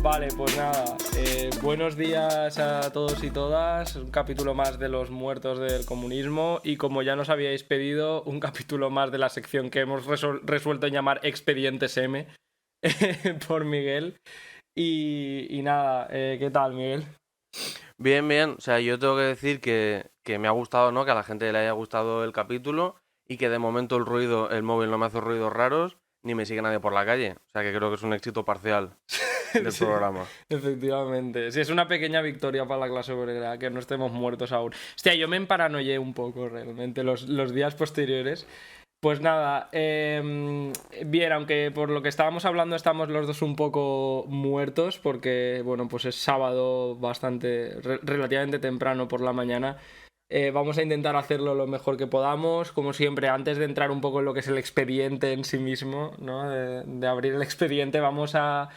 Vale, pues nada, buenos días a todos y todas, un capítulo más de los muertos del comunismo y como ya nos habíais pedido, un capítulo más de la sección que hemos resuelto llamar Expedientes M por Miguel y nada, ¿qué tal, Miguel? Bien, bien. O sea, yo tengo que decir que me ha gustado, ¿no? Que a la gente le haya gustado el capítulo y que de momento el móvil no me hace ruidos raros ni me sigue nadie por la calle. O sea, que creo que es un éxito parcial del Sí, programa. efectivamente. Sí, es una pequeña victoria para la clase obrera, que no estemos muertos aún. Hostia, yo me emparanoié un poco realmente los días posteriores. Pues nada, bien, aunque por lo que estábamos hablando estamos los dos un poco muertos, porque, bueno, pues es sábado relativamente temprano por la mañana. Vamos a intentar hacerlo lo mejor que podamos, como siempre, antes de entrar un poco en lo que es el expediente en sí mismo, ¿no? De abrir el expediente, vamos a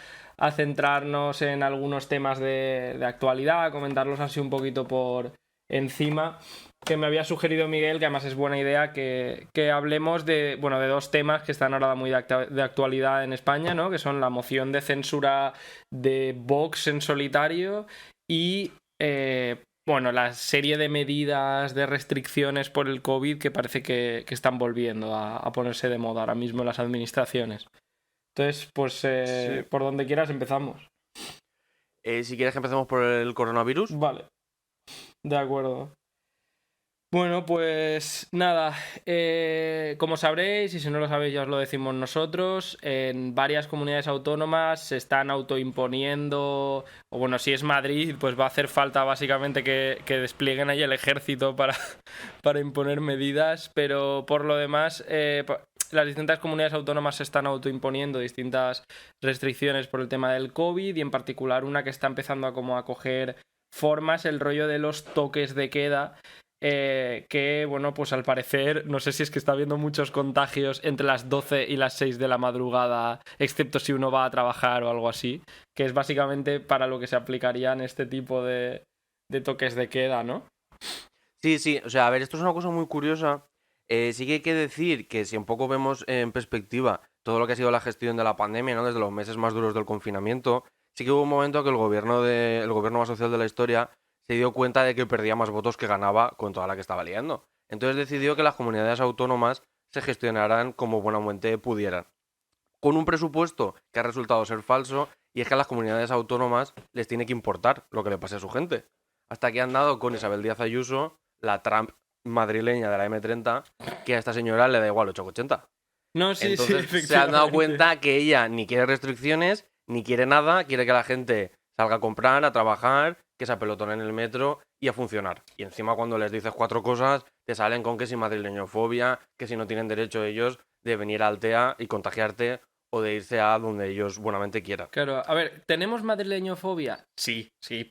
centrarnos en algunos temas de actualidad, comentarlos así un poquito por encima, que me había sugerido Miguel, que además es buena idea que hablemos de, bueno, de dos temas que están ahora muy de actualidad en España, ¿no? Que son la moción de censura de Vox en solitario y, bueno, la serie de medidas de restricciones por el COVID que parece que están volviendo a ponerse de moda ahora mismo en las administraciones. Entonces, pues, Sí. por donde quieras empezamos. Si quieres que empecemos por el coronavirus. Vale, de acuerdo. Bueno, pues nada, como sabréis, y si no lo sabéis ya os lo decimos nosotros, en varias comunidades autónomas se están autoimponiendo, o bueno, si es Madrid, pues va a hacer falta básicamente que desplieguen ahí el ejército para imponer medidas, pero por lo demás, las distintas comunidades autónomas se están autoimponiendo distintas restricciones por el tema del COVID y en particular una que está empezando a coger formas, el rollo de los toques de queda. Que, bueno, pues al parecer, no sé si es que está habiendo muchos contagios entre las 12 y las 6 de la madrugada, excepto si uno va a trabajar o algo así, que es básicamente para lo que se aplicarían este tipo de toques de queda, ¿no? Sí, sí. O sea, a ver, esto es una cosa muy curiosa. Sí que hay que decir que si un poco vemos en perspectiva todo lo que ha sido la gestión de la pandemia, ¿no? Desde los meses más duros del confinamiento, sí que hubo un momento que el gobierno más social de la historia se dio cuenta de que perdía más votos que ganaba con toda la que estaba liando. Entonces decidió que las comunidades autónomas se gestionaran como buenamente pudieran. Con un presupuesto que ha resultado ser falso, y es que a las comunidades autónomas les tiene que importar lo que le pase a su gente. Hasta que han dado con Isabel Díaz Ayuso, la Trump madrileña de la M30, que a esta señora le da igual 8,80. No, sí, sí, Entonces se han dado efectivamente. cuenta que ella ni quiere restricciones, ni quiere nada, quiere que la gente salga a comprar, a trabajar, que se apelotone en el metro y a funcionar. Y encima cuando les dices cuatro cosas, te salen con que si madrileñofobia, que si no tienen derecho ellos de venir a Altea y contagiarte o de irse a donde ellos buenamente quieran. Claro, a ver, ¿tenemos madrileñofobia? Sí, sí, Sí.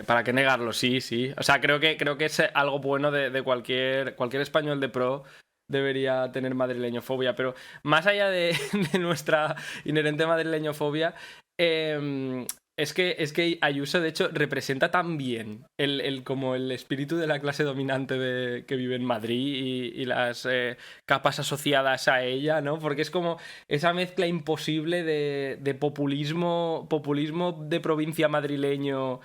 para qué negarlo? Sí, sí. O sea, creo que es algo bueno de cualquier español de pro debería tener madrileñofobia, pero más allá de nuestra inherente madrileñofobia, es que Ayuso, de hecho, representa tan bien como el espíritu de la clase dominante que vive en Madrid y las capas asociadas a ella, ¿no? Porque es como esa mezcla imposible de populismo de provincia madrileño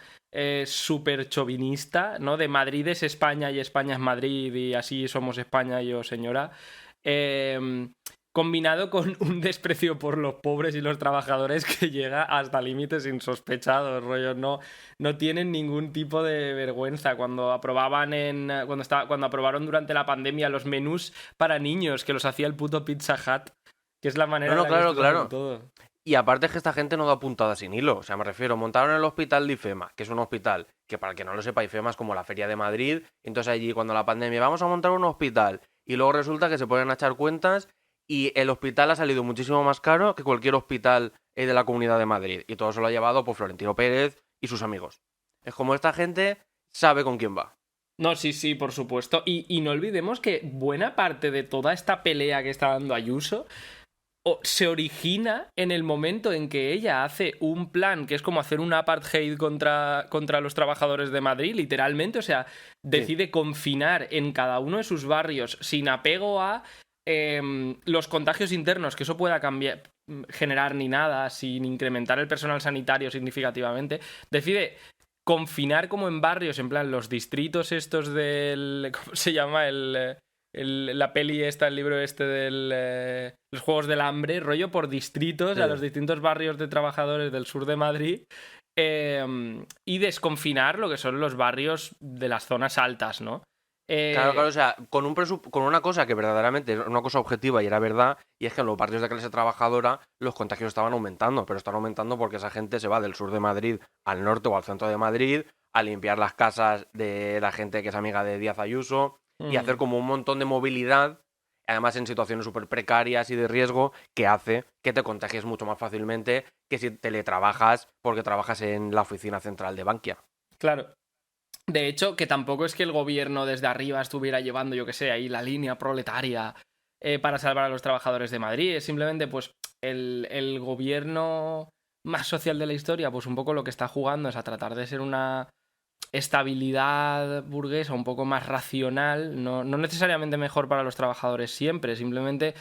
súper chauvinista, ¿no? De Madrid es España y España es Madrid y así somos España y yo, señora. Eh, Combinado con un desprecio por los pobres y los trabajadores que llega hasta límites insospechados, rollo. No tienen ningún tipo de vergüenza. Cuando cuando aprobaron durante la pandemia los menús para niños, que los hacía el puto Pizza Hut, que es la No, manera en no, la que claro, estos hacen claro. todo. Y aparte es que esta gente no da puntada sin hilo. O sea, me refiero, montaron el hospital de IFEMA, que es un hospital que, para el que no lo sepa, IFEMA es como la Feria de Madrid. Entonces allí, cuando la pandemia, vamos a montar un hospital. Y luego resulta que se ponen a echar cuentas y el hospital ha salido muchísimo más caro que cualquier hospital de la Comunidad de Madrid. Y todo se lo ha llevado por Florentino Pérez y sus amigos. Es como esta gente sabe con quién va. No, sí, sí, por supuesto. Y no olvidemos que buena parte de toda esta pelea que está dando Ayuso se origina en el momento en que ella hace un plan que es como hacer un apartheid contra los trabajadores de Madrid, literalmente, o sea, Sí. decide confinar en cada uno de sus barrios sin apego a los contagios internos, que eso pueda cambiar, generar ni nada, sin incrementar el personal sanitario significativamente, decide confinar como en barrios, en plan los distritos estos del... ¿Cómo se llama? La peli esta, el libro este de los Juegos del Hambre, rollo por distritos, a los distintos barrios de trabajadores del sur de Madrid, y desconfinar lo que son los barrios de las zonas altas, ¿no? Claro, o sea, con una cosa que verdaderamente es una cosa objetiva y era verdad, y es que en los barrios de clase trabajadora los contagios estaban aumentando, pero están aumentando porque esa gente se va del sur de Madrid al norte o al centro de Madrid a limpiar las casas de la gente que es amiga de Díaz Ayuso y hacer como un montón de movilidad, además en situaciones súper precarias y de riesgo, que hace que te contagies mucho más fácilmente que si teletrabajas porque trabajas en la oficina central de Bankia. Claro. De hecho, que tampoco es que el gobierno desde arriba estuviera llevando, yo que sé, ahí la línea proletaria para salvar a los trabajadores de Madrid. Es simplemente, pues, el gobierno más social de la historia, pues un poco lo que está jugando es a tratar de ser una estabilidad burguesa un poco más racional, no necesariamente mejor para los trabajadores siempre, simplemente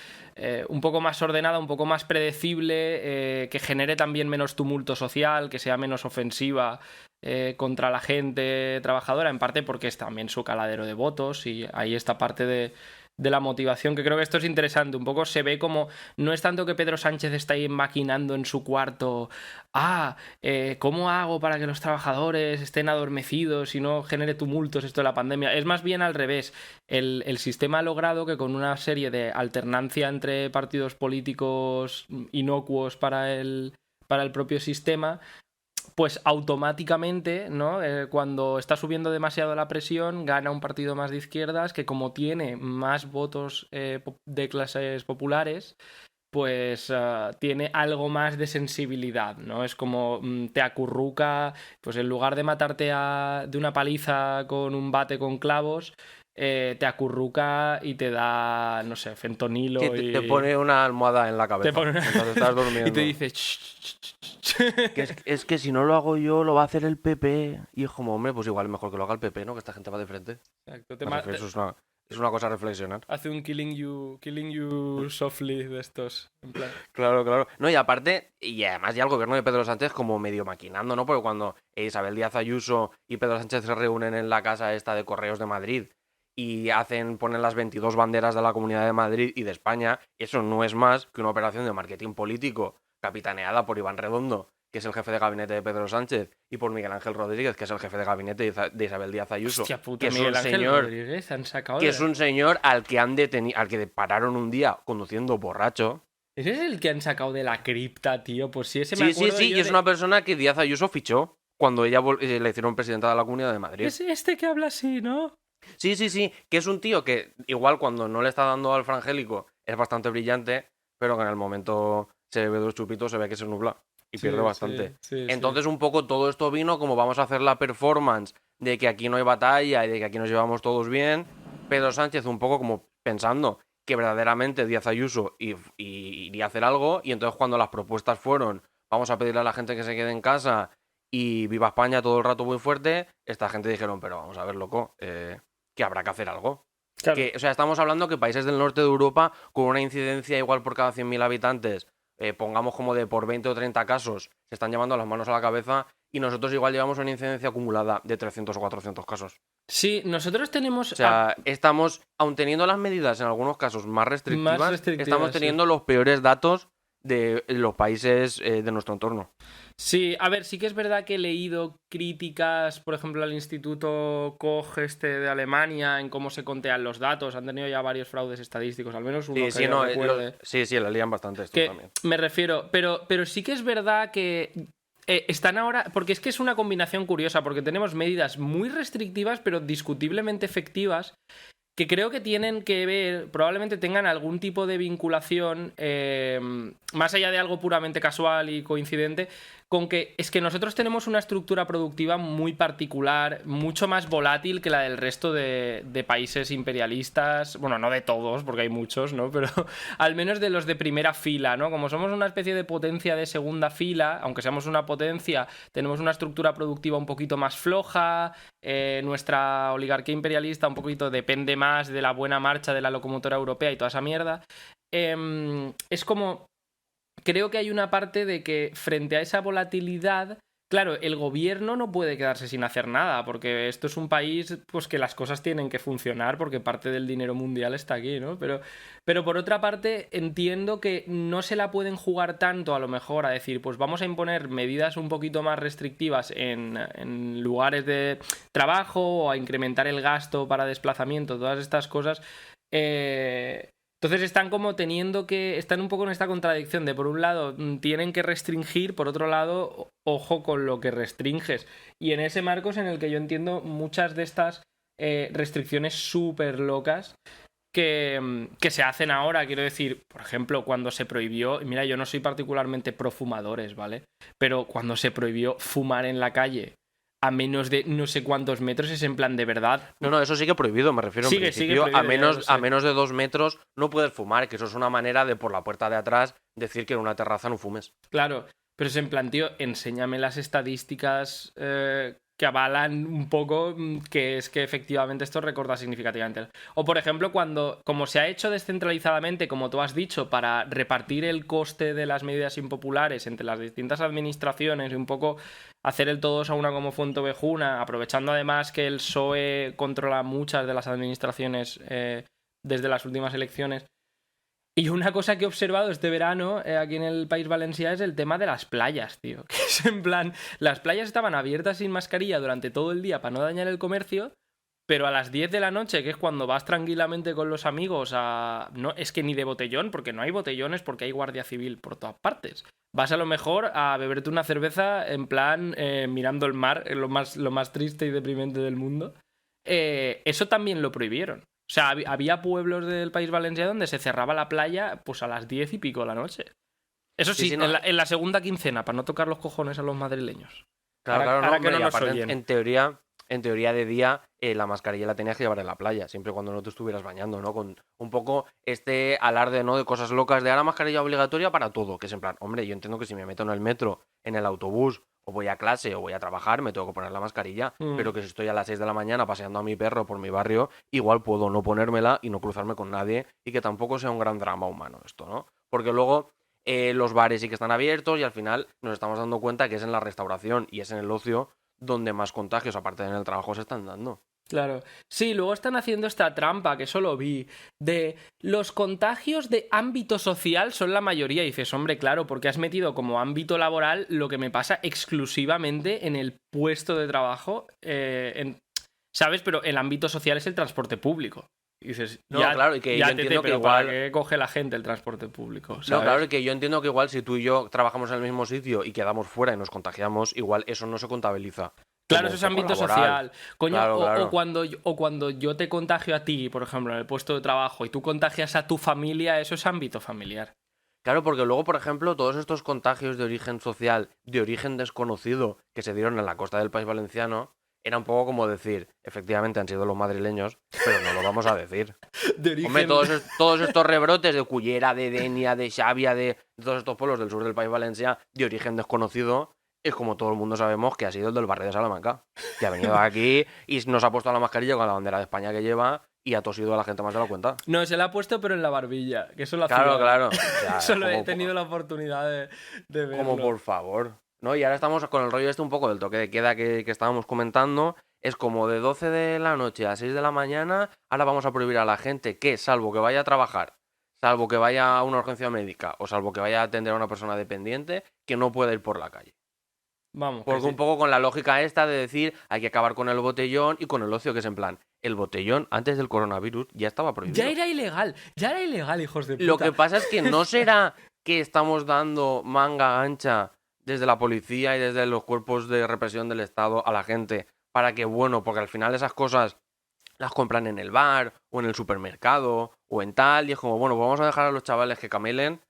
un poco más ordenada, un poco más predecible, que genere también menos tumulto social, que sea menos ofensiva contra la gente trabajadora, en parte porque es también su caladero de votos y ahí está parte de la motivación, que creo que esto es interesante. Un poco se ve como, no es tanto que Pedro Sánchez está ahí maquinando en su cuarto, ¿cómo hago para que los trabajadores estén adormecidos y no genere tumultos esto de la pandemia? Es más bien al revés. El sistema ha logrado que con una serie de alternancia entre partidos políticos inocuos para el propio sistema, pues automáticamente, ¿no? Cuando está subiendo demasiado la presión, gana un partido más de izquierdas que, como tiene más votos de clases populares, pues tiene algo más de sensibilidad, ¿no? Es como te acurruca, pues en lugar de matarte de una paliza con un bate con clavos, te acurruca y te da, no sé, fentonilo y... Te pone una almohada en la cabeza mientras estás durmiendo. Y te dice... Es que si no lo hago yo, lo va a hacer el PP. Y es como, hombre, pues igual es mejor que lo haga el PP, ¿no? Que esta gente va de frente. Exacto. Eso es una cosa a reflexionar. Hace un killing you softly de estos. En plan. Claro. No, y aparte, y además ya el gobierno de Pedro Sánchez como medio maquinando, ¿no? Porque cuando Isabel Díaz Ayuso y Pedro Sánchez se reúnen en la casa esta de Correos de Madrid y ponen las 22 banderas de la Comunidad de Madrid y de España, eso no es más que una operación de marketing político capitaneada por Iván Redondo, que es el jefe de gabinete de Pedro Sánchez, y por Miguel Ángel Rodríguez, que es el jefe de gabinete de Isabel Díaz Ayuso. Hostia puta, que es Miguel un Ángel señor Rodríguez han sacado que es un señor al que han detenido, al que pararon un día conduciendo borracho. ¿Ese es el que han sacado de la cripta, tío? Pues sí, ese me acuerdo Sí, y es una persona que Díaz Ayuso fichó cuando ella le hicieron presidenta de la Comunidad de Madrid. Es este que habla así, ¿no? Sí, que es un tío que igual cuando no le está dando al frangélico es bastante brillante, pero que en el momento se bebe dos chupitos se ve que se nubla y pierde bastante. Entonces un poco todo esto vino como vamos a hacer la performance de que aquí no hay batalla y de que aquí nos llevamos todos bien. Pedro Sánchez un poco como pensando que verdaderamente Díaz Ayuso iría a hacer algo, y entonces cuando las propuestas fueron vamos a pedirle a la gente que se quede en casa y viva España todo el rato muy fuerte, esta gente dijeron, pero vamos a ver, loco, que habrá que hacer algo. Claro. O sea, estamos hablando que países del norte de Europa con una incidencia igual por cada 100.000 habitantes, pongamos como de por 20 o 30 casos, se están llevando las manos a la cabeza, y nosotros igual llevamos una incidencia acumulada de 300 o 400 casos. Sí, nosotros tenemos... O sea, estamos, aun teniendo las medidas en algunos casos más restrictivas, estamos teniendo los peores datos de los países de nuestro entorno. Sí, a ver, sí que es verdad que he leído críticas, por ejemplo, al Instituto Koch de Alemania, en cómo se contean los datos. Han tenido ya varios fraudes estadísticos, al menos uno que yo recuerde. Sí, la lían bastante esto también. Me refiero, pero sí que es verdad que están ahora... Porque es que es una combinación curiosa, porque tenemos medidas muy restrictivas, pero discutiblemente efectivas, que creo que tienen que ver, probablemente tengan algún tipo de vinculación, más allá de algo puramente casual y coincidente, con que es que nosotros tenemos una estructura productiva muy particular, mucho más volátil que la del resto de países imperialistas, bueno, no de todos, porque hay muchos, ¿no? Pero al menos de los de primera fila, ¿no? Como somos una especie de potencia de segunda fila, aunque seamos una potencia, tenemos una estructura productiva un poquito más floja, nuestra oligarquía imperialista un poquito depende más de la buena marcha de la locomotora europea y toda esa mierda. Es como creo que hay una parte de que frente a esa volatilidad, claro, el gobierno no puede quedarse sin hacer nada, porque esto es un país pues que las cosas tienen que funcionar porque parte del dinero mundial está aquí, ¿no? Pero por otra parte entiendo que no se la pueden jugar tanto a lo mejor a decir, pues vamos a imponer medidas un poquito más restrictivas en lugares de trabajo o a incrementar el gasto para desplazamiento, todas estas cosas. Entonces están como están un poco en esta contradicción de por un lado tienen que restringir, por otro lado, ojo con lo que restringes. Y en ese marco es en el que yo entiendo muchas de estas restricciones súper locas que se hacen ahora. Quiero decir, por ejemplo, cuando se prohibió, mira, yo no soy particularmente pro fumadores, ¿vale? Pero cuando se prohibió fumar en la calle a menos de no sé cuántos metros, es en plan de verdad. No, eso sigue prohibido, me refiero en principio. Prohibido, a menos de 2 metros no puedes fumar, que eso es una manera de por la puerta de atrás decir que en una terraza no fumes. Claro, pero es en plan, tío, enséñame las estadísticas que avalan un poco que es que efectivamente esto recorta significativamente. O por ejemplo, como se ha hecho descentralizadamente, como tú has dicho, para repartir el coste de las medidas impopulares entre las distintas administraciones y un poco hacer el todos a una como fuente ovejuna, aprovechando además que el PSOE controla muchas de las administraciones desde las últimas elecciones. Y una cosa que he observado este verano aquí en el País Valencià es el tema de las playas, tío. Que es en plan, las playas estaban abiertas sin mascarilla durante todo el día para no dañar el comercio, pero a las 10 de la noche, que es cuando vas tranquilamente con los amigos no, es que ni de botellón, porque no hay botellones, porque hay guardia civil por todas partes. Vas a lo mejor a beberte una cerveza en plan mirando el mar, lo más triste y deprimente del mundo. Eso también lo prohibieron. O sea, había pueblos del País Valencià donde se cerraba la playa pues a las 10 y pico de la noche. Eso sí, no. en la segunda quincena, para no tocar los cojones a los madrileños. Claro, ahora que no nos aparte, oyen. En teoría de día, la mascarilla la tenías que llevar en la playa, siempre cuando no te estuvieras bañando, ¿no? Con un poco este alarde, ¿no? De cosas locas de ahora mascarilla obligatoria para todo, que es en plan, hombre, yo entiendo que si me meto en el metro, en el autobús, o voy a clase o voy a trabajar, me tengo que poner la mascarilla, pero que si estoy a las 6 de la mañana paseando a mi perro por mi barrio, igual puedo no ponérmela y no cruzarme con nadie y que tampoco sea un gran drama humano esto, ¿no? Porque luego los bares sí que están abiertos y al final nos estamos dando cuenta que es en la restauración y es en el ocio donde más contagios, aparte de en el trabajo, se están dando. Claro. Sí, luego están haciendo esta trampa, que eso lo vi, de los contagios de ámbito social son la mayoría. Y dices, hombre, claro, porque has metido como ámbito laboral lo que me pasa exclusivamente en el puesto de trabajo, ¿sabes? Pero el ámbito social es el transporte público. Y dices, no, claro, y que yo entiendo que igual... ¿para qué coge la gente el transporte público? ¿Sabes? No, claro, y que yo entiendo que igual si tú y yo trabajamos en el mismo sitio y quedamos fuera y nos contagiamos, igual eso no se contabiliza. Claro, eso es ámbito social. Coño, claro. O cuando yo te contagio a ti, por ejemplo, en el puesto de trabajo, y tú contagias a tu familia, eso es ámbito familiar. Claro, porque luego, por ejemplo, todos estos contagios de origen social, de origen desconocido, que se dieron en la costa del País Valenciano, era un poco como decir, efectivamente han sido los madrileños, pero no lo vamos a decir. De origen... Hombre, todos estos rebrotes de Cullera, de Denia, de Xàbia, de todos estos pueblos del sur del País Valencià, de origen desconocido, es como todo el mundo sabemos que ha sido el del barrio de Salamanca, que ha venido aquí y nos ha puesto la mascarilla con la bandera de España que lleva y ha tosido a la gente más de la cuenta. No, se la ha puesto pero en la barbilla, que eso lo hacía. Claro. O sea, solo he tenido la oportunidad de verlo. Como por favor. ¿No? Y ahora estamos con el rollo este un poco del toque de queda que estábamos comentando. Es como de 12 de la noche a 6 de la mañana, ahora vamos a prohibir a la gente que, salvo que vaya a trabajar, salvo que vaya a una urgencia médica o salvo que vaya a atender a una persona dependiente, que no pueda ir por la calle. Vamos. Porque un poco con la lógica esta de decir hay que acabar con el botellón y con el ocio, que es en plan, el botellón antes del coronavirus ya estaba prohibido. Ya era ilegal, hijos de puta. Lo que pasa es que no será que estamos dando manga ancha desde la policía y desde los cuerpos de represión del Estado a la gente para que, bueno, porque al final esas cosas las compran en el bar o en el supermercado o en tal, y es como, bueno, pues vamos a dejar a los chavales que camelen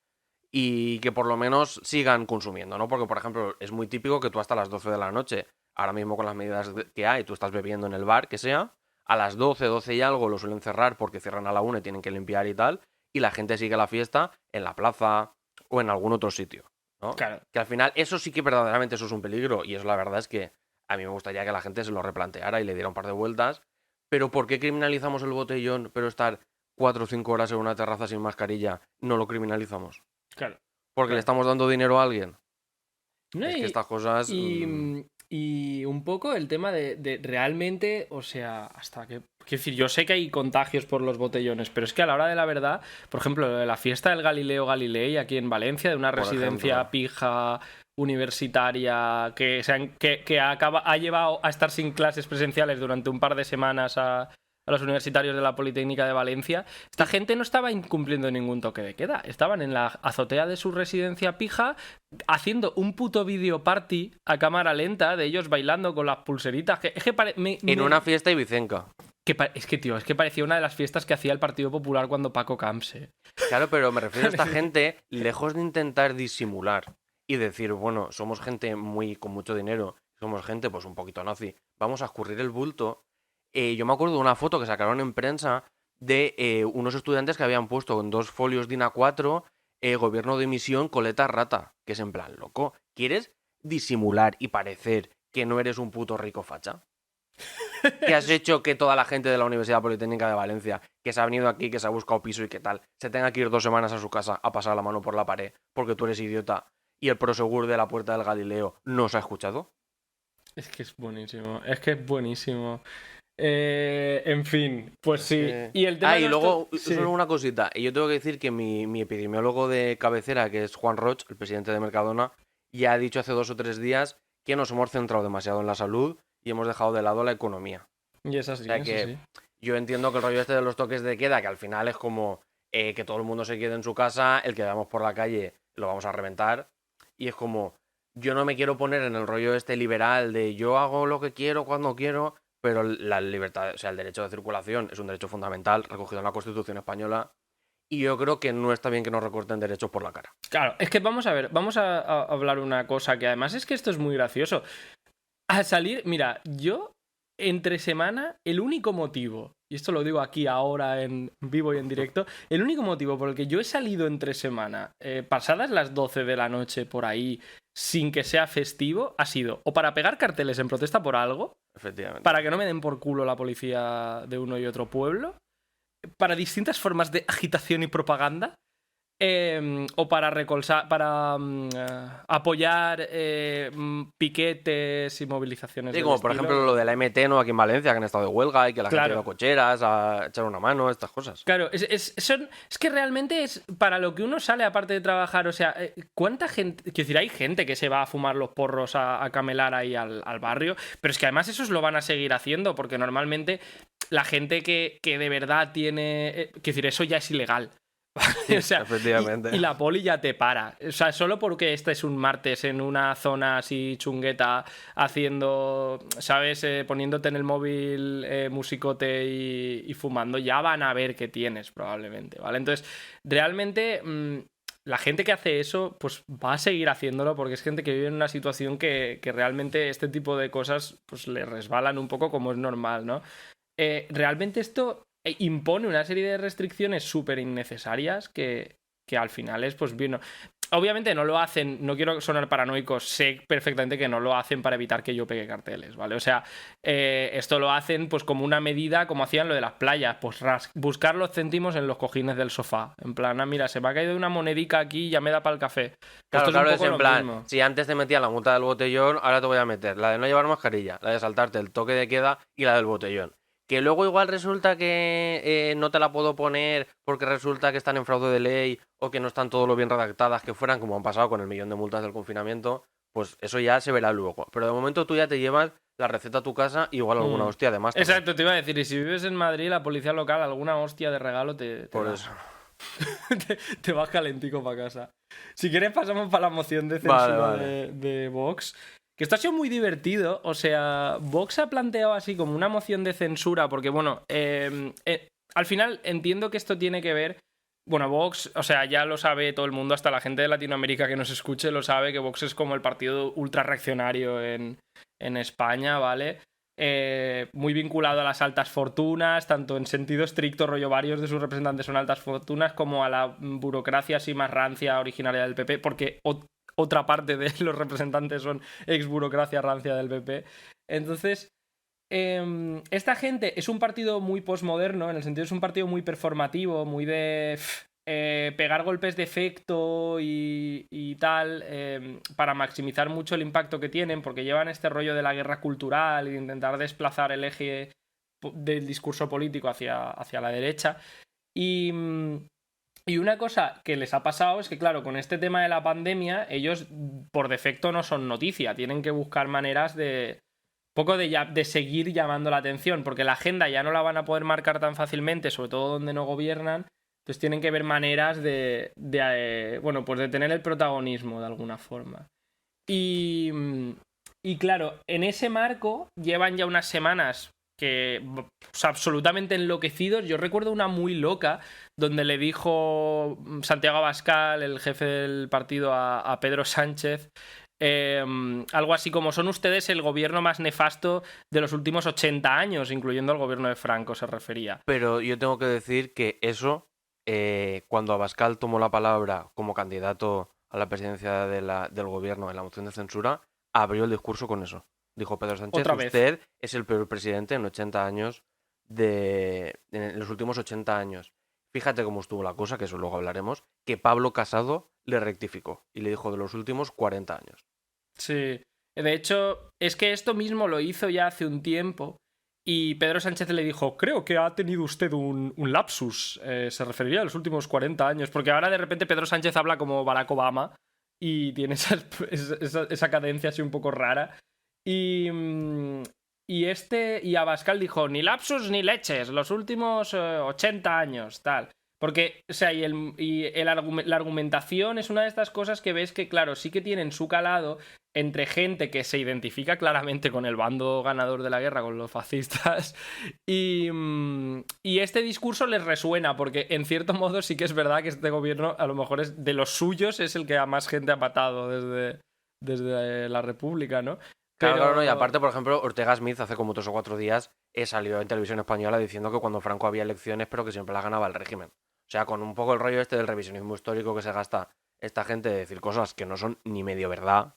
y que por lo menos sigan consumiendo, ¿no? Porque, por ejemplo, es muy típico que tú hasta las 12 de la noche, ahora mismo con las medidas que hay, tú estás bebiendo en el bar, que sea, a las 12 y algo lo suelen cerrar porque cierran a la 1 y tienen que limpiar y tal, y la gente sigue la fiesta en la plaza o en algún otro sitio, ¿no? Claro. Que al final eso sí que verdaderamente eso es un peligro, y eso la verdad es que a mí me gustaría que la gente se lo replanteara y le diera un par de vueltas, pero ¿por qué criminalizamos el botellón pero estar 4 o 5 horas en una terraza sin mascarilla no lo criminalizamos? Claro. porque le estamos dando dinero a alguien. No, Es que estas cosas... y un poco el tema de realmente, o sea, hasta que... Quiero decir, yo sé que hay contagios por los botellones, pero es que a la hora de la verdad, por ejemplo, lo de la fiesta del Galileo Galilei aquí en Valencia, de una Por residencia ejemplo. pija universitaria que ha llevado a estar sin clases presenciales durante un par de semanas a los universitarios de la Politécnica de Valencia, esta gente no estaba incumpliendo ningún toque de queda. Estaban en la azotea de su residencia pija haciendo un puto video party a cámara lenta de ellos bailando con las pulseritas. En una fiesta ibicenca. Es que, tío, es que parecía una de las fiestas que hacía el Partido Popular cuando Paco Camps. Claro, pero me refiero a esta gente, lejos de intentar disimular y decir, bueno, somos gente con mucho dinero, somos gente pues un poquito nazi, vamos a escurrir el bulto. Yo me acuerdo de una foto que sacaron en prensa de unos estudiantes que habían puesto en 2 folios DIN A4 gobierno de emisión coleta rata, que es en plan, loco, ¿quieres disimular y parecer que no eres un puto rico facha? Que has hecho que toda la gente de la Universidad Politécnica de Valencia, que se ha venido aquí, que se ha buscado piso y qué tal, se tenga que ir 2 semanas a su casa a pasar la mano por la pared porque tú eres idiota y el prosegur de la Puerta del Galileo no se ha escuchado? Es que es buenísimo, es que es buenísimo. En fin, pues sí. Y el tema y luego, sí. solo una cosita. Y yo tengo que decir que mi epidemiólogo de cabecera, que es Juan Roch, el presidente de Mercadona, ya ha dicho hace 2 o 3 días que nos hemos centrado demasiado en la salud y hemos dejado de lado la economía. Y es así, O sea que yo entiendo que el rollo este de los toques de queda, que al final es como que todo el mundo se quede en su casa, el que veamos por la calle lo vamos a reventar. Y es como, yo no me quiero poner en el rollo este liberal de yo hago lo que quiero cuando quiero, pero la libertad, o sea, el derecho de circulación es un derecho fundamental recogido en la Constitución española. Y yo creo que no está bien que nos recorten derechos por la cara. Claro, es que vamos a ver, vamos a hablar una cosa que además es que esto es muy gracioso. A salir, mira, yo entre semana, el único motivo, y esto lo digo aquí ahora en vivo y en directo, el único motivo por el que yo he salido entre semana, pasadas las 12 de la noche por ahí, sin que sea festivo, ha sido o para pegar carteles en protesta por algo, Efectivamente. para que no me den por culo la policía de uno y otro pueblo, para distintas formas de agitación y propaganda, o para apoyar piquetes y movilizaciones. Sí, como por ejemplo lo de la MT, ¿no? Aquí en Valencia, que han estado de huelga y que la gente ha ido a cocheras a echar una mano, estas cosas. Claro, es que realmente es para lo que uno sale aparte de trabajar. O sea, ¿cuánta gente? Quiero decir, hay gente que se va a fumar los porros a camelar ahí al barrio, pero es que además esos lo van a seguir haciendo porque normalmente la gente que de verdad tiene... quiero decir, eso ya es ilegal. O sea, efectivamente. Y la poli ya te para. O sea, solo porque este es un martes en una zona así chungueta haciendo, ¿sabes? Poniéndote en el móvil musicote y fumando, ya van a ver qué tienes probablemente, ¿vale? Entonces, realmente la gente que hace eso, pues va a seguir haciéndolo porque es gente que vive en una situación que realmente este tipo de cosas pues le resbalan un poco como es normal, ¿no? Realmente esto impone una serie de restricciones súper innecesarias que al final es, pues, bien. Obviamente no lo hacen, no quiero sonar paranoico, sé perfectamente que no lo hacen para evitar que yo pegue carteles, ¿vale? O sea, esto lo hacen pues como una medida, como hacían lo de las playas, pues buscar los céntimos en los cojines del sofá. En plan, mira, se me ha caído una monedica aquí y ya me da para el café. Claro, esto es en plan, si antes te metía la multa del botellón, ahora te voy a meter la de no llevar mascarilla, la de saltarte el toque de queda y la del botellón. Que luego igual resulta que no te la puedo poner porque resulta que están en fraude de ley o que no están todo lo bien redactadas que fueran, como han pasado con el 1.000.000 de multas del confinamiento, pues eso ya se verá luego. Pero de momento tú ya te llevas la receta a tu casa y igual alguna hostia además. También. Exacto, te iba a decir, y si vives en Madrid, la policía local, alguna hostia de regalo te Por da. eso. te vas calentico para casa. Si quieres pasamos para la moción de censura vale. De Vox. Que esto ha sido muy divertido, o sea, Vox ha planteado así como una moción de censura, porque bueno, al final entiendo que esto tiene que ver, bueno, Vox, o sea, ya lo sabe todo el mundo, hasta la gente de Latinoamérica que nos escuche lo sabe, que Vox es como el partido ultra reaccionario en España, ¿vale? Muy vinculado a las altas fortunas, tanto en sentido estricto, rollo varios de sus representantes son altas fortunas, como a la burocracia así más rancia originaria del PP, porque otra parte de los representantes son ex burocracia rancia del PP. Entonces, esta gente es un partido muy postmoderno, en el sentido es un partido muy performativo, muy de pegar golpes de efecto y tal, para maximizar mucho el impacto que tienen, porque llevan este rollo de la guerra cultural y de intentar desplazar el eje del discurso político hacia la derecha. Y una cosa que les ha pasado es que, claro, con este tema de la pandemia, ellos por defecto no son noticia, tienen que buscar maneras de de seguir llamando la atención, porque la agenda ya no la van a poder marcar tan fácilmente, sobre todo donde no gobiernan, entonces tienen que ver maneras bueno, pues de tener el protagonismo de alguna forma. Y claro, en ese marco llevan ya unas semanas que, pues, absolutamente enloquecidos. Yo recuerdo una muy loca donde le dijo Santiago Abascal, el jefe del partido, a Pedro Sánchez, algo así como: son ustedes el gobierno más nefasto de los últimos 80 años, incluyendo el gobierno de Franco, se refería. Pero yo tengo que decir que eso, cuando Abascal tomó la palabra como candidato a la presidencia del gobierno en la moción de censura, abrió el discurso con eso. Dijo Pedro Sánchez: Otra vez. usted es el peor presidente en 80 años en los últimos 80 años. Fíjate cómo estuvo la cosa, que eso luego hablaremos, que Pablo Casado le rectificó y le dijo de los últimos 40 años. Sí. De hecho, es que esto mismo lo hizo ya hace un tiempo y Pedro Sánchez le dijo: creo que ha tenido usted un lapsus. Se referiría a los últimos 40 años, porque ahora de repente Pedro Sánchez habla como Barack Obama y tiene esa cadencia así un poco rara. Y Abascal dijo: ni lapsus ni leches, los últimos 80 años, tal. Porque, o sea, la argumentación es una de estas cosas que ves que, claro, sí que tienen su calado entre gente que se identifica claramente con el bando ganador de la guerra, con los fascistas, y este discurso les resuena, porque en cierto modo sí que es verdad que este gobierno, a lo mejor es de los suyos, es el que a más gente ha matado desde la República, ¿no? Claro, claro, no. Y aparte, por ejemplo, Ortega Smith hace como 3 o 4 días salió en televisión española diciendo que cuando Franco había elecciones, pero que siempre las ganaba el régimen. O sea, con un poco el rollo este del revisionismo histórico que se gasta esta gente de decir cosas que no son ni medio verdad.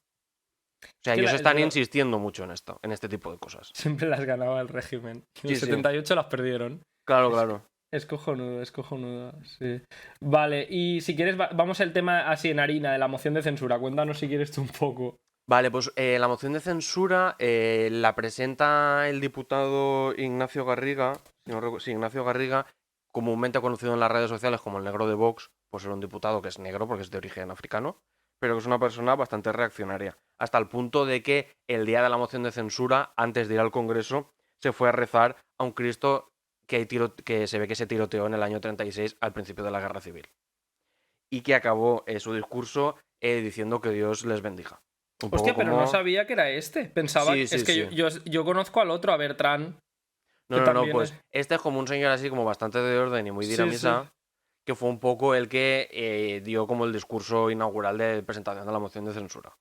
O sea, ellos están insistiendo mucho en esto, en este tipo de cosas. Siempre las ganaba el régimen. En el Sí, sí. 78 las perdieron. Claro, claro. Es cojonudo, sí. Vale, y si quieres, vamos al tema así en harina, de la moción de censura. Cuéntanos si quieres tú un poco. Vale, pues la moción de censura la presenta el diputado Ignacio Garriga, Ignacio Garriga, comúnmente conocido en las redes sociales como el negro de Vox, pues era un diputado que es negro porque es de origen africano, pero que es una persona bastante reaccionaria, hasta el punto de que el día de la moción de censura, antes de ir al Congreso, se fue a rezar a un Cristo que se ve que se tiroteó en el año 36 al principio de la Guerra Civil. Y que acabó su discurso diciendo que Dios les bendiga. Hostia, pero no sabía que era este. Pensaba Sí, que es que sí. yo conozco al otro, a Bertrán. No, pues este es como un señor así como bastante de orden y muy de ir a misa, que fue un poco el que dio como el discurso inaugural de presentación de la moción de censura.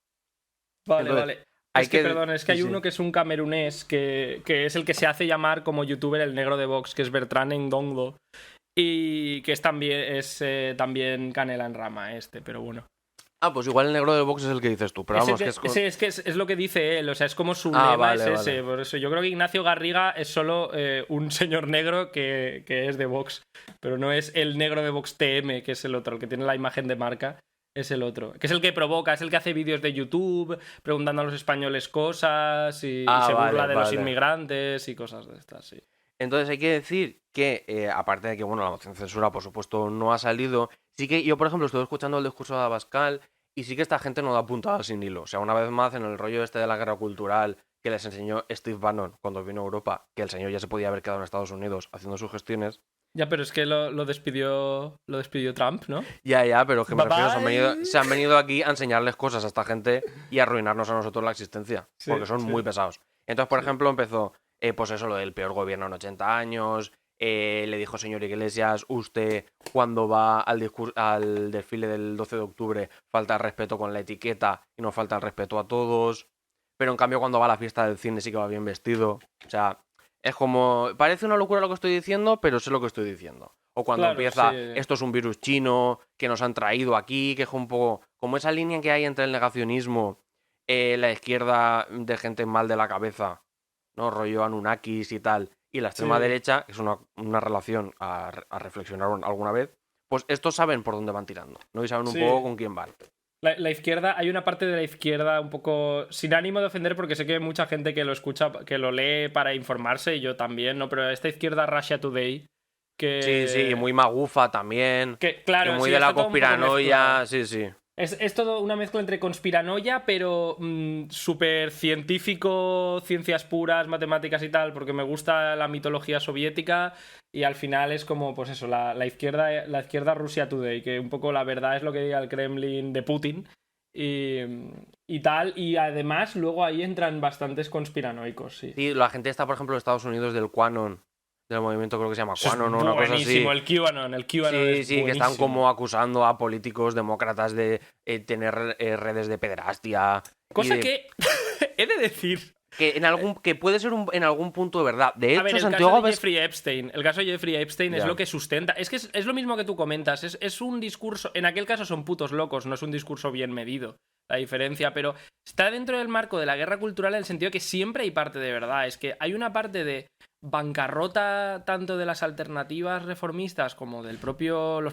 Vale, Entonces, vale. Es que hay uno que es un camerunés que es el que se hace llamar como youtuber el negro de Vox, que es Bertrán Ndongo. Y que es también canela en rama pero bueno. Ah, pues igual el negro de Vox es el que dices tú, pero vamos, es lo que dice él, o sea, es como su Ah, lema vale, es ese, vale. por eso yo creo que Ignacio Garriga es solo un señor negro que es de Vox, pero no es el negro de Vox TM, que es el otro, el que tiene la imagen de marca, es el otro, que es el que provoca, es el que hace vídeos de YouTube preguntando a los españoles cosas y se burla de los inmigrantes y cosas de estas, sí. Entonces hay que decir que, aparte de que, bueno, la moción de censura, por supuesto, no ha salido, sí que yo, por ejemplo, estuve escuchando el discurso de Abascal y sí que esta gente no da puntada sin hilo. O sea, una vez más, en el rollo este de la guerra cultural que les enseñó Steve Bannon cuando vino a Europa, que el señor ya se podía haber quedado en Estados Unidos haciendo sus gestiones. Ya, pero es que lo despidió Trump, ¿no? Ya, pero es que me refiero, se han venido aquí a enseñarles cosas a esta gente y a arruinarnos a nosotros la existencia, porque son muy pesados. Entonces, por ejemplo, empezó, pues eso, lo del peor gobierno en 80 años, le dijo: señor Iglesias, usted cuando va al desfile del 12 de octubre falta el respeto con la etiqueta y nos falta el respeto a todos, pero en cambio cuando va a la fiesta del cine sí que va bien vestido. O sea, es como, parece una locura lo que estoy diciendo, pero sé lo que estoy diciendo. O cuando empieza, esto es un virus chino que nos han traído aquí, que es un poco como esa línea que hay entre el negacionismo, la izquierda de gente mal de la cabeza, ¿no? Rollo Anunnakis y tal, y la extrema derecha, que es una relación a reflexionar alguna vez, pues estos saben por dónde van tirando, ¿no? Y saben un Sí. poco con quién van. La izquierda, hay una parte de la izquierda un poco, sin ánimo de ofender, porque sé que hay mucha gente que lo escucha, que lo lee para informarse, y yo también, ¿no? Pero esta izquierda Russia Today, que... Sí, y muy magufa también. Que, claro, Y muy sí, de la está todo un poco conspiranoia, mezclado. sí. Es todo una mezcla entre conspiranoia, pero súper científico, ciencias puras, matemáticas y tal, porque me gusta la mitología soviética y al final es como, pues eso, la izquierda Russia Today, que un poco la verdad es lo que diga el Kremlin de Putin y, y tal, y además luego ahí entran bastantes conspiranoicos, sí. Sí, la gente está, por ejemplo, en Estados Unidos del QAnon, del movimiento creo que se llama Eso es QAnon o una cosa así. buenísimo, el QAnon Sí, es que están buenísimo. como acusando a políticos demócratas de tener redes de pederastia. Cosa que he de decir. Que puede ser en algún punto de verdad. De hecho, A ver, el Santiago caso de Jeffrey Epstein. El caso de Jeffrey Epstein es Ya. lo que sustenta. Es que es lo mismo que tú comentas. Es un discurso. En aquel caso son putos locos, no es un discurso bien medido. La diferencia, pero está dentro del marco de la guerra cultural en el sentido que siempre hay parte de verdad. Es que hay una parte de bancarrota tanto de las alternativas reformistas como los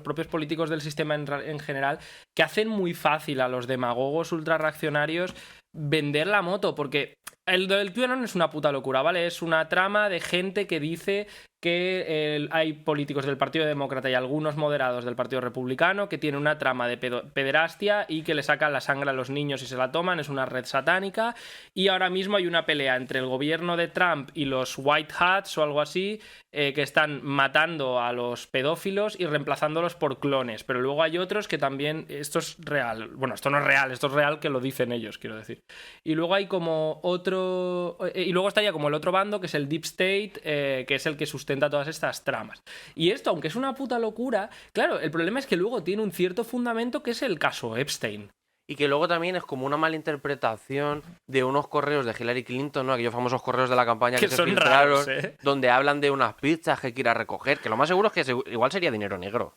propios políticos del sistema en general, que hacen muy fácil a los demagogos ultrarreaccionarios vender la moto, porque el del QAnon es una puta locura, ¿vale? Es una trama de gente que dice que hay políticos del Partido Demócrata y algunos moderados del Partido Republicano que tienen una trama de pederastia y que le sacan la sangre a los niños y se la toman, es una red satánica, y ahora mismo hay una pelea entre el gobierno de Trump y los White Hats o algo así, que están matando a los pedófilos y reemplazándolos por clones, pero luego hay otros que también, esto es real, bueno, esto no es real, esto es real que lo dicen ellos, quiero decir, y luego hay como otro, y luego estaría como el otro bando que es el Deep State, que es el que sustenta todas estas tramas. Y esto, aunque es una puta locura, claro, el problema es que luego tiene un cierto fundamento que es el caso Epstein. Y que luego también es como una mala interpretación de unos correos de Hillary Clinton, ¿no? Aquellos famosos correos de la campaña que se son filtraron, raros, ¿eh? donde hablan de unas pizzas que quiera recoger, que lo más seguro es que igual sería dinero negro.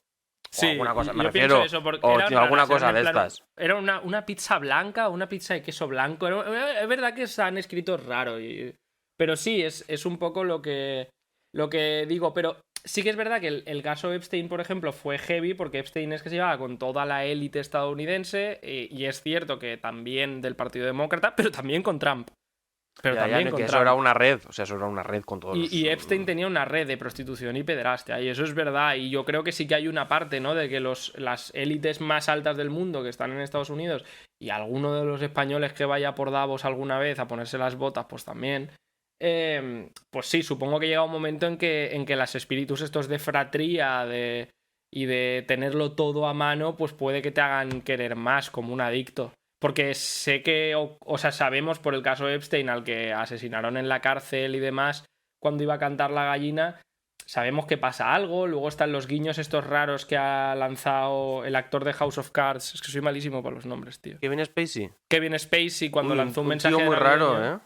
Sí, o alguna cosa, me yo refiero. pienso eso, porque O eran alguna raras, cosa eran de en plan- estas. Era una pizza blanca, una pizza de queso blanco. Es verdad que se han escrito raro. Pero sí, es un poco lo que digo. Pero sí que es verdad que el caso Epstein, por ejemplo, fue heavy porque Epstein es que se llevaba con toda la élite estadounidense y es cierto que también del Partido Demócrata, pero también con Trump. Pero Ya, también no, con que Trump. eso era una red, o sea, eso era una red con todos los... Y Epstein tenía una red de prostitución y pederastia, y eso es verdad. Y yo creo que sí que hay una parte, ¿no? De que las élites más altas del mundo que están en Estados Unidos y alguno de los españoles que vaya por Davos alguna vez a ponerse las botas, pues también. Pues sí, supongo que llega un momento en que los espíritus estos de fratría y de tenerlo todo a mano, pues puede que te hagan querer más como un adicto. Porque sé que, o sea, sabemos por el caso de Epstein, al que asesinaron en la cárcel y demás, cuando iba a cantar la gallina, sabemos que pasa algo. Luego están los guiños estos raros que ha lanzado el actor de House of Cards. Es que soy malísimo para los nombres, tío. Kevin Spacey. Kevin Spacey, cuando lanzó un mensaje tío muy navideño. raro, ¿eh?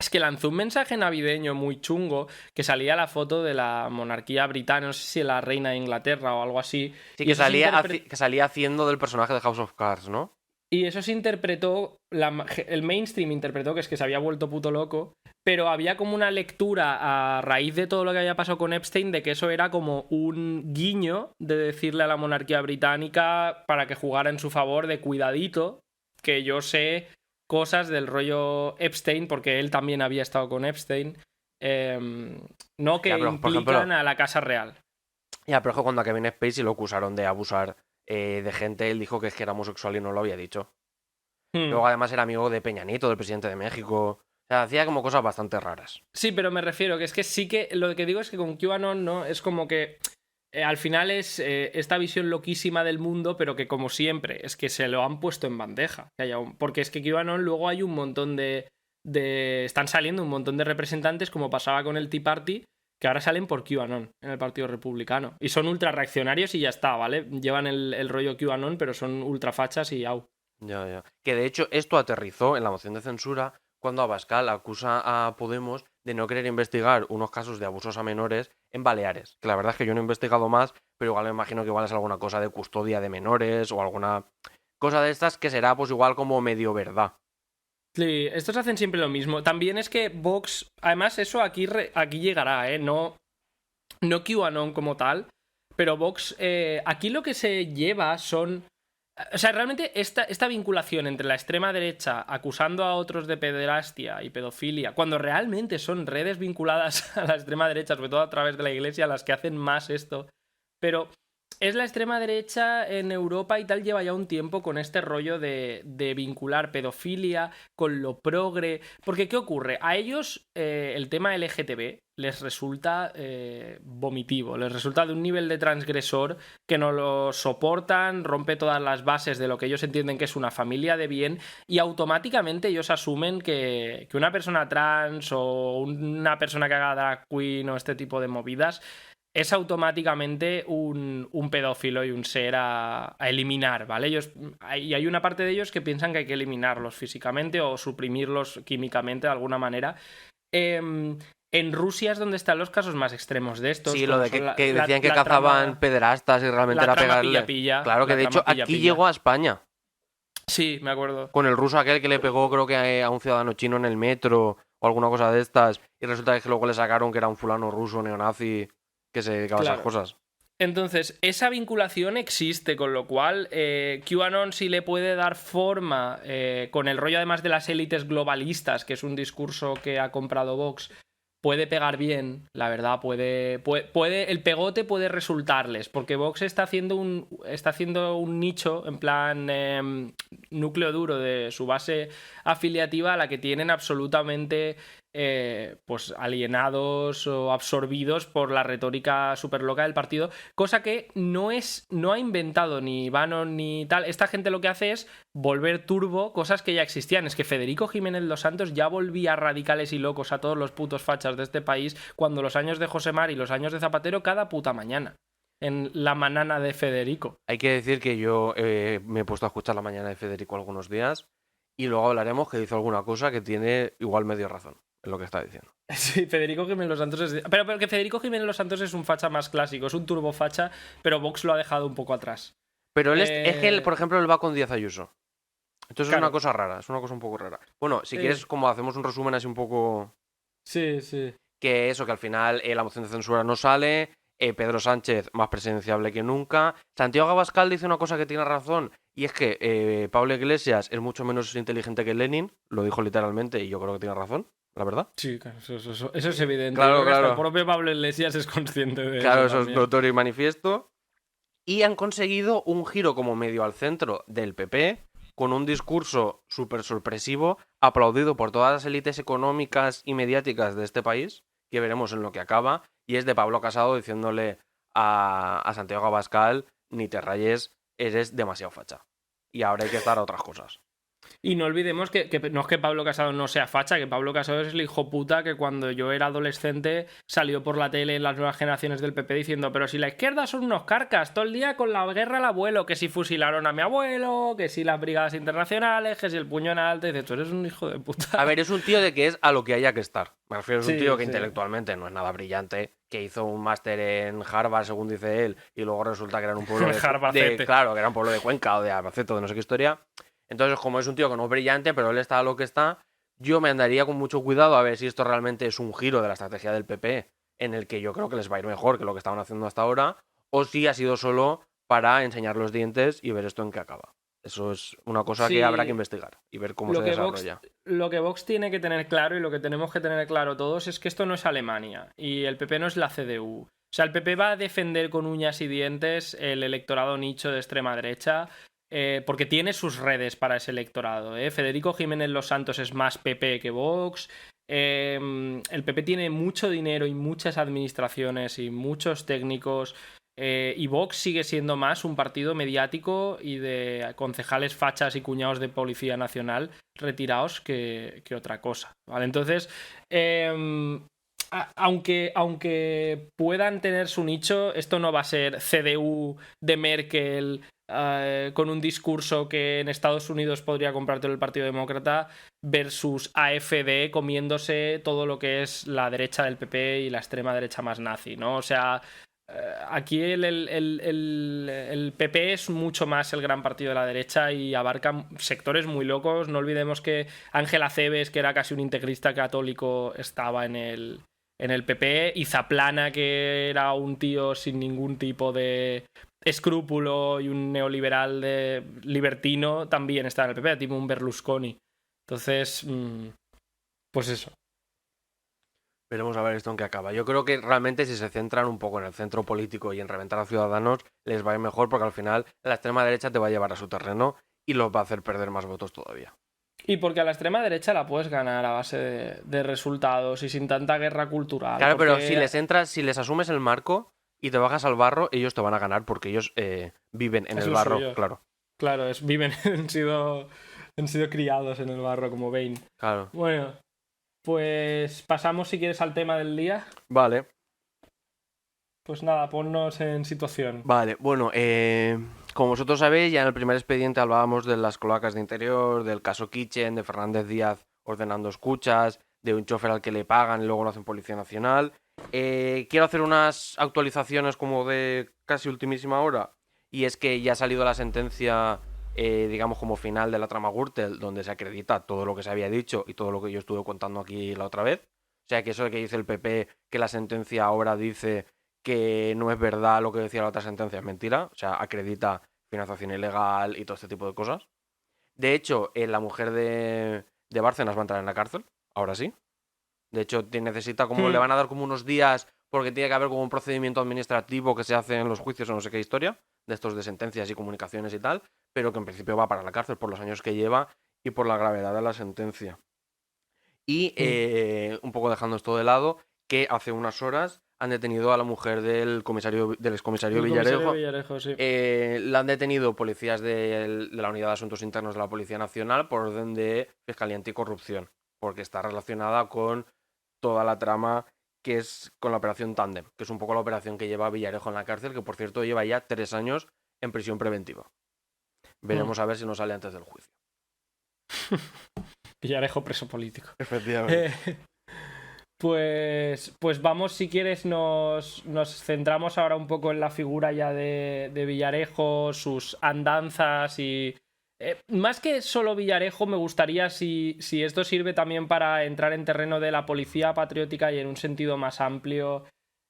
Es que lanzó un mensaje navideño muy chungo que salía la foto de la monarquía británica, no sé si la reina de Inglaterra o algo así. Sí, Y que eso se que salía haciendo del personaje de House of Cards, ¿no? Y eso se interpretó, el mainstream interpretó que es que se había vuelto puto loco, pero había como una lectura a raíz de todo lo que había pasado con Epstein de que eso era como un guiño de decirle a la monarquía británica para que jugara en su favor de cuidadito, que yo sé cosas del rollo Epstein, porque él también había estado con Epstein, no que Ya, pero, por implican ejemplo, a la Casa Real. Ya, pero es que cuando a Kevin Spacey lo acusaron de abusar de gente, él dijo que es que era homosexual y no lo había dicho. Luego además era amigo de Peña Nieto, del presidente de México. O sea, hacía como cosas bastante raras. Sí, pero me refiero que es que sí que lo que digo es que con QAnon no es como que al final es esta visión loquísima del mundo, pero que como siempre es que se lo han puesto en bandeja. Porque es que QAnon luego hay un montón están saliendo un montón de representantes, como pasaba con el Tea Party, que ahora salen por QAnon en el Partido Republicano. Y son ultra reaccionarios y ya está, ¿vale? Llevan el rollo QAnon, pero son ultra fachas y au. Ya. Que de hecho esto aterrizó en la moción de censura cuando Abascal acusa a Podemos de no querer investigar unos casos de abusos a menores en Baleares. Que la verdad es que yo no he investigado más, pero igual me imagino que igual es alguna cosa de custodia de menores o alguna cosa de estas que será pues igual como medio verdad. Sí, estos hacen siempre lo mismo. También es que Vox, además eso aquí llegará, ¿eh? No QAnon como tal, pero Vox, aquí lo que se lleva son... O sea, realmente esta vinculación entre la extrema derecha acusando a otros de pederastia y pedofilia, cuando realmente son redes vinculadas a la extrema derecha, sobre todo a través de la iglesia, las que hacen más esto, pero es la extrema derecha en Europa y tal, lleva ya un tiempo con este rollo de vincular pedofilia con lo progre, porque ¿qué ocurre? A ellos el tema LGTB les resulta vomitivo, les resulta de un nivel de transgresor que no lo soportan, rompe todas las bases de lo que ellos entienden que es una familia de bien, y automáticamente ellos asumen que una persona trans o una persona que haga drag queen o este tipo de movidas es automáticamente un pedófilo y un ser a eliminar, ¿vale? Y hay una parte de ellos que piensan que hay que eliminarlos físicamente o suprimirlos químicamente de alguna manera. En Rusia es donde están los casos más extremos de estos. Sí, lo de que decían que la cazaban trama, pederastas y realmente era pegarle. pilla, Claro que de hecho aquí llegó a España. Sí, me acuerdo. Con el ruso aquel que le pegó, creo que a un ciudadano chino en el metro o alguna cosa de estas. Y resulta que luego le sacaron que era un fulano ruso neonazi que se dedicaba a esas cosas. Entonces, esa vinculación existe, con lo cual QAnon sí le puede dar forma con el rollo además de las élites globalistas, que es un discurso que ha comprado Vox, puede pegar bien, la verdad, el pegote puede resultarles, porque Vox está haciendo un nicho, en plan núcleo duro de su base afiliativa, a la que tienen absolutamente pues alienados o absorbidos por la retórica súper loca del partido, cosa que no ha inventado ni Bannon ni tal. Esta gente lo que hace es volver turbo cosas que ya existían. Es que Federico Jiménez Los Santos ya volvía radicales y locos a todos los putos fachas de este país cuando los años de José Mar y los años de Zapatero cada puta mañana en la manana de Federico. Hay que decir que yo me he puesto a escuchar la mañana de Federico algunos días y luego hablaremos que hizo alguna cosa que tiene igual medio razón en lo que está diciendo. Sí, Federico Jiménez Los Santos es... Pero que Federico Jiménez Los Santos es un facha más clásico, es un turbo facha, pero Vox lo ha dejado un poco atrás. Pero él es que él, por ejemplo, él va con Díaz Ayuso. Entonces Claro. es una cosa rara, es una cosa un poco rara. Bueno, si quieres, como hacemos un resumen así un poco... Sí, sí. Que eso, que al final la moción de censura no sale, Pedro Sánchez más presidenciable que nunca. Santiago Abascal dice una cosa que tiene razón, y es que Pablo Iglesias es mucho menos inteligente que Lenin, lo dijo literalmente, y yo creo que tiene razón, la verdad. Sí, claro, eso es evidente. Claro, Hasta claro. el propio Pablo Iglesias es consciente de Claro, eso. eso es notorio y manifiesto. Y han conseguido un giro como medio al centro del PP, con un discurso súper sorpresivo, aplaudido por todas las élites económicas y mediáticas de este país, que veremos en lo que acaba, y es de Pablo Casado diciéndole a Santiago Abascal: ni te rayes, eres demasiado facha. Y ahora hay que estar a otras cosas. Y no olvidemos que no es que Pablo Casado no sea facha, que Pablo Casado es el hijo puta que cuando yo era adolescente salió por la tele en las nuevas generaciones del PP diciendo: pero si la izquierda son unos carcas, todo el día con la guerra al abuelo, que si fusilaron a mi abuelo, que si las brigadas internacionales, que si el puño en alto. Y dices: tú eres un hijo de puta. A ver, es un tío de que es a lo que haya que estar. Me refiero, es un Sí, tío que sí. intelectualmente no es nada brillante, que hizo un máster en Harvard, según dice él, y luego resulta que era un pueblo claro, que era un pueblo de Cuenca o de Albacete o de no sé qué historia. Entonces, como es un tío que no es brillante, pero él está a lo que está, yo me andaría con mucho cuidado a ver si esto realmente es un giro de la estrategia del PP, en el que yo creo que les va a ir mejor que lo que estaban haciendo hasta ahora, o si ha sido solo para enseñar los dientes y ver esto en qué acaba. Eso es una cosa que habrá que investigar y ver cómo se desarrolla. Lo que Vox tiene que tener claro, y lo que tenemos que tener claro todos, es que esto no es Alemania y el PP no es la CDU. O sea, el PP va a defender con uñas y dientes el electorado nicho de extrema derecha, porque tiene sus redes para ese electorado. Federico Jiménez Los Santos es más PP que Vox. El PP tiene mucho dinero y muchas administraciones y muchos técnicos. Y Vox sigue siendo más un partido mediático y de concejales fachas y cuñados de Policía Nacional retirados que otra cosa, ¿vale? Entonces, aunque puedan tener su nicho, esto no va a ser CDU de Merkel con un discurso que en Estados Unidos podría comprarte el Partido Demócrata versus AfD comiéndose todo lo que es la derecha del PP y la extrema derecha más nazi, ¿no? O sea, aquí el PP es mucho más el gran partido de la derecha y abarca sectores muy locos. No olvidemos que Ángel Acebes, que era casi un integrista católico, estaba en el en el PP, y Zaplana, que era un tío sin ningún tipo de escrúpulo y un neoliberal libertino, también está en el PP, tipo un Berlusconi. Entonces, pues eso. Veremos a ver esto en qué acaba. Yo creo que realmente si se centran un poco en el centro político y en reventar a Ciudadanos, les va a ir mejor porque al final la extrema derecha te va a llevar a su terreno y los va a hacer perder más votos todavía. Y porque a la extrema derecha la puedes ganar a base de resultados y sin tanta guerra cultural. Claro, porque... pero si les entras, si les asumes el marco y te bajas al barro, ellos te van a ganar porque ellos viven en Es el lo barro, suyo. claro. Claro, viven, han sido criados en el barro como Bane. Claro. Bueno, pues pasamos si quieres al tema del día. Vale. Pues nada, ponnos en situación. Vale, bueno, como vosotros sabéis, ya en el primer expediente hablábamos de las cloacas de interior, del caso Kitchen, de Fernández Díaz ordenando escuchas, de un chofer al que le pagan y luego lo hacen Policía Nacional. Quiero hacer unas actualizaciones como de casi ultimísima hora, y es que ya ha salido la sentencia, digamos, como final de la trama Gürtel, donde se acredita todo lo que se había dicho y todo lo que yo estuve contando aquí la otra vez. O sea, que eso de que dice el PP, que la sentencia ahora dice que no es verdad lo que decía la otra sentencia, es mentira. O sea, acredita financiación ilegal y todo este tipo de cosas. De hecho, la mujer de Bárcenas va a entrar en la cárcel, ahora sí. De hecho, necesita como, le van a dar como unos días porque tiene que haber como un procedimiento administrativo que se hace en los juicios o no sé qué historia, de estos de sentencias y comunicaciones y tal, pero que en principio va para la cárcel por los años que lleva y por la gravedad de la sentencia. Y un poco dejando esto de lado, que hace unas horas han detenido a la mujer del excomisario Villarejo. Sí. La han detenido policías de la Unidad de Asuntos Internos de la Policía Nacional por orden de Fiscalía Anticorrupción, porque está relacionada con toda la trama que es con la operación Tándem, que es un poco la operación que lleva Villarejo en la cárcel, que por cierto lleva ya 3 años en prisión preventiva. Veremos a ver si no sale antes del juicio. Villarejo preso político. Efectivamente. Pues vamos, si quieres, nos centramos ahora un poco en la figura ya de Villarejo, sus andanzas y... más que solo Villarejo, me gustaría si esto sirve también para entrar en terreno de la policía patriótica y en un sentido más amplio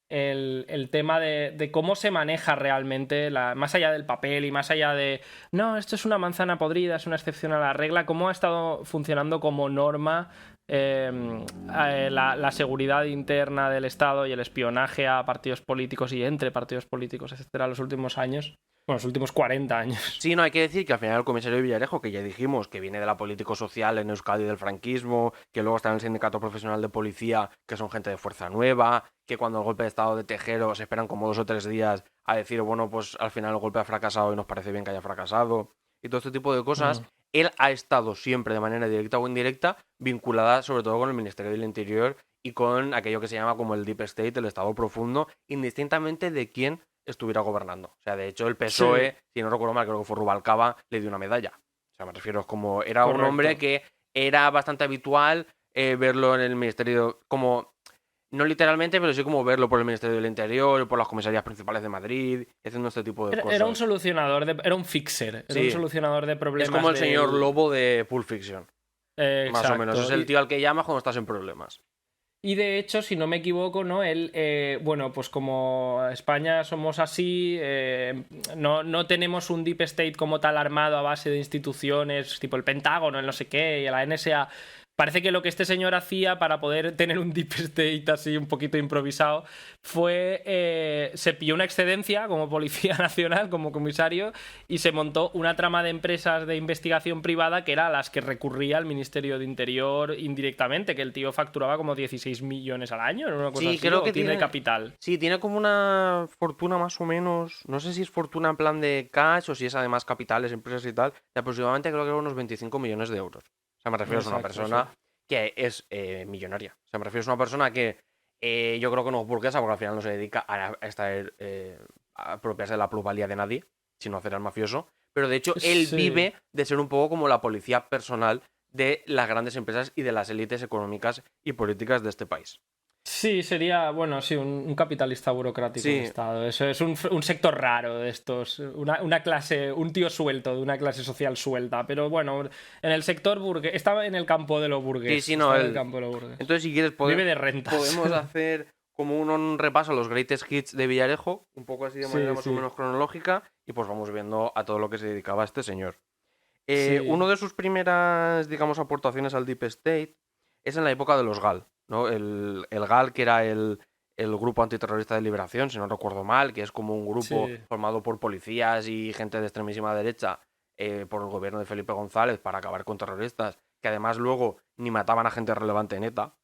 el tema de cómo se maneja realmente, más allá del papel y más allá de no, esto es una manzana podrida, es una excepción a la regla, cómo ha estado funcionando como norma la seguridad interna del Estado y el espionaje a partidos políticos y entre partidos políticos, etcétera, los últimos años. Bueno, los últimos 40 años. Sí, no, hay que decir que al final el comisario Villarejo, que ya dijimos que viene de la político-social en Euskadi del franquismo, que luego está en el sindicato profesional de policía, que son gente de Fuerza Nueva, que cuando el golpe de estado de Tejero se esperan como 2 o 3 días a decir, bueno, pues al final el golpe ha fracasado y nos parece bien que haya fracasado, y todo este tipo de cosas. Él ha estado siempre de manera directa o indirecta vinculada sobre todo con el Ministerio del Interior y con aquello que se llama como el Deep State, el Estado profundo, indistintamente de quién estuviera gobernando. O sea, de hecho, el PSOE, si no recuerdo mal, creo que fue Rubalcaba, le dio una medalla. O sea, me refiero, es como era un hombre que era bastante habitual verlo en el Ministerio, como, no literalmente, pero sí como verlo por el Ministerio del Interior, por las comisarías principales de Madrid, haciendo este tipo de cosas. Era un solucionador, era un fixer, era un solucionador de problemas. Es como el señor Lobo de Pulp Fiction. Más o menos, es el tío al que llamas cuando estás en problemas. Y de hecho, si no me equivoco, ¿no? Él, bueno, pues como España somos así, no tenemos un deep state como tal armado a base de instituciones tipo el Pentágono, el no sé qué, y la NSA. Parece que lo que este señor hacía para poder tener un deep state así un poquito improvisado fue, se pilló una excedencia como Policía Nacional, como comisario, y se montó una trama de empresas de investigación privada que era a las que recurría el Ministerio de Interior indirectamente, que el tío facturaba como 16 millones al año, ¿no? Una cosa así, creo que tiene capital. Sí, tiene como una fortuna más o menos, no sé si es fortuna en plan de cash o si es además capitales, empresas y tal, de aproximadamente creo que eran unos 25 millones de euros. O sea, me refiero a una persona que es millonaria. O sea, me refiero a una persona que yo creo que no es burguesa porque al final no se dedica a apropiarse de la plusvalía de nadie, sino a hacer al mafioso. Pero de hecho, él vive de ser un poco como la policía personal de las grandes empresas y de las élites económicas y políticas de este país. Sí, sería, bueno, sí, un capitalista burocrático de Sí, Estado. Eso es un sector raro de estos. Una clase, un tío suelto, de una clase social suelta. Pero bueno, en el sector burgués. Estaba en el campo de lo sí, burgués. sí, no, Está en el él. campo de lo burgués. Entonces, si quieres, Vive de rentas. podemos hacer como un repaso a los greatest hits de Villarejo, un poco así de manera Sí, más o sí. menos cronológica, y pues vamos viendo a todo lo que se dedicaba este señor. Sí, Uno de sus primeras, digamos, aportaciones al Deep State es en la época de los GAL, ¿no? El GAL, que era el Grupo Antiterrorista de Liberación, si no recuerdo mal, que es como un grupo sí. formado por policías y gente de extremísima derecha por el gobierno de Felipe González para acabar con terroristas, que además luego ni mataban a gente relevante en ETA.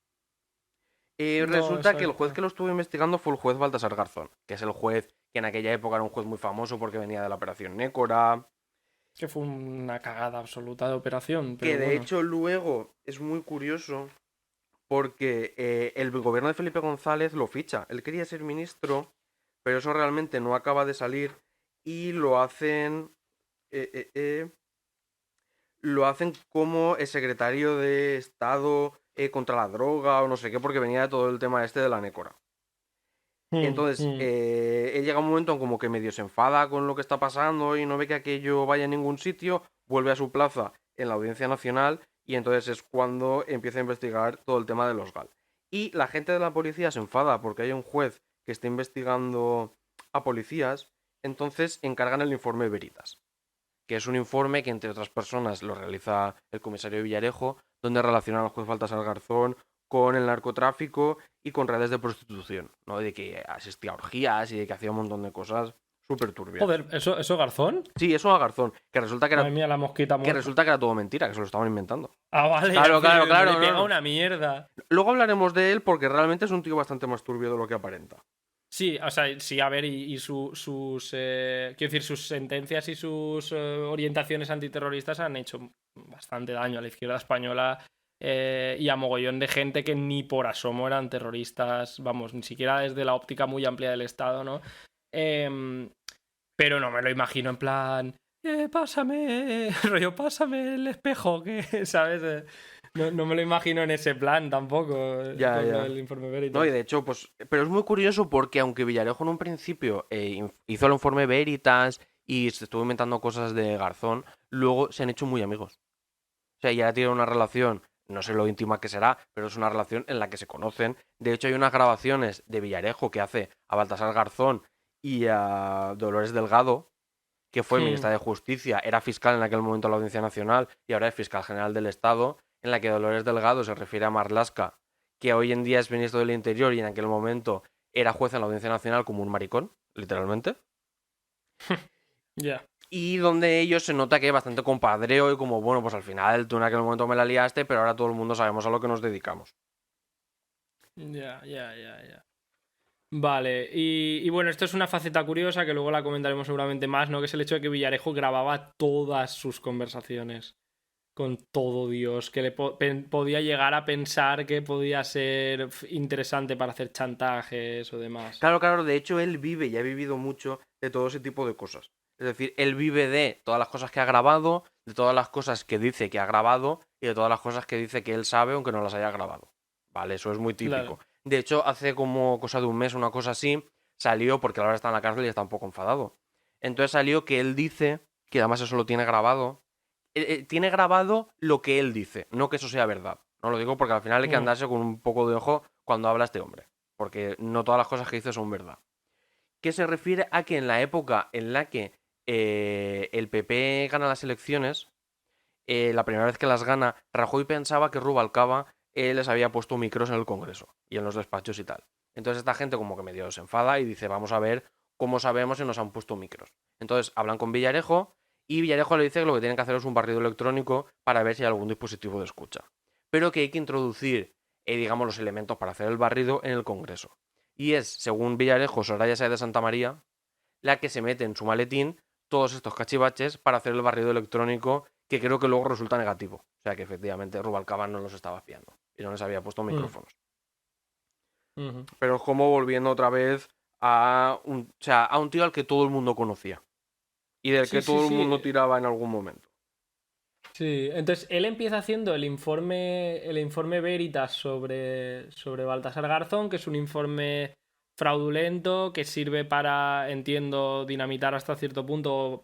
No, Resulta que el juez exacto. que lo estuvo investigando fue el juez Baltasar Garzón, que es el juez que en aquella época era un juez muy famoso porque venía de la Operación Nécora, Que fue una cagada absoluta de operación, que pero de bueno. hecho luego es muy curioso porque el gobierno de Felipe González lo ficha. Él quería ser ministro, pero eso realmente no acaba de salir y eh, eh, eh, lo hacen como el secretario de Estado contra la droga o no sé qué, porque venía de todo el tema este de la nécora. Mm, Entonces, mm. él llega un momento en como que medio se enfada con lo que está pasando y no ve que aquello vaya a ningún sitio, vuelve a su plaza en la Audiencia Nacional y entonces es cuando empieza a investigar todo el tema de los GAL. Y la gente de la policía se enfada porque hay un juez que está investigando a policías, entonces encargan el informe Veritas, que es un informe que, entre otras personas, lo realiza el comisario Villarejo, donde relaciona al juez Baltasar Garzón con el narcotráfico y con redes de prostitución, ¿no? De que asistía a orgías y de que hacía un montón de cosas súper turbias. Joder, ¿eso Garzón? Sí, eso a Garzón, Madre mía, la mosquita que muerta. resulta que era todo mentira, que se lo estaban inventando. Ah, vale, ya Claro, decía claro, yo, no le claro, no, pega no. una mierda. Luego hablaremos de él porque realmente es un tío bastante más turbio de lo que aparenta. Sí, o sea, sí, a ver, y quiero decir, sus sentencias y sus orientaciones antiterroristas han hecho bastante daño a la izquierda española y a mogollón de gente que ni por asomo eran terroristas, vamos, ni siquiera desde la óptica muy amplia del Estado, ¿no? Em, pero no me lo imagino en plan, pásame, rollo, pásame el espejo, que, ¿sabes? No, no me lo imagino en ese plan tampoco, Ya, con lo ya. del informe No, y Veritas. de hecho, pues, pero es muy curioso porque aunque Villarejo en un principio hizo el informe Veritas y se estuvo inventando cosas de Garzón, luego se han hecho muy amigos. O sea, ya tienen una relación, no sé lo íntima que será, pero es una relación en la que se conocen. De hecho, hay unas grabaciones de Villarejo que hace a Baltasar Garzón y a Dolores Delgado, que fue Hmm, ministra de Justicia, era fiscal en aquel momento de la Audiencia Nacional y ahora es fiscal general del Estado, en la que Dolores Delgado se refiere a Marlaska, que hoy en día es ministro del Interior y en aquel momento era juez en la Audiencia Nacional, como un maricón, literalmente. ya. Y donde ellos se nota que hay bastante compadreo y como, bueno, pues al final tú en aquel momento me la liaste, pero ahora todo el mundo sabemos a lo que nos dedicamos. Ya, ya, ya, ya. Vale, y bueno, esto es una faceta curiosa que luego la comentaremos seguramente más, ¿no? Que es el hecho de que Villarejo grababa todas sus conversaciones con todo Dios, que podía llegar a pensar que podía ser interesante para hacer chantajes o demás. Claro, claro, de hecho él vive y ha vivido mucho de todo ese tipo de cosas. Es decir, él vive de todas las cosas que ha grabado, de todas las cosas que dice que ha grabado y de todas las cosas que dice que él sabe aunque no las haya grabado. Vale, eso es muy típico. Claro. De hecho, hace como cosa de un mes, una cosa así, salió, porque ahora está en la cárcel y está un poco enfadado. Entonces salió que él dice, que además eso lo tiene grabado, tiene grabado lo que él dice, no que eso sea verdad. No lo digo porque al final hay que Mm, andarse con un poco de ojo cuando habla este hombre, porque no todas las cosas que dice son verdad. Que se refiere a que en la época en la que el PP gana las elecciones, la primera vez que las gana, Rajoy pensaba que Rubalcaba les había puesto micros en el Congreso y en los despachos y tal. Entonces esta gente como que medio se enfada y dice, vamos a ver cómo sabemos si nos han puesto micros. Entonces hablan con Villarejo y Villarejo le dice que lo que tienen que hacer es un barrido electrónico para ver si hay algún dispositivo de escucha. Pero que hay que introducir, digamos, los elementos para hacer el barrido en el Congreso. Y es, según Villarejo, Soraya Sáez de Santa María, la que se mete en su maletín todos estos cachivaches para hacer el barrido electrónico, que creo que luego resulta negativo. O sea que efectivamente Rubalcaba no los estaba espiando y no les había puesto mm, micrófonos. ujú. Pero es como volviendo otra vez a un tío al que todo el mundo conocía y del Sí, que sí, todo el sí. mundo tiraba en algún momento. Sí, entonces él empieza haciendo el informe Veritas sobre Baltasar Garzón, que es un informe fraudulento que sirve para, entiendo, dinamitar hasta cierto punto,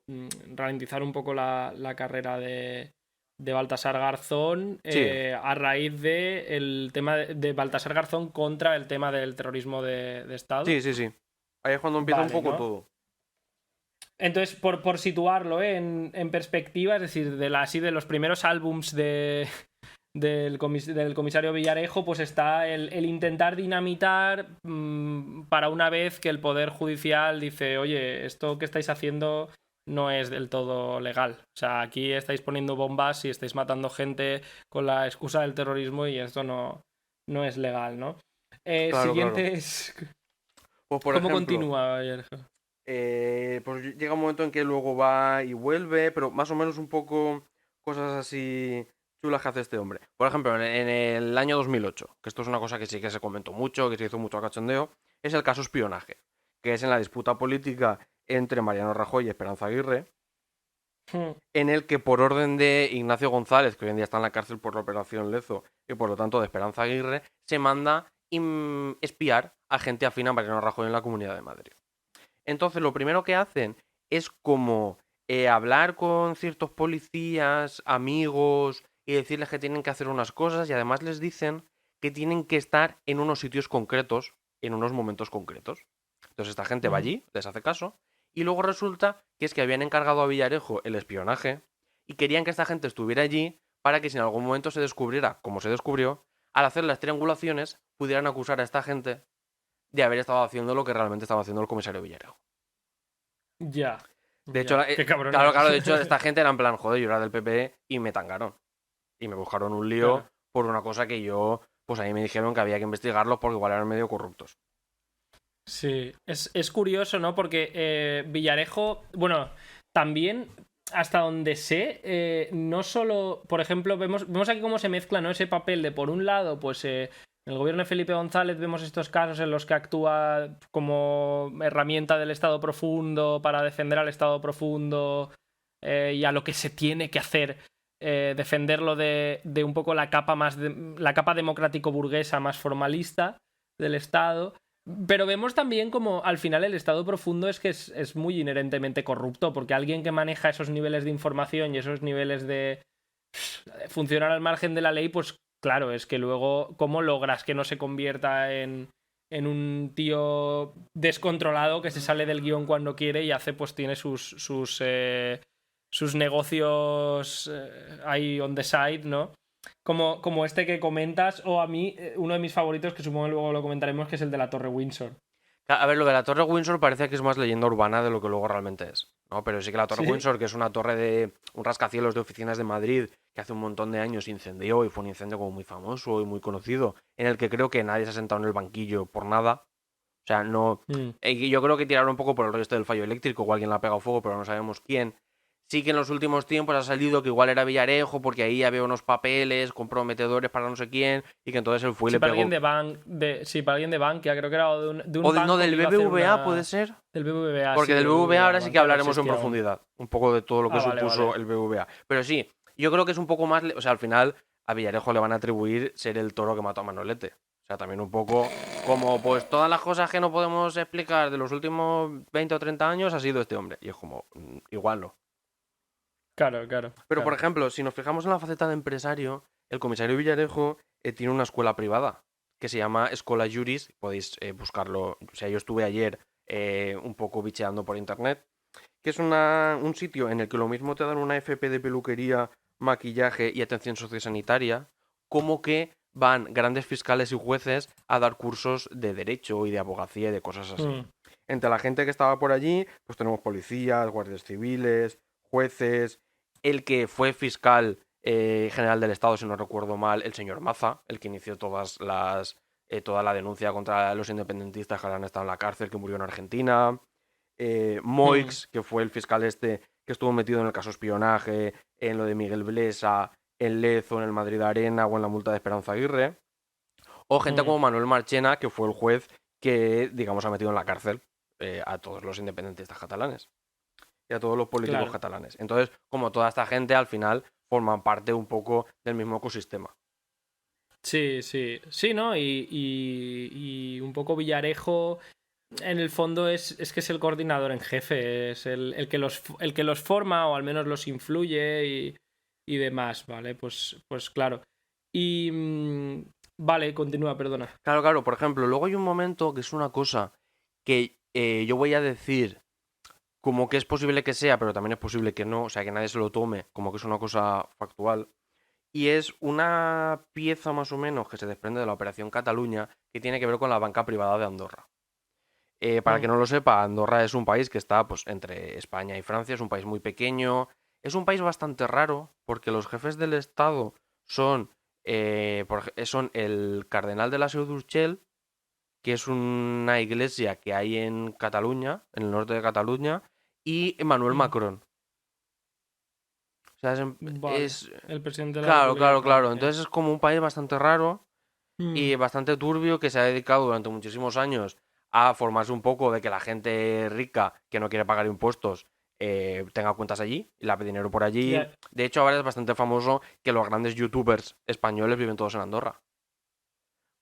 ralentizar un poco la carrera de Baltasar Garzón, Sí, a raíz del tema de Baltasar Garzón contra el tema del terrorismo de Estado. sí, sí, sí. Ahí es cuando empieza un Vale, poco ¿no? todo. Entonces, por situarlo, en perspectiva, es decir, así de los primeros álbums del comisario Villarejo, pues está el intentar dinamitar, para una vez que el Poder Judicial dice, oye, esto que estáis haciendo no es del todo legal. O sea, aquí estáis poniendo bombas y estáis matando gente con la excusa del terrorismo y esto no es legal, ¿no? Claro, claro. Siguiente es... Pues por ¿Cómo ejemplo, continúa, Villarejo? pues llega un momento en que luego va y vuelve, pero más o menos un poco cosas así chulas que hace este hombre. Por ejemplo, en el año 2008, que esto es una cosa que sí que se comentó mucho, que se hizo mucho a cachondeo, es el caso espionaje, que es en la disputa política entre Mariano Rajoy y Esperanza Aguirre, en el que por orden de Ignacio González, que hoy en día está en la cárcel por la Operación Lezo, y por lo tanto de Esperanza Aguirre, se manda espiar a gente afín a Mariano Rajoy en la Comunidad de Madrid. Entonces, lo primero que hacen es como hablar con ciertos policías, amigos, y decirles que tienen que hacer unas cosas, y además les dicen que tienen que estar en unos sitios concretos, en unos momentos concretos. Entonces, esta gente va allí, les hace caso, y luego resulta que es que habían encargado a Villarejo el espionaje, y querían que esta gente estuviera allí para que si en algún momento se descubriera, como se descubrió, al hacer las triangulaciones, pudieran acusar a esta gente de haber estado haciendo lo que realmente estaba haciendo el comisario Villarejo. Ya, De hecho, ya. Qué claro, cabrones. claro, de hecho, esta gente era en plan, joder, yo era del PP y me tangaron. Y me buscaron un lío Claro. por una cosa que yo, pues ahí me dijeron que había que investigarlos porque igual eran medio corruptos. Sí, es curioso, ¿no? Porque Villarejo, bueno, también, hasta donde sé, no solo, por ejemplo, vemos aquí cómo se mezcla, ¿no? Ese papel de, por un lado, pues en el gobierno de Felipe González vemos estos casos en los que actúa como herramienta del Estado profundo para defender al Estado profundo, y a lo que se tiene que hacer, defenderlo de un poco la capa democrático-burguesa más formalista del Estado. Pero vemos también como al final el estado profundo es que es muy inherentemente corrupto, porque alguien que maneja esos niveles de información y esos niveles de funcionar al margen de la ley, pues claro, es que luego, ¿cómo logras que no se convierta en un tío descontrolado que se sale del guión cuando quiere y hace, pues tiene sus negocios ahí on the side, ¿no? Como este que comentas, o a mí, uno de mis favoritos, que supongo que luego lo comentaremos, que es el de la Torre Windsor. A ver, lo de la Torre Windsor parece que es más leyenda urbana de lo que luego realmente es, ¿no? Pero sí que la Torre Sí, Windsor, que es una torre de un rascacielos de oficinas de Madrid que hace un montón de años incendió y fue un incendio como muy famoso y muy conocido, en el que creo que nadie se ha sentado en el banquillo por nada. O sea, no. mm, Yo creo que tiraron un poco por el rollo este del fallo eléctrico, o alguien le ha pegado fuego, pero no sabemos quién. Sí que en los últimos tiempos ha salido que igual era Villarejo, porque ahí había unos papeles comprometedores para no sé quién, y que entonces él fue y sí, le para alguien pegó. para alguien de Bankia, creo que era de un No, banco del que iba a hacer BBVA puede una. ser. Del BBVA, Porque sí, del del BBVA BBVA. ahora sí que Bankia no hablaremos en existía aún. profundidad, un poco de todo lo que Ah, vale, supuso vale. el BBVA. Pero sí, yo creo que es un poco más. O sea, al final a Villarejo le van a atribuir ser el toro que mató a Manolete. O sea, también un poco como, pues todas las cosas que no podemos explicar de los últimos 20 o 30 años ha sido este hombre. Y es como, igual no. Claro, claro, Pero, por claro. ejemplo, si nos fijamos en la faceta de empresario, el comisario Villarejo tiene una escuela privada que se llama Escola Juris. Podéis buscarlo. O sea, yo estuve ayer un poco bicheando por internet. Que es un sitio en el que lo mismo te dan una FP de peluquería, maquillaje y atención sociosanitaria, como que van grandes fiscales y jueces a dar cursos de derecho y de abogacía y de cosas así. Mm, Entre la gente que estaba por allí, pues tenemos policías, guardias civiles, jueces, el que fue fiscal general del Estado, si no recuerdo mal, el señor Maza, el que inició toda la denuncia contra los independentistas que ahora han estado en la cárcel, que murió en Argentina. mm, Moix, que fue el fiscal este que estuvo metido en el caso espionaje, en lo de Miguel Blesa, en Lezo, en el Madrid Arena o en la multa de Esperanza Aguirre. O gente mm, como Manuel Marchena, que fue el juez que, digamos, ha metido en la cárcel a todos los independentistas catalanes y a todos los políticos claro. catalanes. Entonces, como toda esta gente, al final forman parte un poco del mismo ecosistema. Sí, sí. Sí, ¿no? Y un poco Villarejo, en el fondo, es que es el coordinador en jefe, es el que los forma o al menos los influye y demás, ¿vale? Pues claro. Y... vale, continúa, perdona. Claro, claro, por ejemplo, luego hay un momento que es una cosa que yo voy a decir como que es posible que sea, pero también es posible que no, o sea, que nadie se lo tome como que es una cosa factual. Y es una pieza más o menos que se desprende de la Operación Cataluña que tiene que ver con la banca privada de Andorra. Para Mm, que no lo sepa, Andorra es un país que está pues, entre España y Francia, es un país muy pequeño, es un país bastante raro porque los jefes del Estado son, son el cardenal de la Seu d'Urgell, que es una iglesia que hay en Cataluña, en el norte de Cataluña, y Emmanuel mm. Macron. O sea, Vale. El presidente de la claro, República de claro, claro. Francia. Entonces es como un país bastante raro Mm, y bastante turbio que se ha dedicado durante muchísimos años a formarse un poco de que la gente rica que no quiere pagar impuestos tenga cuentas allí y la dinero por allí. ya. De hecho, ahora es bastante famoso que los grandes youtubers españoles viven todos en Andorra.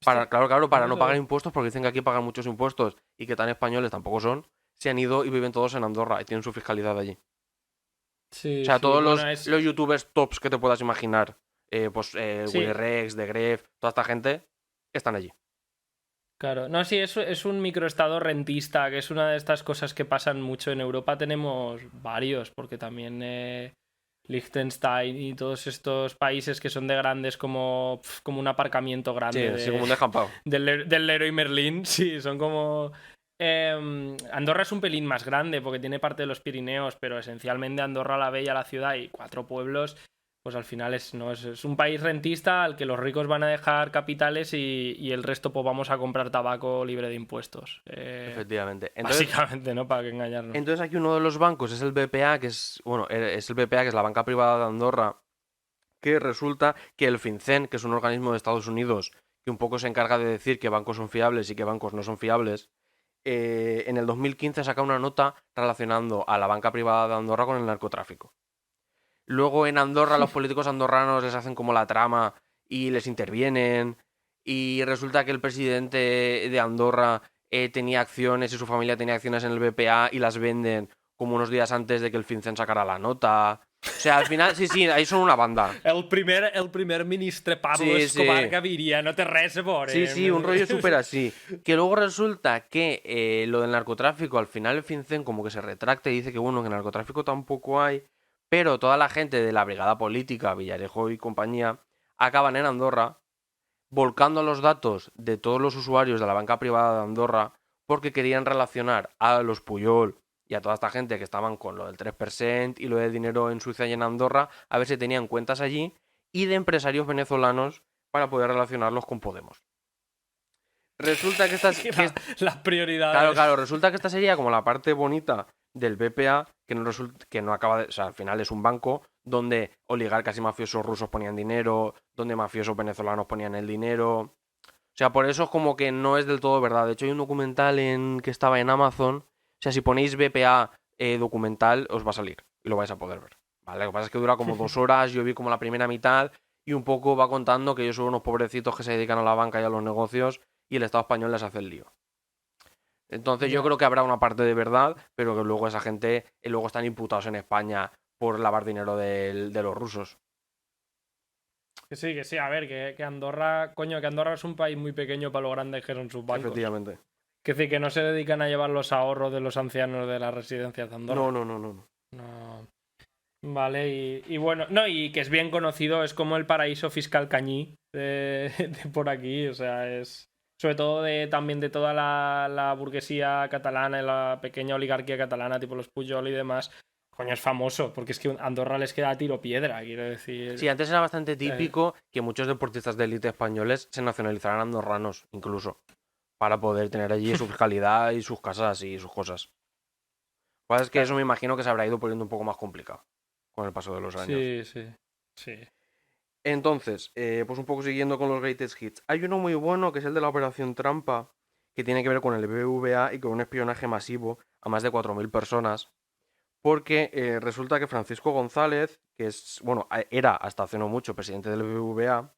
Hostia, Claro, claro, no para lo no pagar sabía. impuestos, porque dicen que aquí pagan muchos impuestos y que tan españoles tampoco son, se han ido y viven todos en Andorra y tienen su fiscalidad allí. O Sí, sea, sí. todos Bueno, los youtubers tops que te puedas imaginar, Willy sí, Rex, The Gref, toda esta gente, están allí. claro. No, sí, es un microestado rentista, que es una de estas cosas que pasan mucho. En Europa tenemos varios, porque también Liechtenstein y todos estos países que son de grandes como un aparcamiento grande Sí, sí, como un descampado. del Leroy Merlin, sí, son como... Andorra es un pelín más grande porque tiene parte de los Pirineos, pero esencialmente Andorra la Bella, la ciudad y 4 pueblos, pues al final no, es un país rentista al que los ricos van a dejar capitales y el resto pues vamos a comprar tabaco libre de impuestos. Efectivamente. Básicamente, ¿no? Para que engañarnos. Entonces aquí uno de los bancos es el BPA, que es, bueno, es el BPA, que es la banca privada de Andorra, que resulta que el FinCEN, que es un organismo de Estados Unidos, que un poco se encarga de decir qué bancos son fiables y qué bancos no son fiables, en el 2015 saca una nota relacionando a la banca privada de Andorra con el narcotráfico. Luego en Andorra los políticos andorranos les hacen como la trama y les intervienen. Y resulta que el presidente de Andorra tenía acciones y su familia tenía acciones en el BPA y las venden como unos días antes de que el FinCEN sacara la nota. O sea, al final, sí, sí, ahí son una banda. El primer ministre Pablo Sí, Escobar sí. Gaviria, no te res a Sí, sí, un rollo súper así. Que luego resulta que lo del narcotráfico, al final el FinCEN como que se retracta y dice que bueno, que narcotráfico tampoco hay, pero toda la gente de la brigada política, Villarejo y compañía, acaban en Andorra volcando los datos de todos los usuarios de la banca privada de Andorra porque querían relacionar a los Puyol y a toda esta gente que estaban con lo del 3% y lo del dinero en Suiza y en Andorra, a ver si tenían cuentas allí, y de empresarios venezolanos para poder relacionarlos con Podemos. Resulta que estas. Las Claro, prioridades. claro, resulta que esta sería como la parte bonita del BPA, que no acaba de. O sea, al final es un banco donde oligarcas y mafiosos rusos ponían dinero, donde mafiosos venezolanos ponían el dinero. O sea, por eso es como que no es del todo verdad. De hecho, hay un documental que estaba en Amazon. O sea, si ponéis BPA documental, os va a salir y lo vais a poder ver. ¿Vale? Lo que pasa es que dura como 2 horas. Yo vi como la primera mitad y un poco va contando que ellos son unos pobrecitos que se dedican a la banca y a los negocios y el Estado español les hace el lío. Entonces yo Ya. creo que habrá una parte de verdad, pero que luego esa gente luego están imputados en España por lavar dinero de los rusos. Que sí, a ver, que Andorra, coño, que Andorra es un país muy pequeño para lo grandes que son sus bancos. Efectivamente. Que decir, que no se dedican a llevar los ahorros de los ancianos de las residencias de No, Andorra. no, no, no. No. Vale, y bueno, no, y que es bien conocido, es como el paraíso fiscal cañí de por aquí, o sea, es sobre todo también de toda la burguesía catalana y la pequeña oligarquía catalana, tipo los Pujol y demás, coño, es famoso, porque es que Andorra les queda a tiro piedra, quiero decir. Sí, antes era bastante eh, típico que muchos deportistas de élite españoles se nacionalizaran andorranos, incluso, para poder tener allí su fiscalidad y sus casas y sus cosas. Lo que pasa es que eso claro, me imagino que se habrá ido poniendo un poco más complicado con el paso de los años. sí, sí, sí. Entonces, pues un poco siguiendo con los greatest hits. Hay uno muy bueno que es el de la Operación Trampa, que tiene que ver con el BBVA y con un espionaje masivo a más de 4.000 personas. Porque resulta que Francisco González, que es, bueno, era hasta hace no mucho presidente del BBVA,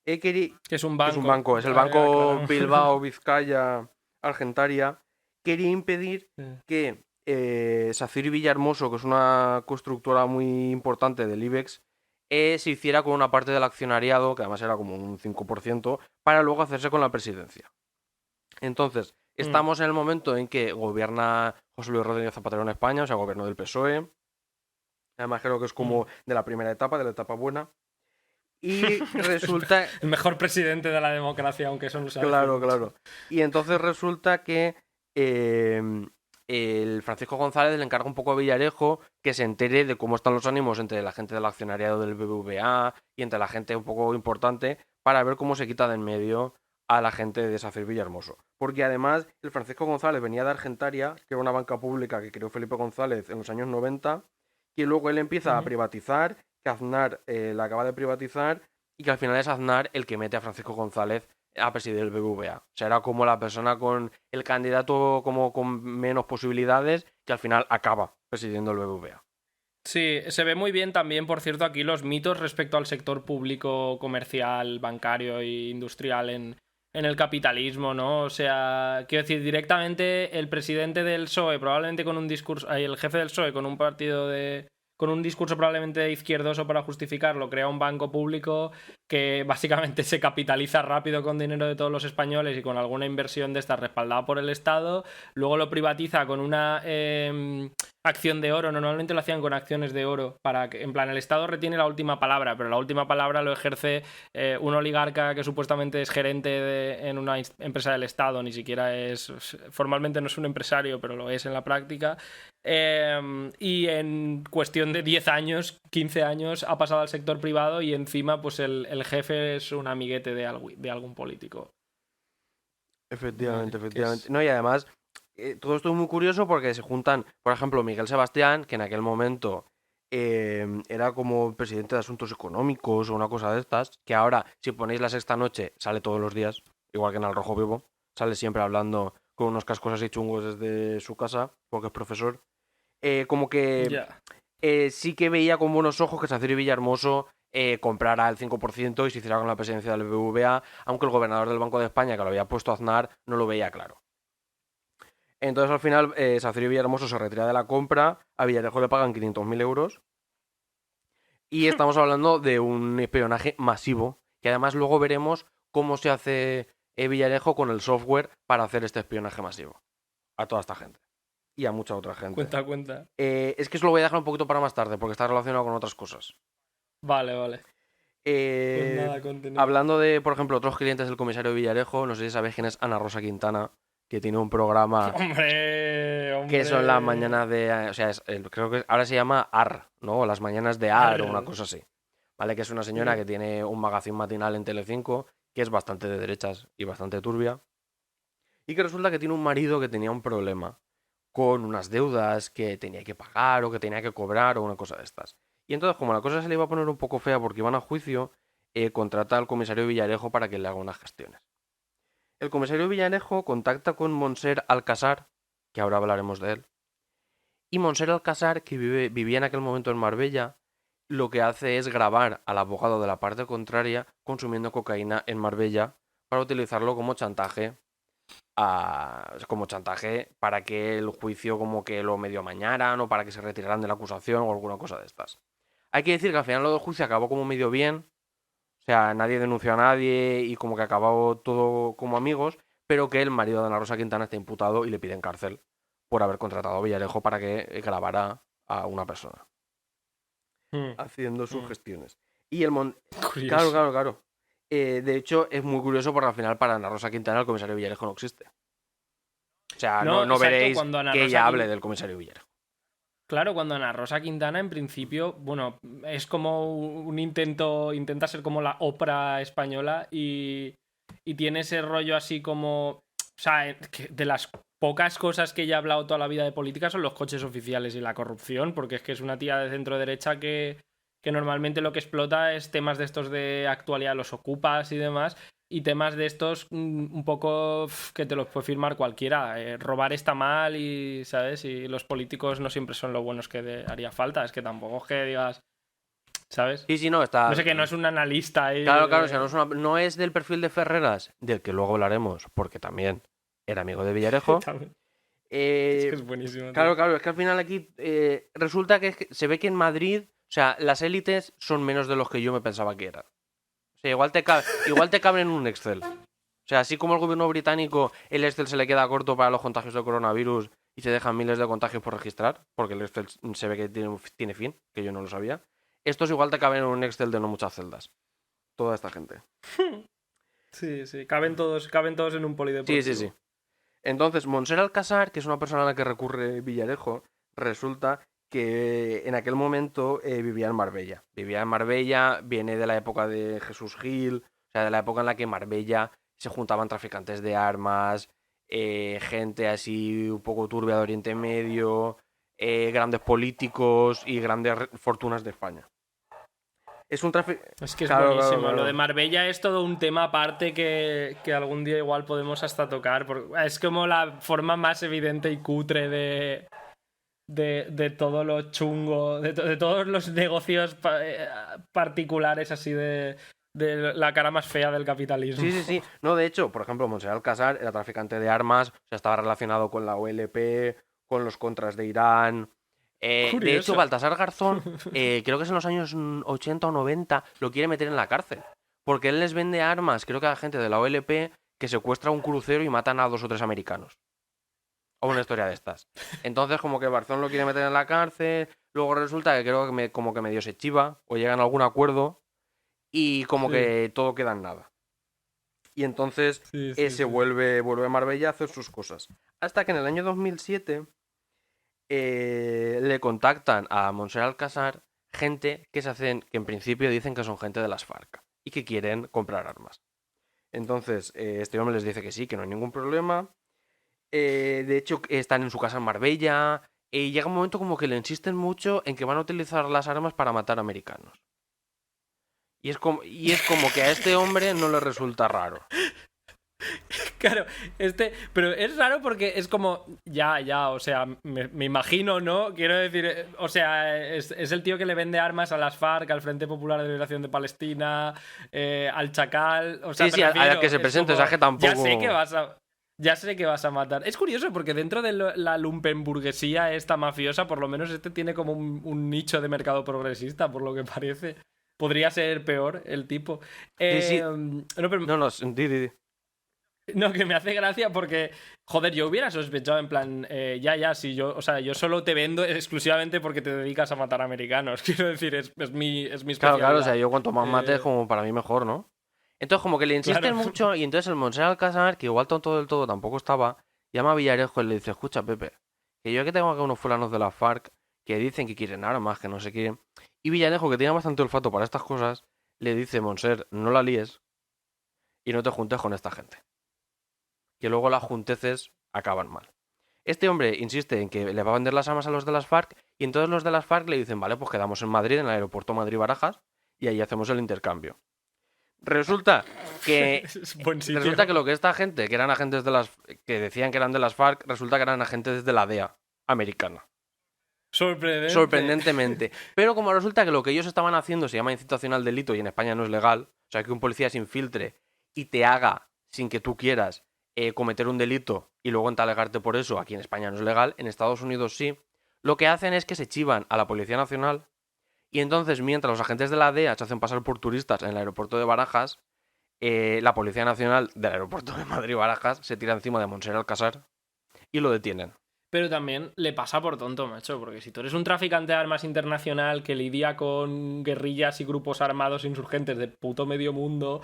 Que es un banco. es un banco, es el banco Bilbao, Vizcaya, Argentaria, quería impedir que Sacyr y Villahermoso, que es una constructora muy importante del IBEX, se hiciera con una parte del accionariado, que además era como un 5%, para luego hacerse con la presidencia. Entonces, estamos en el momento en que gobierna José Luis Rodríguez Zapatero en España, o sea, gobierno del PSOE. Además creo que es como de la primera etapa, de la etapa buena. Y resulta... El mejor presidente de la democracia, aunque eso no sea. Claro. Y entonces resulta que el Francisco González le encarga un poco a Villarejo que se entere de cómo están los ánimos entre la gente del accionariado del BBVA y entre la gente un poco importante para ver cómo se quita de en medio a la gente de Sacyr Villahermoso. Porque además el Francisco González venía de Argentaria, que era una banca pública que creó Felipe González en los años 90, y luego él empieza a privatizar, que Aznar la acaba de privatizar, y que al final es Aznar el que mete a Francisco González a presidir el BBVA. O sea, era como la persona con el candidato como con menos posibilidades que al final acaba presidiendo el BBVA. Sí, se ve muy bien también, por cierto, aquí los mitos respecto al sector público, comercial, bancario e industrial en el capitalismo, ¿no? O sea, quiero decir, directamente el presidente del PSOE, probablemente con un discurso, el jefe del PSOE con un partido con un discurso probablemente izquierdoso para justificarlo, crea un banco público que básicamente se capitaliza rápido con dinero de todos los españoles y con alguna inversión de esta respaldada por el Estado, luego lo privatiza con una acción de oro, normalmente lo hacían con acciones de oro, para que, en plan, el Estado retiene la última palabra, pero la última palabra lo ejerce un oligarca que supuestamente es gerente en una empresa del Estado, ni siquiera formalmente no es un empresario, pero lo es en la práctica. Y en cuestión de 10 años, 15 años, ha pasado al sector privado y encima pues el jefe es un amiguete de algún político. Efectivamente. No, y además, todo esto es muy curioso porque se juntan, por ejemplo, Miguel Sebastián, que en aquel momento era como presidente de Asuntos Económicos o una cosa de estas, que ahora, si ponéis La Sexta Noche, sale todos los días, igual que en El Rojo Vivo, sale siempre hablando con unos cascos así chungos desde su casa, porque es profesor. Como que sí que veía con buenos ojos que Sacyr y Villahermoso comprara el 5% y se hiciera con la presidencia del BBVA, aunque el gobernador del Banco de España, que lo había puesto Aznar, no lo veía claro. Entonces al final Sacyr y Villahermoso se retira de la compra, a Villarejo le pagan 500.000 euros y estamos hablando de un espionaje masivo, que además luego veremos cómo se hace Villarejo con el software para hacer este espionaje masivo a toda esta gente. Y a mucha otra gente. Cuenta. Es que eso lo voy a dejar un poquito para más tarde, porque está relacionado con otras cosas. Vale. Pues nada, continúa. Hablando de, por ejemplo, otros clientes del comisario Villarejo, no sé si sabéis quién es Ana Rosa Quintana, que tiene un programa ¡Hombre! que son las mañanas de... O sea, creo que ahora se llama AR, ¿no? O las mañanas de AR o una cosa así. ¿Vale? Que es una señora que tiene un magazine matinal en Telecinco, que es bastante de derechas y bastante turbia. Y que resulta que tiene un marido que tenía un problema con unas deudas que tenía que pagar o que tenía que cobrar o una cosa de estas. Y entonces, como la cosa se le iba a poner un poco fea porque iban a juicio, contrata al comisario Villarejo para que le haga unas gestiones. El comisario Villarejo contacta con Montser Alcázar, que ahora hablaremos de él. Y Montser Alcázar, que vivía en aquel momento en Marbella, lo que hace es grabar al abogado de la parte contraria consumiendo cocaína en Marbella para utilizarlo como chantaje para que el juicio como que lo medio amañaran o para que se retiraran de la acusación o alguna cosa de estas. Hay que decir que al final lo del juicio acabó como medio bien, o sea, nadie denunció a nadie y como que acabó todo como amigos, pero que el marido de Ana Rosa Quintana está imputado y le piden cárcel por haber contratado a Villarejo para que grabara a una persona haciendo sus gestiones. Y Claro. De hecho, es muy curioso porque al final para Ana Rosa Quintana el comisario Villarejo no existe. O sea, no veréis que ella hable del comisario Villarejo. Claro, cuando Ana Rosa Quintana, en principio, bueno, es como un intenta ser como la ópera española y tiene ese rollo así como, o sea, de las pocas cosas que ella ha hablado toda la vida de política son los coches oficiales y la corrupción, porque es que es una tía de centro derecha que normalmente lo que explota es temas de estos de actualidad, los ocupas y demás, y temas de estos un poco que te los puede firmar cualquiera. Robar está mal y, ¿sabes? Y los políticos no siempre son lo buenos que haría falta. Es que tampoco es que digas ¿sabes? Sí, no, está... No sé, que no es un analista ahí. Claro, o sea, no es del perfil de Ferreras, del que luego hablaremos, porque también era amigo de Villarejo. Es que es buenísimo. Claro, es que al final aquí resulta que se ve que en Madrid, o sea, las élites son menos de los que yo me pensaba que eran. O sea, igual te caben en un Excel. O sea, así como el gobierno británico, el Excel se le queda corto para los contagios del coronavirus y se dejan miles de contagios por registrar, porque el Excel se ve que tiene fin, que yo no lo sabía. Estos igual te caben en un Excel de no muchas celdas. Toda esta gente. Sí, caben todos en un polideportivo. Sí. Entonces, Montser Alcázar, que es una persona a la que recurre Villarejo, resulta que en aquel momento vivía en Marbella. Vivía en Marbella, viene de la época de Jesús Gil, o sea, de la época en la que en Marbella se juntaban traficantes de armas, gente así un poco turbia de Oriente Medio, grandes políticos y grandes fortunas de España. Es un tráfico... Es que es buenísimo. Claro. Lo de Marbella es todo un tema aparte que algún día igual podemos hasta tocar. Porque es como la forma más evidente y cutre de todo lo chungo, de todos los negocios particulares así de la cara más fea del capitalismo. Sí. No, de hecho, por ejemplo, Montser Alcázar era traficante de armas, o sea, estaba relacionado con la OLP, con los contras de Irán... de hecho, Baltasar Garzón, creo que es en los años 80 o 90, lo quiere meter en la cárcel. Porque él les vende armas, creo que a la gente de la OLP, que secuestra un crucero y matan a 2 o 3 americanos. O una historia de estas. Entonces, como que Garzón lo quiere meter en la cárcel, luego resulta que creo que como que medio se chiva, o llegan a algún acuerdo, y como que todo queda en nada. Y entonces se vuelve a Marbella a hacer sus cosas. Hasta que en el año 2007... le contactan a Montser Alcázar gente que en principio dicen que son gente de las FARC y que quieren comprar armas. Entonces, este hombre les dice que sí, que no hay ningún problema. De hecho, están en su casa en Marbella. Y llega un momento como que le insisten mucho en que van a utilizar las armas para matar americanos. Y es como que a este hombre no le resulta raro. Claro, pero es raro porque es como, o sea, me imagino, ¿no? Quiero decir, o sea, es el tío que le vende armas a las FARC, al Frente Popular de Liberación de Palestina, al Chacal, o sea, sí, a la que se presente, o sea, que tampoco... Ya sé que vas a matar. Es curioso porque dentro de la lumpenburguesía esta mafiosa, por lo menos tiene como un nicho de mercado progresista, por lo que parece. Podría ser peor el tipo. Sí. No, di. No, que me hace gracia porque, joder, yo hubiera sospechado en plan, si yo, o sea, yo solo te vendo exclusivamente porque te dedicas a matar americanos. Quiero decir, es mi especialidad. Claro, o sea, yo cuanto más mates, como para mí mejor, ¿no? Entonces, como que le insisten mucho, y entonces el Montser Alcázar, que igual tonto del todo tampoco estaba, llama a Villarejo y le dice, escucha, Pepe, que yo que tengo acá unos fulanos de la FARC que dicen que quieren armas, que no sé qué. Y Villarejo, que tiene bastante olfato para estas cosas, le dice, Montser, no la líes y no te juntes con esta gente. Que luego las junteces acaban mal. Este hombre insiste en que le va a vender las armas a los de las FARC y entonces los de las FARC le dicen, vale, pues quedamos en Madrid, en el aeropuerto Madrid-Barajas, y ahí hacemos el intercambio. Resulta que lo que esta gente, que eran agentes que decían que eran de las FARC, resulta que eran agentes de la DEA americana. Sorprendentemente. Pero como resulta que lo que ellos estaban haciendo se llama incitación al delito y en España no es legal, o sea, que un policía se infiltre y te haga, sin que tú quieras, cometer un delito y luego entalegarte por eso, aquí en España no es legal, en Estados Unidos sí, lo que hacen es que se chivan a la Policía Nacional y entonces mientras los agentes de la DEA se hacen pasar por turistas en el aeropuerto de Barajas, la Policía Nacional del aeropuerto de Madrid-Barajas se tira encima de Montser Alcázar y lo detienen. Pero también le pasa por tonto, macho, porque si tú eres un traficante de armas internacional que lidia con guerrillas y grupos armados insurgentes de puto medio mundo,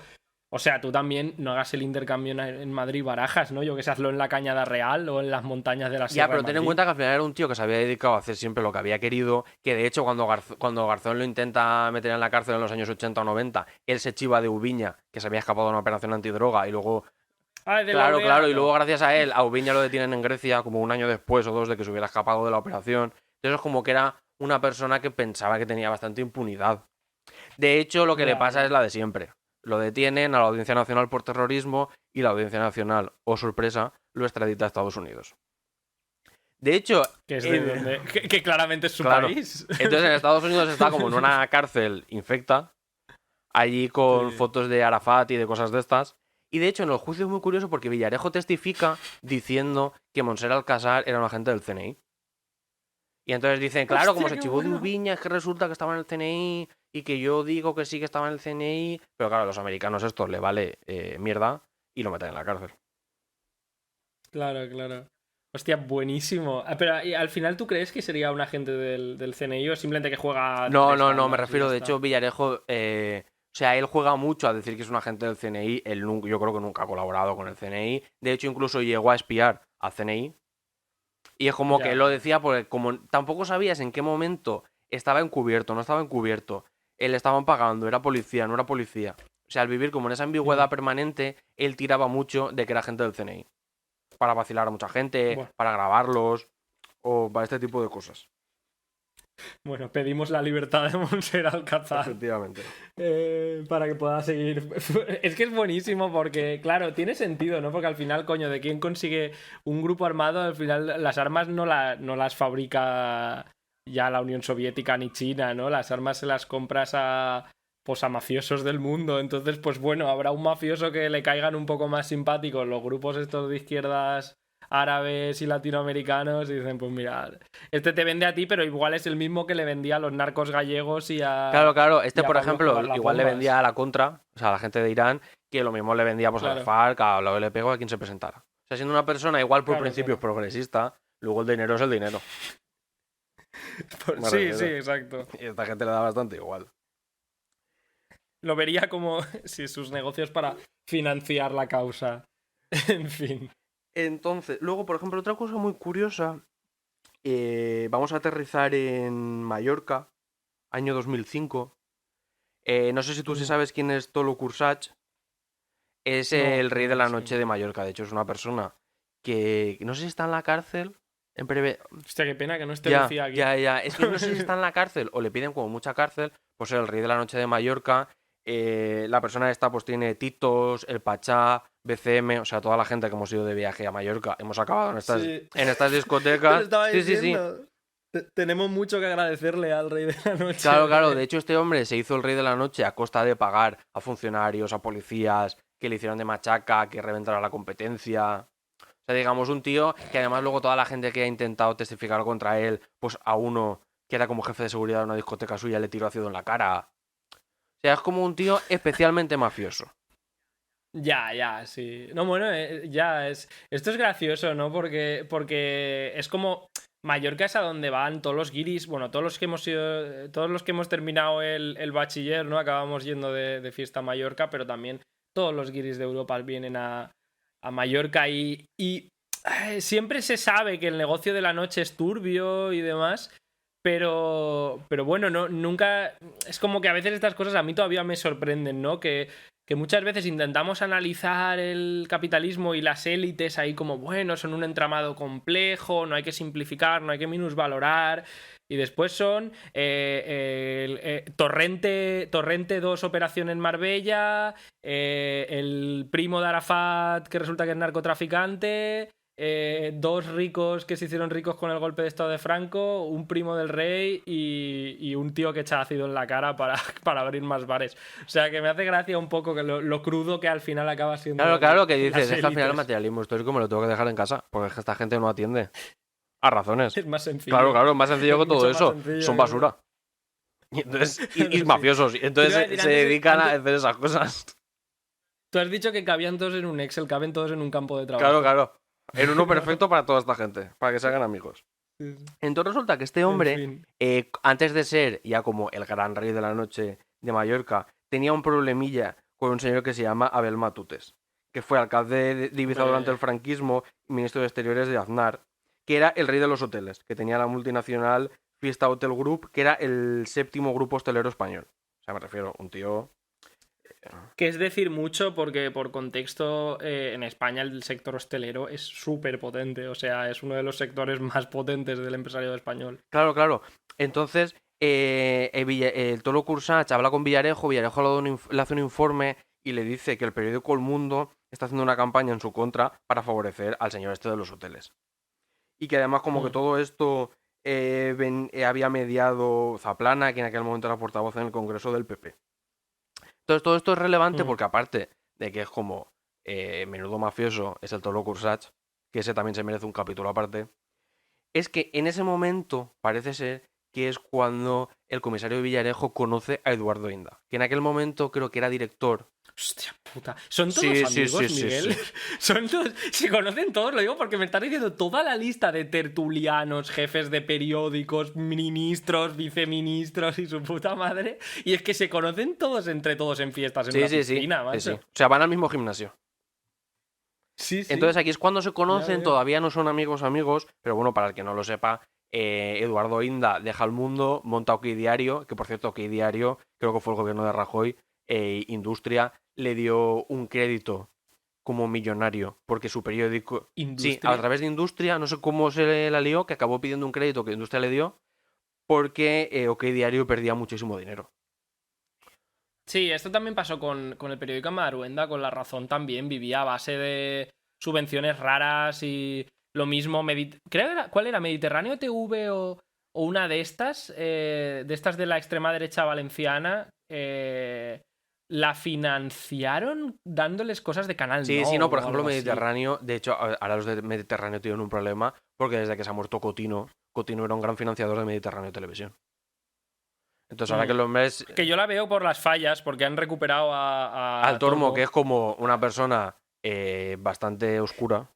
o sea, tú también no hagas el intercambio en Madrid-Barajas, ¿no? Yo que sé, hazlo en la Cañada Real o en las montañas de la Sierra. Ya, pero ten en cuenta que al final era un tío que se había dedicado a hacer siempre lo que había querido, que de hecho cuando Garzón lo intenta meter en la cárcel en los años 80 o 90, él se chiva de Ubiña, que se había escapado de una operación antidroga y luego... Claro, y luego gracias a él, a Ubiña lo detienen en Grecia como un año después o 2 de que se hubiera escapado de la operación. Entonces es como que era una persona que pensaba que tenía bastante impunidad. De hecho, lo que le pasa es la de siempre. Lo detienen a la Audiencia Nacional por terrorismo y la Audiencia Nacional, oh sorpresa, lo extradita a Estados Unidos. De hecho, Que es de donde, que claramente es su claro. país. Entonces en Estados Unidos está como en una cárcel infecta, allí con Sí. fotos de Arafat y de cosas de estas. Y de hecho en el juicio es muy curioso porque Villarejo testifica diciendo que Montserrat Alcázar era un agente del CNI. Y entonces dicen, claro, como Hostia, se qué chivó de bueno. Ubiña, es que resulta que estaba en el CNI y que yo digo que sí que estaba en el CNI. Pero claro, a los americanos esto le vale mierda y lo meten en la cárcel. Claro, claro. Hostia, buenísimo. Pero ¿y al final tú crees que sería un agente del CNI o simplemente que juega No, tres no, no, me bandas y ya refiero, de está? hecho, Villarejo, o sea, él juega mucho a decir que es un agente del CNI, él nunca, yo creo que nunca ha colaborado con el CNI, de hecho incluso llegó a espiar al CNI, y es como que él Ya, lo ya. decía porque como tampoco sabías en qué momento estaba encubierto, no estaba encubierto, él estaban pagando, era policía, no era policía. O sea, al vivir como en esa Mm. ambigüedad permanente, él tiraba mucho de que era agente del CNI, para vacilar a mucha gente, Buah. para grabarlos, o para este tipo de cosas. Bueno, pedimos la libertad de Montserrat Alcázar. Efectivamente. Para que pueda seguir. Es que es buenísimo porque, claro, tiene sentido, ¿no? Porque al final, coño, de quién consigue un grupo armado, al final las armas no las fabrica ya la Unión Soviética ni China, ¿no? Las armas se las compras pues a mafiosos del mundo. Entonces, pues bueno, habrá un mafioso que le caigan un poco más simpáticos los grupos estos de izquierdas árabes y latinoamericanos y dicen, pues mira, este te vende a ti, pero igual es el mismo que le vendía a los narcos gallegos Claro, claro. y Este, a por Pablo ejemplo, Escobar las igual le bombas. vendía a la contra, o sea, a la gente de Irán, que lo mismo le vendía pues, a las Claro, FARC, a la OLP o a quien se presentara. O sea, siendo una persona igual por claro, principios claro. progresista, luego el dinero es el dinero. Me Sí, sí, refiero. exacto. Y a esta gente le da bastante igual. Lo vería como si sus negocios para financiar la causa. En fin. Entonces, luego, por ejemplo, otra cosa muy curiosa, vamos a aterrizar en Mallorca, año 2005. No sé si tú sí Mm. sabes quién es Tolo Kursach. Es No, el rey no de me la noche suena. de Mallorca. De hecho, es una persona que no sé si está en la cárcel. En breve. Hostia, qué pena que no esté Ya, Lucía aquí. ya, ya. Es que no sé si está en la cárcel o le piden como mucha cárcel. Pues el rey de la noche de Mallorca. La persona esta pues tiene Titos, El Pachá, BCM, o sea, toda la gente que hemos ido de viaje a Mallorca. Hemos acabado Sí, en estas te lo discotecas. estaba Sí, sí, sí. diciendo. Tenemos mucho que agradecerle al Rey de la Noche. Claro, claro. De hecho, este hombre se hizo el rey de la noche a costa de pagar a funcionarios, a policías, que le hicieron de machaca, que reventara la competencia. O sea, digamos, un tío que además luego toda la gente que ha intentado testificar contra él, pues a uno que era como jefe de seguridad de una discoteca suya le tiró ácido en la cara. O sea, es como un tío especialmente mafioso. Ya, ya, sí. No, bueno, ya es. Esto es gracioso, ¿no? Porque es como. Mallorca es a donde van todos los guiris. Bueno, todos los que hemos ido. Todos los que hemos terminado el bachiller, ¿no? Acabamos yendo de fiesta a Mallorca, pero también todos los guiris de Europa vienen a Mallorca y siempre se sabe que el negocio de la noche es turbio y demás. Pero bueno, no, nunca. Es como que a veces estas cosas a mí todavía me sorprenden, ¿no? Que muchas veces intentamos analizar el capitalismo y las élites ahí como, bueno, son un entramado complejo, no hay que simplificar, no hay que minusvalorar. Y después son Torrente 2 Operación en Marbella, el primo de Arafat que resulta que es narcotraficante, dos ricos que se hicieron ricos con el golpe de estado de Franco, un primo del rey y un tío que echa ácido en la cara para abrir más bares. O sea que me hace gracia un poco que lo crudo que al final acaba siendo Claro, claro, que las dices, es que al final el élites. materialismo histórico me lo tengo que dejar en casa, porque es que esta gente no atiende. A razones. Es más Claro, sencillo. claro, es más sencillo Es que todo mucho más eso. sencillo. Son basura. Y entonces, y Sí. mafiosos. Y Te iba a entonces decir, se dedican a hacer esas cosas. tú has dicho que cabían todos en un Excel, caben todos en un campo de Claro, trabajo. claro. En uno perfecto para toda esta gente, para que se hagan amigos. Sí, sí. Entonces resulta que este En hombre, fin. antes de ser ya como el gran rey de la noche de Mallorca, tenía un problemilla con un señor que se llama Abel Matutes, que fue alcalde de Ibiza durante el Hombre, franquismo y ministro de Exteriores de Aznar, que era el rey de los hoteles, que tenía la multinacional Fiesta Hotel Group, que era el séptimo grupo hostelero español. O sea, me refiero, un tío... que es decir mucho porque por contexto en España el sector hostelero es súper potente, o sea, es uno de los sectores más potentes del empresariado español. Claro, claro. Entonces, el Tolo Kursach habla con Villarejo, Villarejo le hace un informe y le dice que el periódico El Mundo está haciendo una campaña en su contra para favorecer al señor este de los hoteles. y que además como que Mm. todo esto había mediado Zaplana, que en aquel momento era portavoz en el Congreso del PP. Entonces todo esto es relevante Mm. porque aparte de que es como menudo mafioso es el Toro Kursach, que ese también se merece un capítulo aparte, es que en ese momento parece ser que es cuando el comisario Villarejo conoce a Eduardo Inda, que en aquel momento creo que era director. Hostia puta. ¿Son todos Sí, sí, sí, amigos, sí, Miguel? sí. Son todos. Se conocen todos, lo digo porque me están diciendo toda la lista de tertulianos, jefes de periódicos, ministros, viceministros y su puta madre. Y es que se conocen todos entre todos en fiestas en Sí, una sí, sí, piscina, sí, sí. macho. O sea, van al mismo gimnasio. Sí, Entonces sí, aquí es cuando se ya conocen, veo. todavía no son amigos amigos, pero bueno, para el que no lo sepa, Eduardo Inda deja el mundo, monta OK Diario, que por cierto OK Diario, creo que fue el gobierno de Rajoy, Industria, le dio un crédito como millonario, porque su periódico, sí, a ¿Industria? través de Industria, no sé cómo se la lió, que acabó pidiendo un crédito que Industria le dio, porque OK Diario perdía muchísimo dinero. Sí, esto también pasó con el periódico Maruenda, con La Razón también. Vivía a base de subvenciones raras y lo mismo. Creo que ¿cuál era? ¿Mediterráneo TV o una de estas de la extrema derecha valenciana? La financiaron dándoles cosas de Canal Sí, No sí, no, por o ejemplo, algo así. Mediterráneo, de hecho, ahora los de Mediterráneo tienen un problema, porque desde que se ha muerto Cotino, Cotino era un gran financiador de Mediterráneo Televisión. Entonces, ahora que Mm. lo ves, Que yo la veo por las fallas, porque han recuperado al a Tormo, que Tormo. es como una persona bastante oscura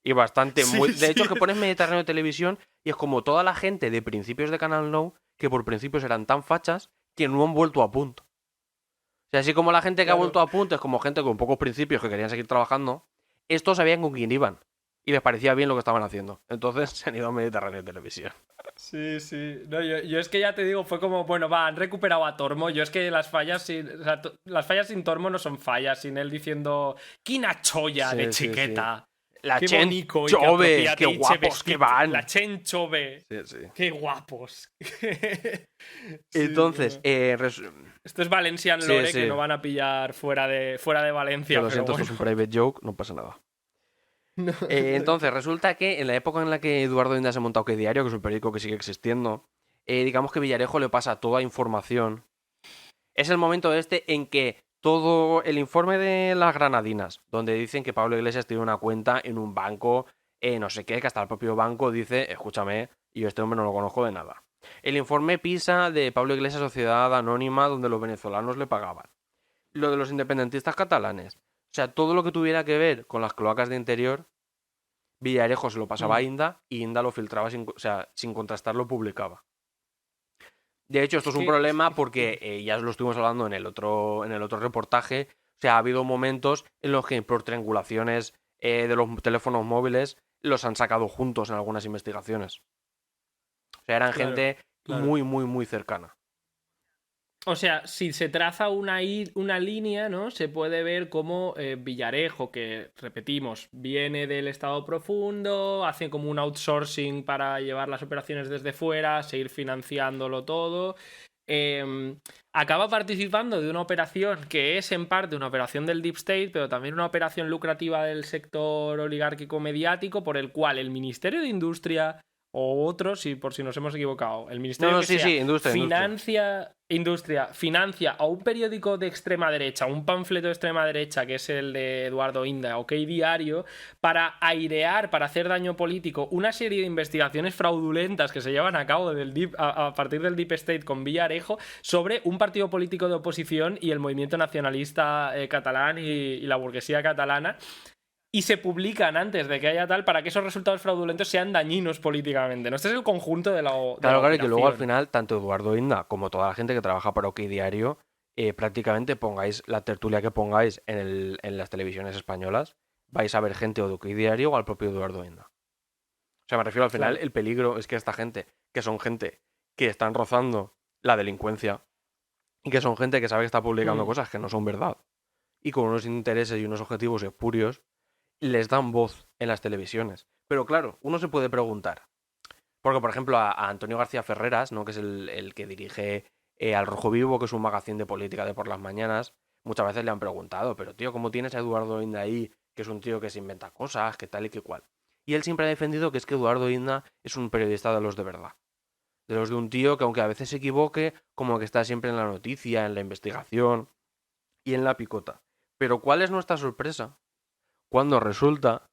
y bastante Sí, muy. De hecho, sí. es que pones Mediterráneo Televisión y es como toda la gente de principios de Canal No, que por principios eran tan fachas que no han vuelto a punto. O sea, así como la gente que ha Claro. vuelto a punto es como gente con pocos principios que querían seguir trabajando, estos sabían con quién iban y les parecía bien lo que estaban haciendo. Entonces se han ido a Mediterráneo Televisión. Sí, sí. No, yo es que ya te digo, fue como, bueno, va, han recuperado a Tormo. Yo es que las fallas sin. O sea, las fallas sin Tormo no son fallas, sin él diciendo. ¡Quina cholla de Sí, sí, sí. chiqueta! La ¡Qué Chen bonito y qué Chove, qué apropiate y che guapos que vestit! van. La Chen Chove. Sí, sí. ¡Qué guapos! Sí, Entonces, bueno. Esto es Valencian sí, Lore que sí. no van a pillar fuera de Que Valencia, lo pero siento, esto es bueno. un private joke, no pasa nada. No, Entonces, resulta que en la época en la que Eduardo Inda se monta OK Diario, que es un periódico que sigue existiendo, digamos que Villarejo le pasa toda información. Es el momento este en que todo el informe de las Granadinas, donde dicen que Pablo Iglesias tiene una cuenta en un banco, no sé qué, que hasta el propio banco dice, escúchame, yo este hombre no lo conozco de nada. El informe PISA de Pablo Iglesias Sociedad Anónima, donde los venezolanos le pagaban. Lo de los independentistas catalanes. O sea, todo lo que tuviera que ver con las cloacas de interior, Villarejo se lo pasaba a Mm. Inda y Inda lo filtraba sin, o sea, sin contrastar, lo publicaba. De hecho, esto Es es un que. problema porque ya lo estuvimos hablando en el otro reportaje. O sea, ha habido momentos en los que por triangulaciones de los teléfonos móviles los han sacado juntos en algunas investigaciones. O sea, eran Claro, gente claro. muy, muy, muy cercana. O sea, si se traza una línea, ¿no? Se puede ver cómo Villarejo, que repetimos, viene del estado profundo, hace como un outsourcing para llevar las operaciones desde fuera, seguir financiándolo todo. Acaba participando de una operación que es en parte una operación del Deep State, pero también una operación lucrativa del sector oligárquico mediático, por el cual el Ministerio de Industria o otro, si por si nos hemos equivocado, el No, ministerio no, que sí, sea, sí, industria. financia a un periódico de extrema derecha, un panfleto de extrema derecha, que es el de Eduardo Inda, OK Diario, para airear, para hacer daño político, una serie de investigaciones fraudulentas que se llevan a cabo a partir del Deep State con Villarejo sobre un partido político de oposición y el movimiento nacionalista catalán y la burguesía catalana, y se publican antes de que haya tal para que esos resultados fraudulentos sean dañinos políticamente. ¿No? Este es el conjunto de la Claro, claro, y que luego al operación. final, tanto Eduardo Inda como toda la gente que trabaja para OK Diario, prácticamente pongáis la tertulia que pongáis en las televisiones españolas, vais a ver gente o de OK Diario o al propio Eduardo Inda. O sea, me refiero al final, Claro. el peligro es que esta gente, que son gente que están rozando la delincuencia y que son gente que sabe que está publicando Mm. cosas que no son verdad y con unos intereses y unos objetivos espurios, les dan voz en las televisiones. Pero claro, uno se puede preguntar, porque por ejemplo a Antonio García Ferreras, ¿no? Que es el que dirige Al Rojo Vivo, que es un magazín de política de por las mañanas, muchas veces le han preguntado, pero tío, ¿cómo tienes a Eduardo Inda ahí, que es un tío que se inventa cosas, que tal y que cual? Y él siempre ha defendido que es que Eduardo Inda es un periodista de los de verdad. De los de un tío que aunque a veces se equivoque, como que está siempre en la noticia, en la investigación y en la picota. Pero ¿cuál es nuestra sorpresa? Cuando resulta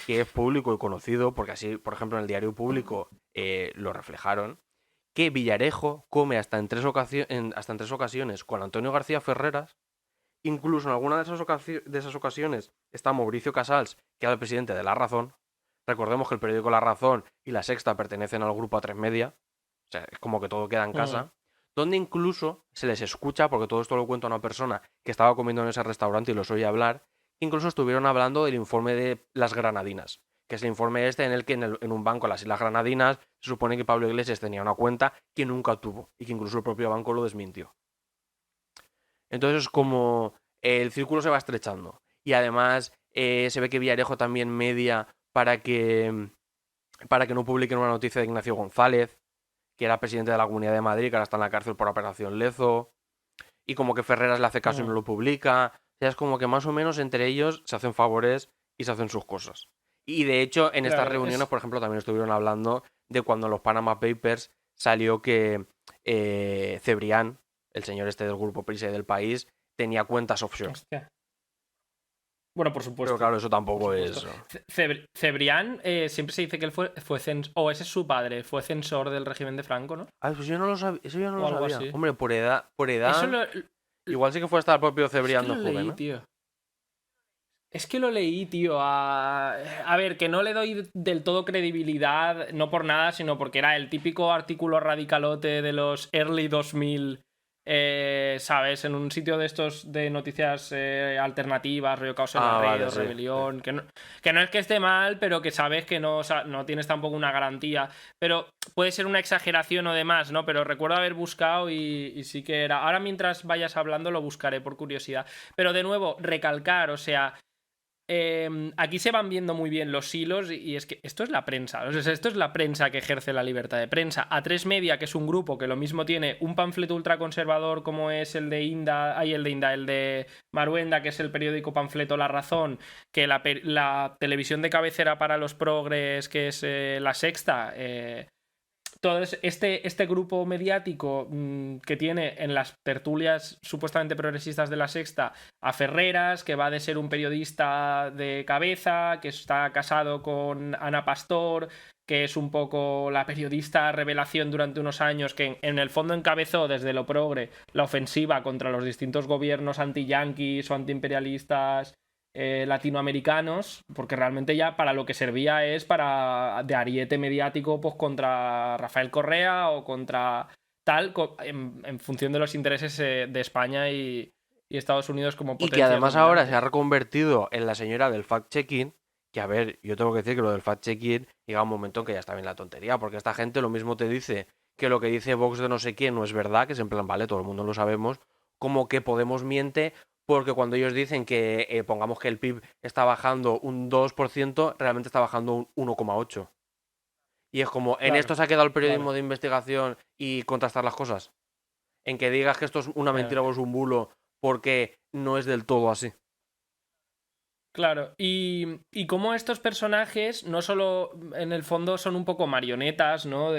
que es público y conocido, porque así, por ejemplo, en el diario público lo reflejaron, que Villarejo come hasta en tres ocasiones con Antonio García Ferreras. Incluso en alguna de esas ocasiones está Mauricio Casals, que era el presidente de La Razón. Recordemos que el periódico La Razón y La Sexta pertenecen al grupo A3 Media. O sea, es como que todo queda en casa. Donde incluso se les escucha, porque todo esto lo cuenta una persona que estaba comiendo en ese restaurante y los oye hablar, incluso estuvieron hablando del informe de las Granadinas, que es el informe este en el que en un banco en las Islas Granadinas se supone que Pablo Iglesias tenía una cuenta que nunca tuvo y que incluso el propio banco lo desmintió. Entonces es como el círculo se va estrechando. Y además se ve que Villarejo también media para que no publiquen una noticia de Ignacio González, que era presidente de la Comunidad de Madrid, que ahora está en la cárcel por Operación Lezo. Y como que Ferreras le hace caso y no lo publica. O sea, es como que más o menos entre ellos se hacen favores y se hacen sus cosas. Y de hecho, en estas reuniones, por ejemplo, también estuvieron hablando de cuando en los Panama Papers salió que Cebrián, el señor este del grupo Prisa y del País, tenía cuentas offshore. Hostia. Bueno, por supuesto. Pero claro, eso tampoco es... Cebrián, siempre se dice que él fue censor, o ese es su padre, fue censor del régimen de Franco, ¿no? Ah, pues yo no lo sabía. Eso yo no lo sabía. Así. Hombre, por edad... Igual sí que fue hasta el propio Cebrián de joven, ¿no? Tío. Es que lo leí, tío. A ver, que no le doy del todo credibilidad, no por nada, sino porque era el típico artículo radicalote de los early 2000, ¿sabes? En un sitio de estos de noticias alternativas, rollo Caos en la Red, vale, Rebelión. Sí. Que no es que esté mal, pero que sabes que no tienes tampoco una garantía. Pero puede ser una exageración o demás, ¿no? Pero recuerdo haber buscado y sí que era. Ahora mientras vayas hablando lo buscaré por curiosidad. Pero de nuevo, recalcar, o sea... aquí se van viendo muy bien los hilos y es que esto es la prensa, o sea, esto es la prensa que ejerce la libertad de prensa. A3 Media, que es un grupo que lo mismo tiene un panfleto ultraconservador como es el de el de Maruenda, que es el periódico panfleto La Razón, que la televisión de cabecera para los progres, que es La Sexta, todo este grupo mediático que tiene en las tertulias supuestamente progresistas de La Sexta a Ferreras, que va de ser un periodista de cabeza, que está casado con Ana Pastor, que es un poco la periodista revelación durante unos años, que en el fondo encabezó desde lo progre la ofensiva contra los distintos gobiernos anti-yanquis o anti-imperialistas latinoamericanos, porque realmente ya para lo que servía es para de ariete mediático pues contra Rafael Correa o contra tal, en función de los intereses de España y Estados Unidos como potencia. Y que además ahora se ha reconvertido en la señora del fact-checking, que a ver, yo tengo que decir que lo del fact-checking llega un momento en que ya está bien la tontería, porque esta gente lo mismo te dice que lo que dice Vox de no sé quién no es verdad, que es en plan, vale, todo el mundo lo sabemos, como que Podemos miente, porque cuando ellos dicen que pongamos que el PIB está bajando un 2%, realmente está bajando un 1,8%. Y es como, ¿en esto se ha quedado el periodismo de investigación y contrastar las cosas? En que digas que esto es una mentira o es un bulo porque no es del todo así. Claro, y como estos personajes no solo en el fondo son un poco marionetas, ¿no?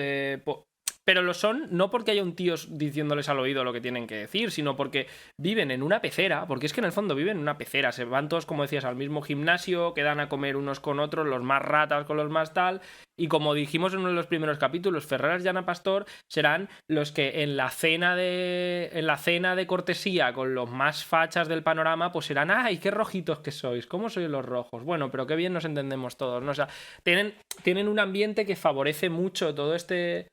Pero lo son no porque haya un tío diciéndoles al oído lo que tienen que decir, sino porque viven en una pecera, porque es que en el fondo viven en una pecera, se van todos, como decías, al mismo gimnasio, quedan a comer unos con otros, los más ratas con los más tal, y como dijimos en uno de los primeros capítulos, Ferreras y Ana Pastor serán los que en la cena de cortesía con los más fachas del panorama, pues serán, ¡ay, qué rojitos que sois! ¿Cómo sois los rojos? Bueno, pero qué bien nos entendemos todos, ¿no? O sea, tienen un ambiente que favorece mucho todo este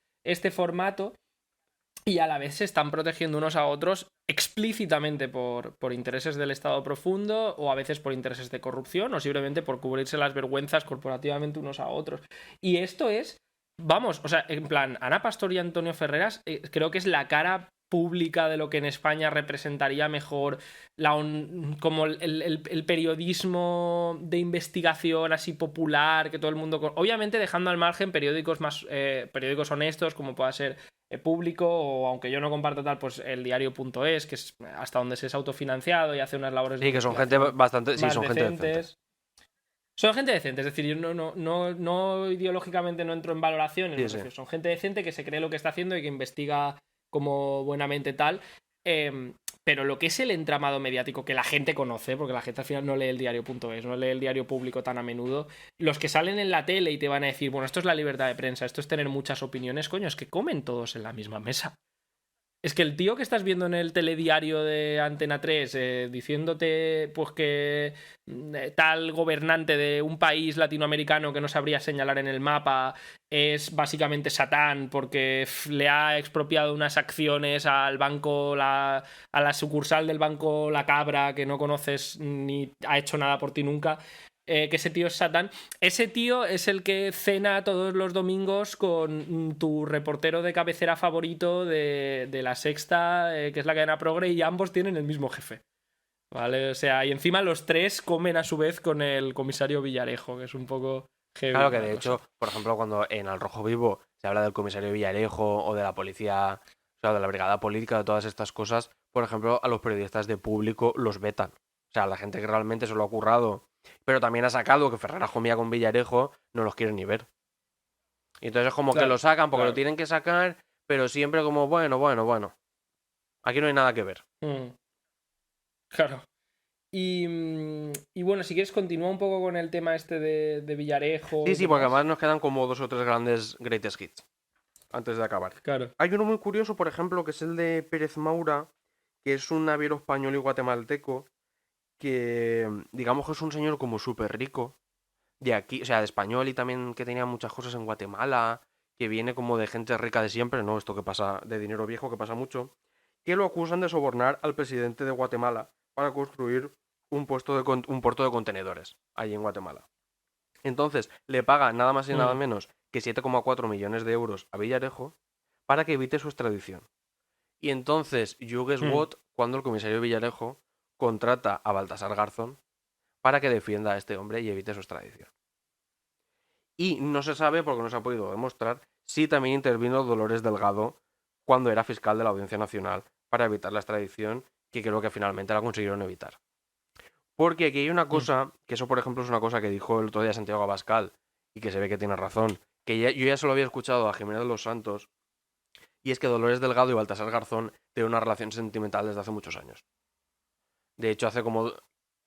formato y a la vez se están protegiendo unos a otros explícitamente por intereses del Estado profundo o a veces por intereses de corrupción o simplemente por cubrirse las vergüenzas corporativamente unos a otros. Y esto es, vamos, o sea, en plan, Ana Pastor y Antonio Ferreras creo que es la cara pública de lo que en España representaría mejor como el periodismo de investigación así popular que todo el mundo... Obviamente dejando al margen periódicos periódicos honestos como pueda ser Público o aunque yo no comparto tal, pues el diario.es, que es hasta donde se es autofinanciado y hace unas labores... Sí, que son gente bastante... Sí, son gente decente. Son gente decente, es decir, yo no ideológicamente no entro en valoraciones, Sí, me sí. refiero, son gente decente que se cree lo que está haciendo y que investiga como buenamente tal. Pero lo que es el entramado mediático que la gente conoce, porque la gente al final no lee el diario.es, no lee el diario público tan a menudo, los que salen en la tele y te van a decir, bueno, esto es la libertad de prensa, esto es tener muchas opiniones, coño, es que comen todos en la misma mesa. Es que el tío que estás viendo en el telediario de Antena 3 diciéndote pues que tal gobernante de un país latinoamericano que no sabría señalar en el mapa es básicamente Satán porque le ha expropiado unas acciones al banco, a la sucursal del banco La Cabra que no conoces ni ha hecho nada por ti nunca, que ese tío es Satán. Ese tío es el que cena todos los domingos con tu reportero de cabecera favorito de La Sexta, que es la cadena Progre, y ambos tienen el mismo jefe. ¿Vale? O sea, y encima los tres comen a su vez con el comisario Villarejo, que es un poco heavy. Claro que la de cosa. hecho, por ejemplo, cuando en Al Rojo Vivo se habla del comisario Villarejo o de la policía, o sea, de la brigada política, de todas estas cosas, por ejemplo, a los periodistas de público los vetan. O sea, la gente que realmente se lo ha currado, pero también ha sacado que Ferrara comía con Villarejo, no los quieren ni ver. Y entonces es como que lo Claro, sacan porque lo claro. tienen que sacar, pero siempre como, bueno, bueno, bueno. Aquí no hay nada que ver. Mm, claro. Y bueno, si quieres continúa un poco con el tema este de Villarejo Sí, y sí, porque además demás. nos quedan como 2 o 3 grandes greatest hits antes de acabar. Claro. Hay uno muy curioso, por ejemplo, que es el de Pérez Maura, que es un naviero español y guatemalteco, que digamos que es un señor como súper rico, de aquí, o sea, de español y también que tenía muchas cosas en Guatemala, que viene como de gente rica de siempre, ¿no? Esto que pasa, de dinero viejo, que pasa mucho, que lo acusan de sobornar al presidente de Guatemala para construir un puerto de contenedores allí en Guatemala. Entonces, le paga nada más y nada Mm, menos que 7,4 millones de euros a Villarejo para que evite su extradición. Y entonces, you guess mm. what, cuando el comisario Villarejo contrata a Baltasar Garzón para que defienda a este hombre y evite su extradición. Y no se sabe, porque no se ha podido demostrar, si también intervino Dolores Delgado cuando era fiscal de la Audiencia Nacional para evitar la extradición, que creo que finalmente la consiguieron evitar. Porque aquí hay una Mm. cosa, que eso por ejemplo es una cosa que dijo el otro día Santiago Abascal, y que se ve que tiene razón, que yo ya se lo había escuchado a Jiménez de los Santos, y es que Dolores Delgado y Baltasar Garzón tienen una relación sentimental desde hace muchos años. De hecho, hace como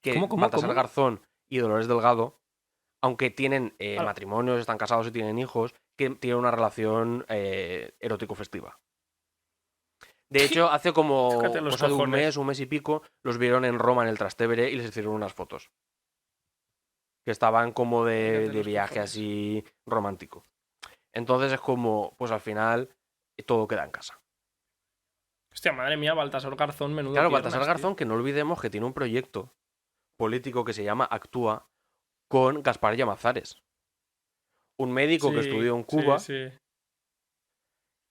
que Baltasar ¿Cómo? Garzón y Dolores Delgado, aunque tienen Ala, matrimonios, están casados y tienen hijos, que tienen una relación erótico-festiva. De hecho, hace tócate como los cosa de cojones. un mes y pico, los vieron en Roma en el Trastevere y les hicieron unas fotos. Que estaban como Tócate de los viaje cojones. así romántico. Entonces es como, pues al final todo queda en casa. Hostia, madre mía, Baltasar Garzón, menudo Claro, Baltasar piernas, tío. Garzón, que no olvidemos que tiene un proyecto político que se llama Actúa con Gaspar Llamazares, un médico que Sí, estudió en sí, Cuba, sí.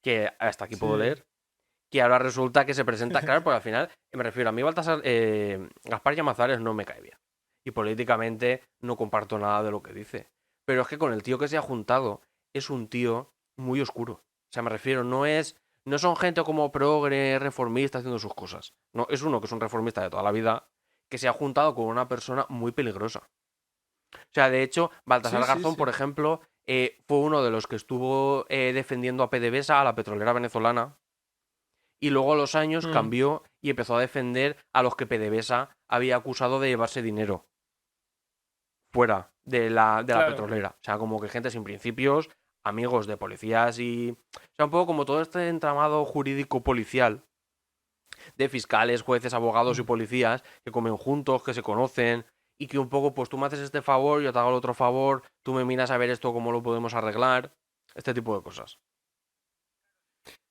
que hasta aquí puedo Sí. leer, que ahora resulta que se presenta, claro, porque al final, me refiero a mí, Baltasar, Gaspar Llamazares no me cae bien. Y políticamente no comparto nada de lo que dice. Pero es que con el tío que se ha juntado, es un tío muy oscuro. O sea, me refiero, no son gente como progre, reformista haciendo sus cosas. No, es uno que es un reformista de toda la vida, que se ha juntado con una persona muy peligrosa. O sea, de hecho, Sí, Baltasar sí, Garzón, por sí. ejemplo, fue uno de los que estuvo defendiendo a PDVSA, a la petrolera venezolana, y luego a los años Mm, cambió y empezó a defender a los que PDVSA había acusado de llevarse dinero fuera de la claro. petrolera. O sea, como que gente sin principios, amigos de policías y... O sea, un poco como todo este entramado jurídico policial de fiscales, jueces, abogados y Mm. policías que comen juntos, que se conocen y que un poco, pues tú me haces este favor, yo te hago el otro favor, tú me miras a ver esto cómo lo podemos arreglar, este tipo de cosas.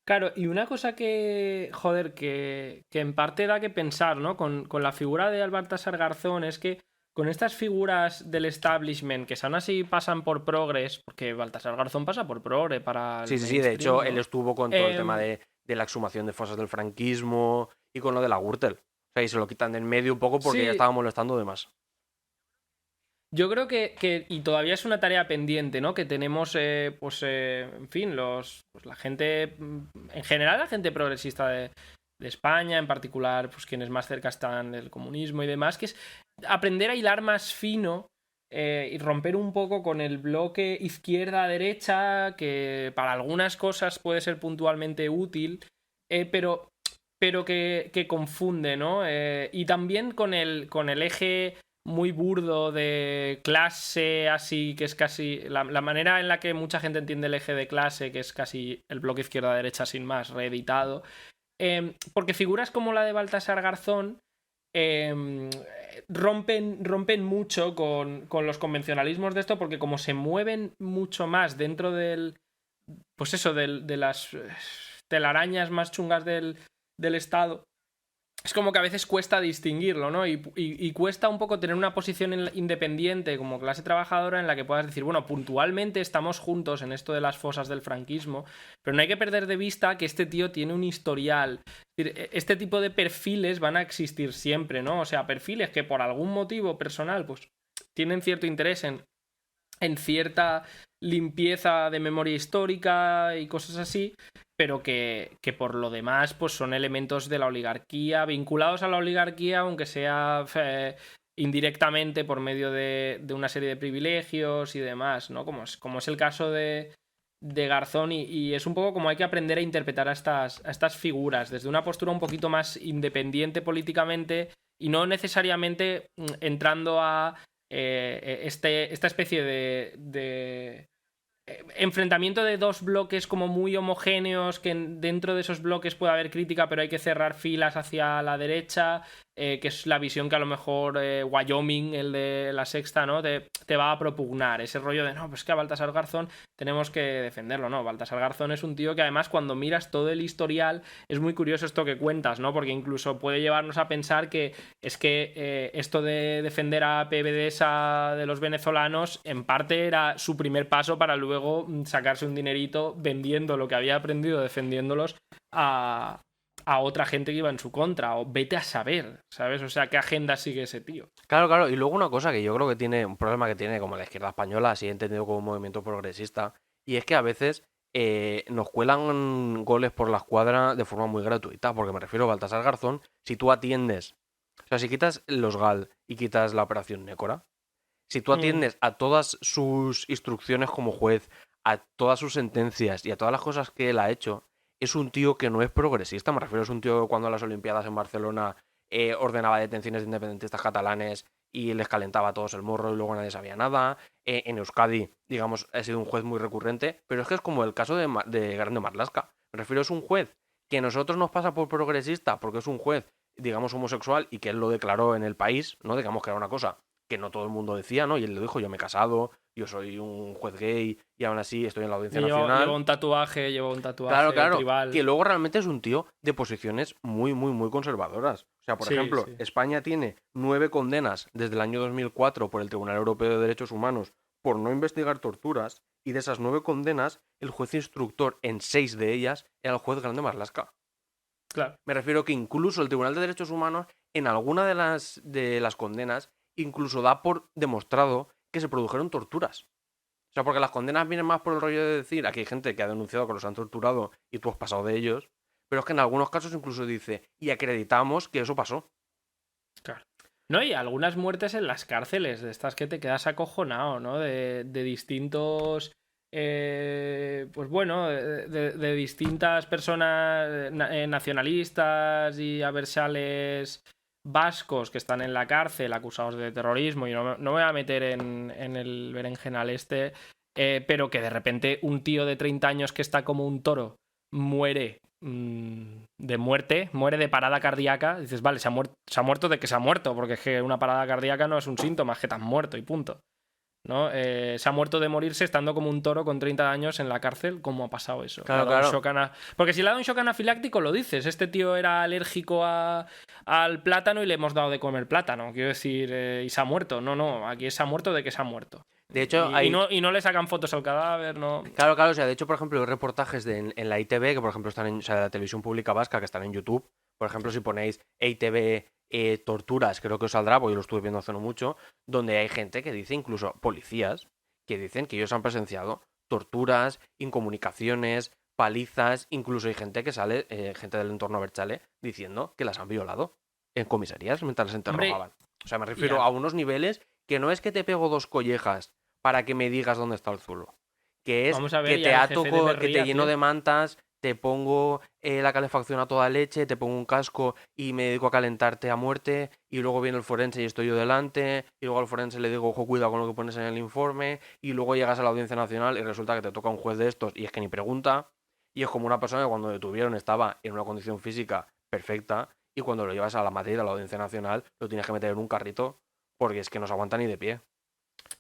Claro, y una cosa que, joder, que en parte da que pensar, ¿no? Con la figura de Baltasar Garzón es que con estas figuras del establishment que son así pasan por progres, porque Baltasar Garzón pasa por progre para el Sí, sí, sí, de hecho, mainstream, él ¿no? estuvo con todo el tema Em, de la exhumación de fosas del franquismo y con lo de la Gürtel. O sea, y se lo quitan de en medio un poco porque ya sí, estaba molestando de más. yo creo y todavía es una tarea pendiente, ¿no? Que tenemos, en fin, pues la gente, en general la gente progresista de España, en particular, pues quienes más cerca están del comunismo y demás, que es aprender a hilar más fino y romper un poco con el bloque izquierda-derecha, que para algunas cosas puede ser puntualmente útil, pero que confunde, ¿no? Y también con el eje muy burdo de clase, así que es casi la manera en la que mucha gente entiende el eje de clase, que es casi el bloque izquierda-derecha sin más, reeditado. Porque figuras como la de Baltasar Garzón eh, rompen mucho con los convencionalismos de esto, porque como se mueven mucho más dentro del, pues eso, de las telarañas más chungas del Estado, es como que a veces cuesta distinguirlo, ¿no? Y cuesta un poco tener una posición independiente como clase trabajadora en la que puedas decir, bueno, puntualmente estamos juntos en esto de las fosas del franquismo, pero no hay que perder de vista que este tío tiene un historial. Es decir, este tipo de perfiles van a existir siempre, ¿no? O sea, perfiles que por algún motivo personal, pues, tienen cierto interés en cierta limpieza de memoria histórica y cosas así, pero que por lo demás pues son elementos de la oligarquía, vinculados a la oligarquía, aunque sea indirectamente por medio de una serie de privilegios y demás, ¿no? Como es el caso de Garzón, y es un poco como hay que aprender a interpretar a estas figuras desde una postura un poquito más independiente políticamente y no necesariamente entrando a esta especie de enfrentamiento de dos bloques como muy homogéneos, que dentro de esos bloques puede haber crítica, pero hay que cerrar filas hacia la derecha, que es la visión que a lo mejor Wyoming, el de La Sexta, ¿no? te va a propugnar. Ese rollo de, no, pues que a Baltasar Garzón tenemos que defenderlo, ¿no? Baltasar Garzón es un tío que además cuando miras todo el historial es muy curioso esto que cuentas, ¿no? Porque incluso puede llevarnos a pensar que es que esto de defender a PDVSA de los venezolanos en parte era su primer paso para luego sacarse un dinerito vendiendo lo que había aprendido defendiéndolos a otra gente que iba en su contra, o vete a saber, ¿sabes? O sea, ¿qué agenda sigue ese tío? Claro, claro. Y luego una cosa que yo creo que tiene, un problema que tiene como la izquierda española, así entendido como un movimiento progresista, y es que a veces nos cuelan goles por la escuadra de forma muy gratuita, porque me refiero a Baltasar Garzón, si tú atiendes, o sea, si quitas los GAL y quitas la operación Nécora, si tú atiendes a todas sus instrucciones como juez, a todas sus sentencias y a todas las cosas que él ha hecho, es un tío que no es progresista. Me refiero, es un tío que cuando a las Olimpiadas en Barcelona ordenaba detenciones de independentistas catalanes y les calentaba a todos el morro y luego nadie sabía nada. En Euskadi, digamos, ha sido un juez muy recurrente, pero es que es como el caso de Grande Marlaska. Me refiero, es un juez que a nosotros nos pasa por progresista porque es un juez, digamos, homosexual y que él lo declaró en el país, ¿no? Digamos que era una cosa que no todo el mundo decía, ¿no? Y él lo dijo, yo me he casado, yo soy un juez gay y aún así estoy en la Audiencia Nacional. Llevo un tatuaje Claro, claro, tribal. que luego realmente es un tío de posiciones muy, muy, muy conservadoras. O sea, por ejemplo, Sí. España tiene 9 condenas desde el año 2004 por el Tribunal Europeo de Derechos Humanos por no investigar torturas, y de esas 9 condenas, el juez instructor en 6 de ellas era el juez Grande Marlaska. Claro. Me refiero que incluso el Tribunal de Derechos Humanos, en alguna de las condenas, incluso da por demostrado que se produjeron torturas. O sea, porque las condenas vienen más por el rollo de decir, aquí hay gente que ha denunciado que los han torturado y tú has pasado de ellos, pero es que en algunos casos incluso dice, y acreditamos que eso pasó. Claro. No, y algunas muertes en las cárceles, de estas que te quedas acojonado, ¿no? De distintos. Pues bueno, de distintas personas nacionalistas y aversales vascos que están en la cárcel acusados de terrorismo. Y no me voy a meter en el berenjenal este, pero que de repente un tío de 30 años que está como un toro muere muere de parada cardíaca. Dices, vale, se ha muerto de que se ha muerto, porque es que una parada cardíaca no es un síntoma, es que te has muerto y punto, ¿no? Se ha muerto de morirse estando como un toro con 30 años en la cárcel. ¿Cómo ha pasado eso? Claro, claro. Porque si le ha dado un shock anafiláctico, lo dices. Este tío era alérgico al plátano y le hemos dado de comer plátano. Quiero decir, y se ha muerto. No, aquí se ha muerto de que se ha muerto. De hecho, y no le sacan fotos al cadáver, ¿no? Claro, claro. O sea, de hecho, por ejemplo, hay reportajes en la ITV, que por ejemplo están en, o sea, la televisión pública vasca, que están en YouTube. Por ejemplo, si ponéis ITV torturas, creo que os saldrá, porque yo lo estuve viendo hace no mucho, donde hay gente que dice, incluso policías, que dicen que ellos han presenciado torturas, incomunicaciones, palizas, incluso hay gente que sale, gente del entorno Berchale, diciendo que las han violado en comisarías mientras las interrogaban. O sea, me refiero a unos niveles que no es que te pego 2 collejas para que me digas dónde está el zulo, que es Vamos a ver, que y te al ato, jefe de que te Berría, lleno tío. de mantas, te pongo la calefacción a toda leche, te pongo un casco y me dedico a calentarte a muerte, y luego viene el forense y estoy yo delante, y luego al forense le digo, ojo, cuidado con lo que pones en el informe, y luego llegas a la Audiencia Nacional y resulta que te toca un juez de estos y es que ni pregunta, y es como una persona que cuando detuvieron estaba en una condición física perfecta, y cuando lo llevas a la Madrid, a la Audiencia Nacional, lo tienes que meter en un carrito porque es que no se aguanta ni de pie.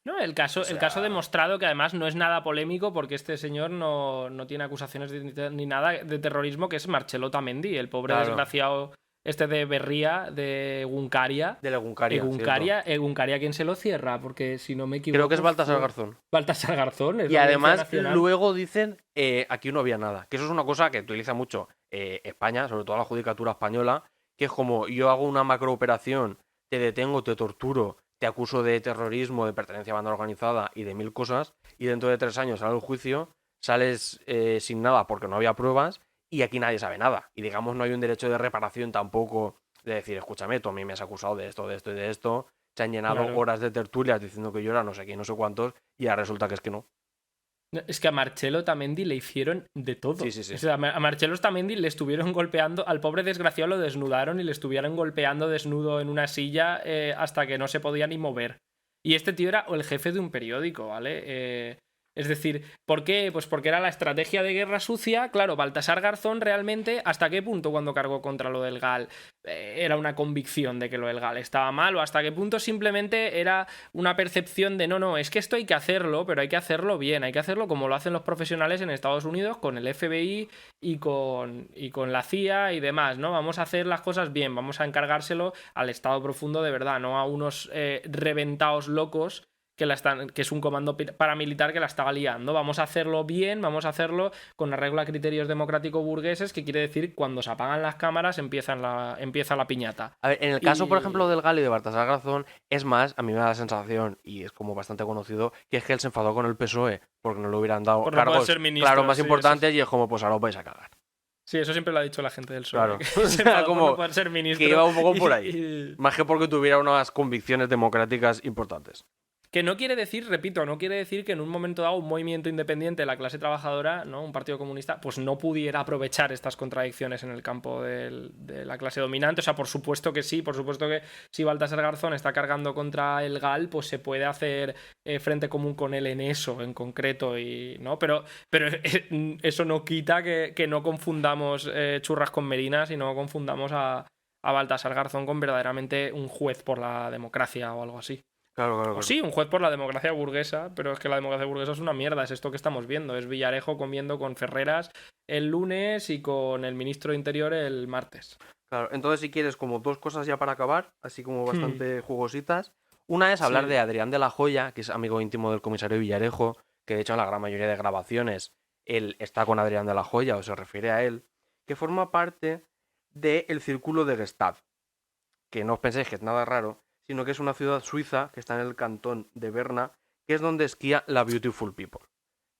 No, el O caso sea, demostrado que además no es nada polémico porque este señor no tiene acusaciones ni nada de terrorismo, que es Marcelo Otamendi, el pobre claro, desgraciado este de Berría, de Egunkaria. de Leguncaria, cierto. Egunkaria, ¿quién se lo cierra? Porque si no me Creo que es equivoco Baltasar fue Garzón. Baltasar Garzón, es Y la Audiencia además Nacional. luego dicen, aquí no había nada. Que eso es una cosa que utiliza mucho España, sobre todo la judicatura española, que es como yo hago una macrooperación, te detengo, te torturo, te acuso de terrorismo, de pertenencia a banda organizada y de 1000 cosas, y dentro de 3 años sale el juicio, sales sin nada porque no había pruebas, y aquí nadie sabe nada. Y digamos, no hay un derecho de reparación tampoco de decir, escúchame, tú a mí me has acusado de esto, de esto y de esto. Se han llenado Claro. horas de tertulias diciendo que yo era no sé quién, no sé cuántos, y ahora resulta que es que no. No, es que a Marcelo Otamendi le hicieron de Sí, todo. sí, sí. O sea, a Marcelo Otamendi le estuvieron golpeando, al pobre desgraciado lo desnudaron y le estuvieron golpeando desnudo en una silla hasta que no se podía ni mover. Y este tío era el jefe de un periódico, ¿vale? Es decir, ¿por qué? Pues porque era la estrategia de guerra sucia. Claro, Baltasar Garzón realmente, ¿hasta qué punto cuando cargó contra lo del GAL era una convicción de que lo del GAL estaba mal? ¿O hasta qué punto simplemente era una percepción de no, es que esto hay que hacerlo, pero hay que hacerlo bien, hay que hacerlo como lo hacen los profesionales en Estados Unidos con el FBI y con la CIA y demás, ¿no? Vamos a hacer las cosas bien, vamos a encargárselo al Estado profundo de verdad, no a unos reventados locos que es un comando paramilitar que la estaba liando. Vamos a hacerlo bien, vamos a hacerlo con arreglo a criterios democráticos burgueses, que quiere decir cuando se apagan las cámaras empieza la piñata. A ver, en el caso, por ejemplo, Y... del Gali de Baltasar Garzón, es más, a mí me da la sensación, y es como bastante conocido, que es que él se enfadó con el PSOE porque no le hubieran dado Por no poder cargos, ser claro, ministro, más sí, eso importantes, y es como, pues ahora os vais a cagar. sí, eso siempre lo ha dicho la gente del PSOE, Claro. que O se sea, enfadó por no como poder ser que ministro iba un poco por ahí. y... Más que porque tuviera unas convicciones democráticas importantes. Que no quiere decir, repito, no quiere decir que en un momento dado un movimiento independiente de la clase trabajadora, ¿no? Un partido comunista, pues no pudiera aprovechar estas contradicciones en el campo de la clase dominante. O sea, por supuesto que sí, por supuesto que si Baltasar Garzón está cargando contra el GAL, pues se puede hacer frente común con él en eso, en concreto, y ¿no? Pero eso no quita que no confundamos churras con merinas y no confundamos a Baltasar Garzón con verdaderamente un juez por la democracia o algo así. Claro, claro, O claro. sí, un juez por la democracia burguesa, pero es que la democracia burguesa es una mierda, es esto que estamos viendo. Es Villarejo comiendo con Ferreras el lunes y con el ministro de Interior el martes. Claro, entonces si quieres como 2 cosas ya para acabar, así como Hmm, bastante jugositas. Una es hablar sí. de Adrián de la Joya, que es amigo íntimo del comisario Villarejo, que de hecho en la gran mayoría de grabaciones él está con Adrián de la Joya o se refiere a él, que forma parte del círculo de Gstaad, que no os penséis que es nada raro, sino que es una ciudad suiza que está en el cantón de Berna, que es donde esquía la Beautiful People,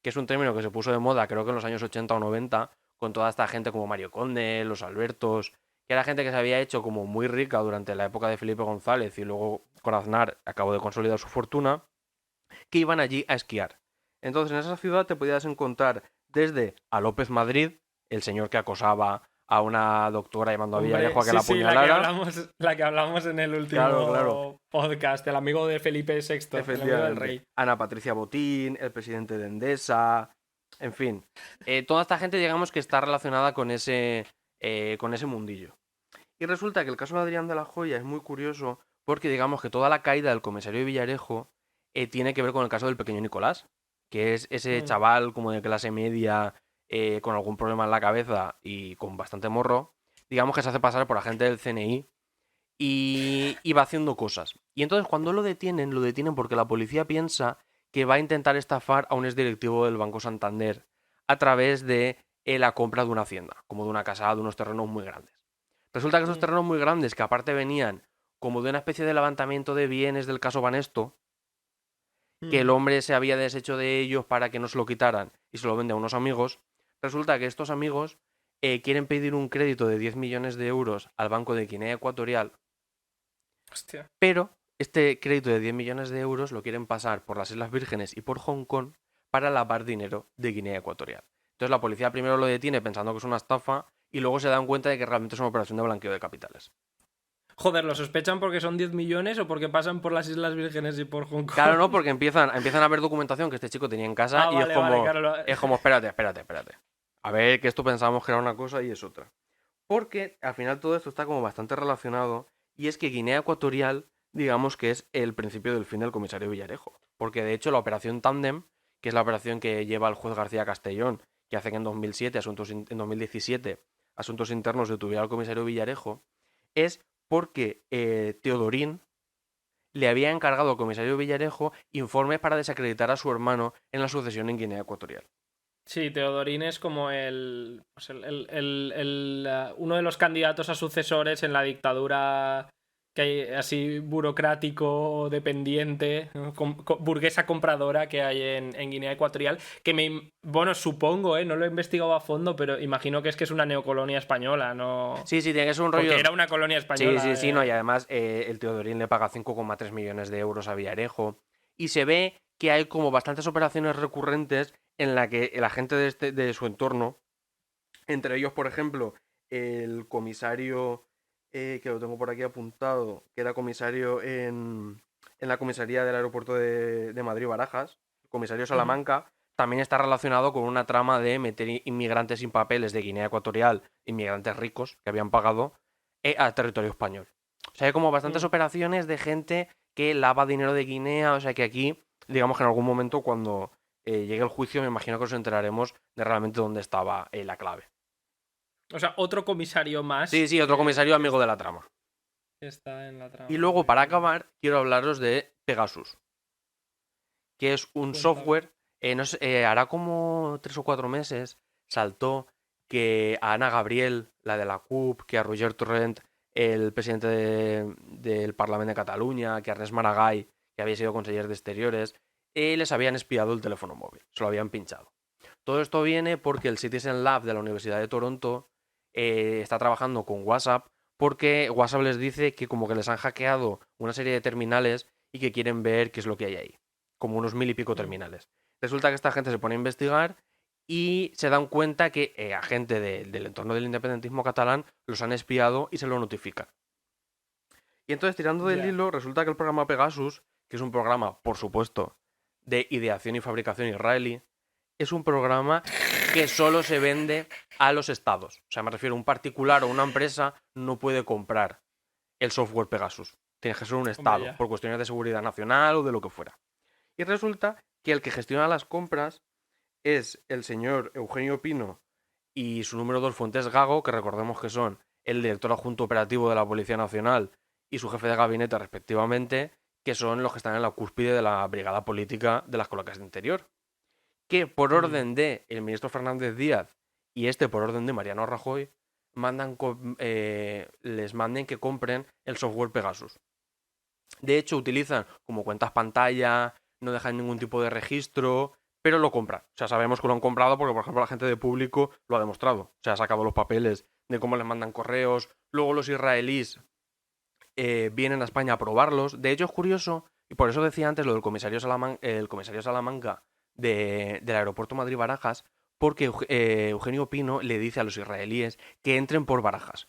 que es un término que se puso de moda creo que en los años 80 o 90, con toda esta gente como Mario Conde, los Albertos, que era gente que se había hecho como muy rica durante la época de Felipe González y luego con Aznar acabó de consolidar su fortuna, que iban allí a esquiar. Entonces en esa ciudad te podías encontrar desde a López Madrid, el señor que acosaba a una doctora llamando a Hombre, Villarejo a que sí, la sí, la que apuñalara. hablamos, la que hablamos en el Claro, claro. último podcast, el amigo de Felipe VI, el amigo del Efectivamente. rey. Ana Patricia Botín, el presidente de Endesa, en fin. Toda esta gente, digamos, que está relacionada con ese mundillo. Y resulta que el caso de Adrián de la Joya es muy curioso porque, digamos, que toda la caída del comisario de Villarejo tiene que ver con el caso del pequeño Nicolás, que es ese Mm. chaval como de clase media, con algún problema en la cabeza y con bastante morro, digamos que se hace pasar por agente del CNI y va haciendo cosas. Y entonces cuando lo detienen porque la policía piensa que va a intentar estafar a un exdirectivo del Banco Santander a través de la compra de una hacienda, como de una casa, de unos terrenos muy grandes. Resulta que esos Mm. terrenos muy grandes, que aparte venían como de una especie de levantamiento de bienes del caso Banesto, que el Mm. hombre se había deshecho de ellos para que no se lo quitaran y se lo vende a unos amigos, resulta que estos amigos quieren pedir un crédito de 10 millones de euros al Banco de Guinea Ecuatorial, Hostia. pero Este crédito de 10 millones de euros lo quieren pasar por las Islas Vírgenes y por Hong Kong para lavar dinero de Guinea Ecuatorial. Entonces la policía primero lo detiene pensando que es una estafa y luego se dan cuenta de que realmente es una operación de blanqueo de capitales. Joder, ¿lo sospechan porque son 10 millones o porque pasan por las Islas Vírgenes y por Hong Kong? Claro, no, porque empiezan a ver documentación que este chico tenía en casa y Vale, vale, claro. es como, espérate. A ver, que esto pensábamos que era una cosa y es otra. Porque al final todo esto está como bastante relacionado y es que Guinea Ecuatorial, digamos que es el principio del fin del comisario Villarejo. Porque de hecho la operación Tandem, que es la operación que lleva el juez García Castellón, que hace que en 2017 asuntos internos detuviera al comisario Villarejo, es porque Teodorín le había encargado al comisario Villarejo informes para desacreditar a su hermano en la sucesión en Guinea Ecuatorial. Sí, Teodorín es como uno de los candidatos a sucesores en la dictadura que hay, así burocrático, dependiente, burguesa compradora que hay en Guinea Ecuatorial, bueno, supongo, no lo he investigado a fondo, pero imagino que es una neocolonia española, ¿no? Sí, tiene que ser un rollo. Porque era una colonia española. Sí, no, y además el Teodorín le paga 5,3 millones de euros a Villarejo. Y se ve que hay como bastantes operaciones recurrentes en la que la gente de su entorno, entre ellos, por ejemplo, el comisario, que lo tengo por aquí apuntado, que era comisario en la comisaría del aeropuerto de Madrid-Barajas, el comisario Salamanca, también está relacionado con una trama de meter inmigrantes sin papeles de Guinea Ecuatorial, inmigrantes ricos que habían pagado, a territorio español. O sea, hay como bastantes operaciones de gente que lava dinero de Guinea, o sea que aquí, digamos que en algún momento cuando llegue el juicio me imagino que nos enteraremos de realmente dónde estaba la clave. O sea, otro comisario más. Sí, otro comisario amigo de la trama. Está en la trama. Y luego, para acabar, quiero hablaros de Pegasus, que es un software, no sé, hará como 3 o 4 meses, saltó que a Ana Gabriel, la de la CUP, que a Roger Torrent, el presidente del Parlamento de Cataluña, que a Ernest Maragall, que había sido conseller de Exteriores, les habían espiado el teléfono móvil, se lo habían pinchado. Todo esto viene porque el Citizen Lab de la Universidad de Toronto está trabajando con WhatsApp porque WhatsApp les dice que como que les han hackeado una serie de terminales y que quieren ver qué es lo que hay ahí. Como unos 1000 y pico terminales. Resulta que esta gente se pone a investigar y se dan cuenta que a gente del entorno del independentismo catalán los han espiado y se lo notifican. Y entonces, tirando del hilo, resulta que el programa Pegasus, que es un programa, por supuesto, de ideación y fabricación israelí, es un programa que solo se vende a los estados. O sea, me refiero, un particular o una empresa no puede comprar el software Pegasus. Tiene que ser un estado, por cuestiones de seguridad nacional o de lo que fuera. Y resulta que el que gestiona las compras es el señor Eugenio Pino y su número 2 Fuentes Gago, que recordemos que son el director adjunto operativo de la Policía Nacional y su jefe de gabinete respectivamente, que son los que están en la cúspide de la brigada política de las colacas de interior. Que por orden de el ministro Fernández Díaz y por orden de Mariano Rajoy les manden que compren el software Pegasus. De hecho, utilizan como cuentas pantalla, no dejan ningún tipo de registro, pero lo compran. O sea, sabemos que lo han comprado porque, por ejemplo, la gente de público lo ha demostrado. O sea, ha sacado los papeles de cómo les mandan correos. Luego los israelíes vienen a España a probarlos. De hecho, es curioso, y por eso decía antes lo del comisario Salamanca del aeropuerto Madrid-Barajas, porque Eugenio Pino le dice a los israelíes que entren por Barajas.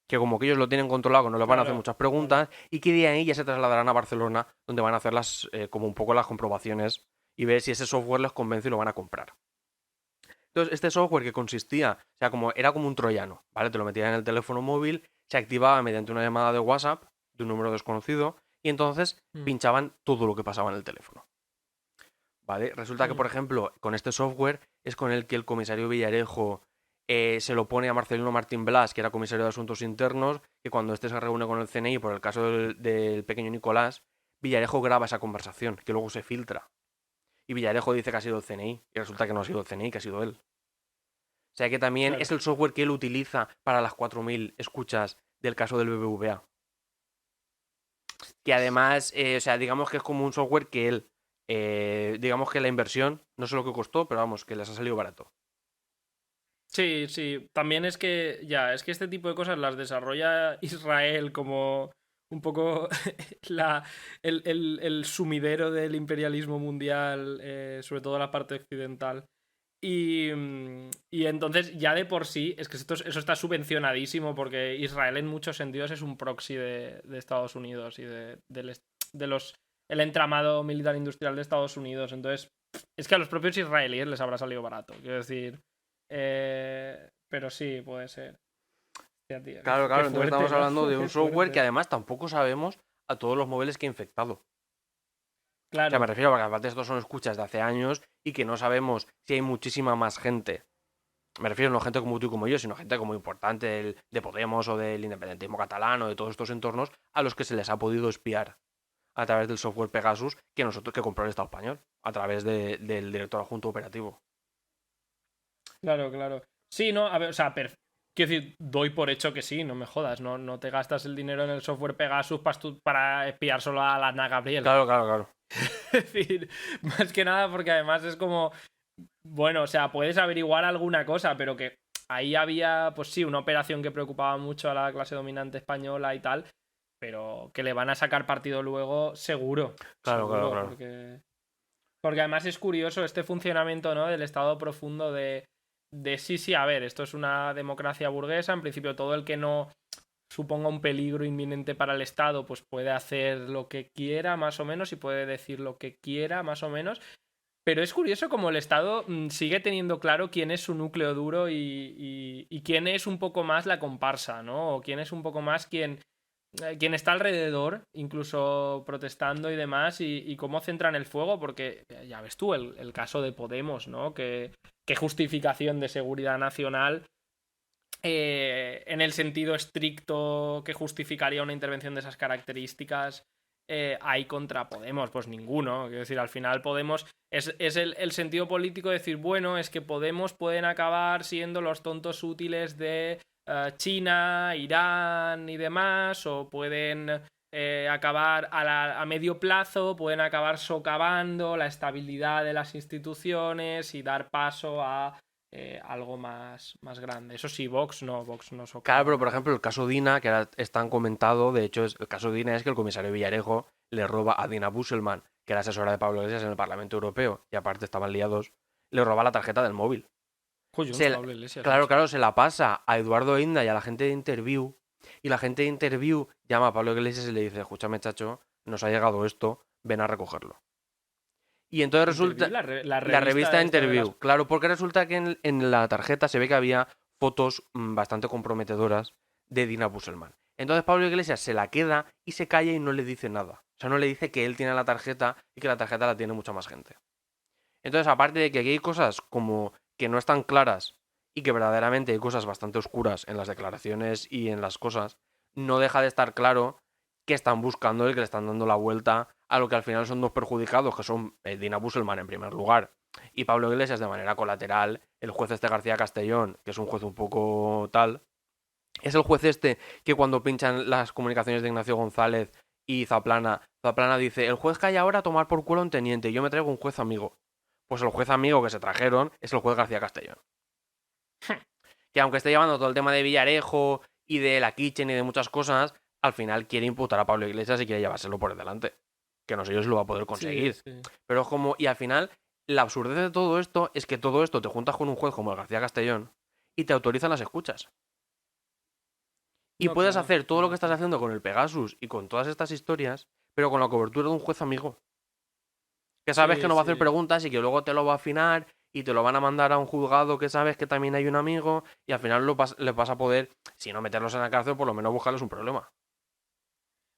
Que como que ellos lo tienen controlado, que no les van a hacer muchas preguntas, y que de ahí ya se trasladarán a Barcelona, donde van a hacer como un poco las comprobaciones y ver si ese software les convence y lo van a comprar. Entonces, este software que consistía, o sea, era como un troyano, ¿vale? Te lo metías en el teléfono móvil, se activaba mediante una llamada de WhatsApp de un número desconocido, y entonces pinchaban todo lo que pasaba en el teléfono. ¿Vale? Resulta que, por ejemplo, con este software es con el que el comisario Villarejo se lo pone a Marcelino Martín Blas, que era comisario de Asuntos Internos, que cuando este se reúne con el CNI por el caso del pequeño Nicolás, Villarejo graba esa conversación, que luego se filtra. Y Villarejo dice que ha sido el CNI, y resulta que no ha sido el CNI, que ha sido él. O sea que también es el software que él utiliza para las 4000 escuchas del caso del BBVA. Que además, o sea, digamos que es como un software que él, digamos que la inversión, no sé lo que costó, pero vamos, que les ha salido barato. Sí. También es que este tipo de cosas las desarrolla Israel como un poco el sumidero del imperialismo mundial, sobre todo la parte occidental. Y entonces ya de por sí, es que eso está subvencionadísimo porque Israel en muchos sentidos es un proxy de Estados Unidos y el entramado militar industrial de Estados Unidos. Entonces, es que a los propios israelíes les habrá salido barato, quiero decir. Pero sí, puede ser. Hostia, tío, Claro, qué entonces fuerte, estamos ¿no? hablando de Qué un software fuerte. que además tampoco sabemos a todos los móviles que ha infectado. O sea, me Claro, refiero a que aparte estos son escuchas de hace años y que no sabemos si hay muchísima más gente. Me refiero no gente como tú y como yo, sino gente como importante de Podemos o del independentismo catalán o de todos estos entornos a los que se les ha podido espiar a través del software Pegasus que compró el Estado español, a través del director adjunto operativo. claro, claro. Sí, no, a ver, o sea, quiero decir, doy por hecho que sí, no me jodas, no te gastas el dinero en el software Pegasus para espiar solo a la Ana Gabriel. Claro, claro, claro. Es decir, más que nada porque además es como, bueno, o sea, puedes averiguar alguna cosa, pero que ahí había, pues sí, una operación que preocupaba mucho a la clase dominante española y tal, pero que le van a sacar partido luego, seguro, Claro, claro, seguro, claro. porque además es curioso este funcionamiento, ¿no? Del estado profundo de sí, sí, a ver, esto es una democracia burguesa, en principio todo el que no suponga un peligro inminente para el Estado, pues puede hacer lo que quiera, más o menos, y puede decir lo que quiera, más o menos. Pero es curioso como el Estado sigue teniendo claro quién es su núcleo duro y quién es un poco más la comparsa, ¿no? O quién es un poco más quien está alrededor, incluso protestando y demás, y cómo centran el fuego, porque ya ves tú el caso de Podemos, ¿no? Qué justificación de seguridad nacional en el sentido estricto que justificaría una intervención de esas características hay contra Podemos, pues ninguno. Quiero decir, al final Podemos es el sentido político de decir, bueno, es que Podemos pueden acabar siendo los tontos útiles de China, Irán y demás, o pueden acabar a medio plazo, pueden acabar socavando la estabilidad de las instituciones y dar paso a algo más grande. Eso sí, Vox no Claro, socava pero por nada. ejemplo, el caso Dina, que ahora es tan comentado, de hecho, el caso Dina es que el comisario Villarejo le roba a Dina Busselman, que era asesora de Pablo Iglesias en el Parlamento Europeo, y aparte estaban liados, le roba la tarjeta del móvil. Joder, Pablo Iglesias, Claro, macho. claro, se la pasa a Eduardo Inda y a la gente de Interview, y la gente de Interview llama a Pablo Iglesias y le dice, escúchame, chacho, nos ha llegado esto, ven a recogerlo. Y entonces Interview, resulta, la la revista revista esta de las... Interview, claro, porque resulta que en la tarjeta se ve que había fotos bastante comprometedoras de Dina Busselman. Entonces Pablo Iglesias se la queda y se calla y no le dice nada. O sea, no le dice que él tiene la tarjeta y que la tarjeta la tiene mucha más gente. Entonces, aparte de que aquí hay cosas como que no están claras y que verdaderamente hay cosas bastante oscuras en las declaraciones y en las cosas, no deja de estar claro que están buscando y que le están dando la vuelta a lo que al final son dos perjudicados, que son Dina Busselman en primer lugar y Pablo Iglesias de manera colateral, el juez este García Castellón, que es un juez un poco tal, es el juez este que cuando pinchan las comunicaciones de Ignacio González y Zaplana dice, el juez que hay ahora a tomar por culo a un teniente, yo me traigo un juez amigo. Pues el juez amigo que se trajeron es el juez García Castellón. Que aunque esté llevando todo el tema de Villarejo y de la Kitchen y de muchas cosas, al final quiere imputar a Pablo Iglesias y quiere llevárselo por delante. Que no sé yo si lo va a poder Sí, conseguir. sí. Pero es como, y al final, la absurdez de todo esto es que todo esto te juntas con un juez como el García Castellón y te autorizan las escuchas. Y No, puedes claro, hacer todo lo claro, que estás claro. haciendo con el Pegasus y con todas estas historias, pero con la cobertura de un juez amigo. Que sabes que Sí, no va a hacer sí. preguntas y que luego te lo va a afinar y te lo van a mandar a un juzgado que sabes que también hay un amigo y al final les vas a poder, si no meterlos en la cárcel, por lo menos buscarles un problema.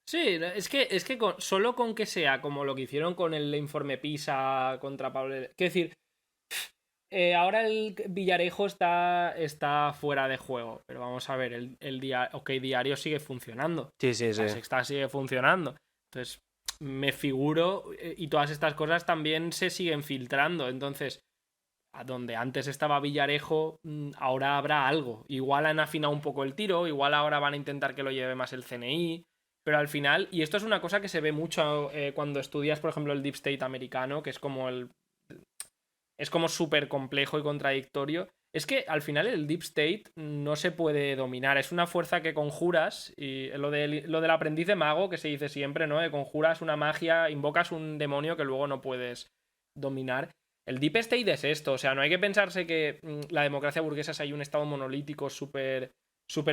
Sí, es que solo con que sea como lo que hicieron con el informe PISA contra Pablo... Quiero decir, ahora el Villarejo está fuera de juego, pero vamos a ver, diario sigue funcionando. Sí, sí, sí. La Sexta sigue funcionando. Entonces, me figuro, y todas estas cosas también se siguen filtrando. Entonces, a donde antes estaba Villarejo, ahora habrá algo. Igual han afinado un poco el tiro, igual ahora van a intentar que lo lleve más el CNI. Pero al final, y esto es una cosa que se ve mucho cuando estudias, por ejemplo, el Deep State americano, que es como súper complejo y contradictorio, Es que al final el Deep State no se puede dominar. Es una fuerza que conjuras. Y lo del aprendiz de mago que se dice siempre, ¿no? De conjuras una magia, invocas un demonio que luego no puedes dominar. El Deep State es esto. O sea, no hay que pensarse que la democracia burguesa es ahí un estado monolítico súper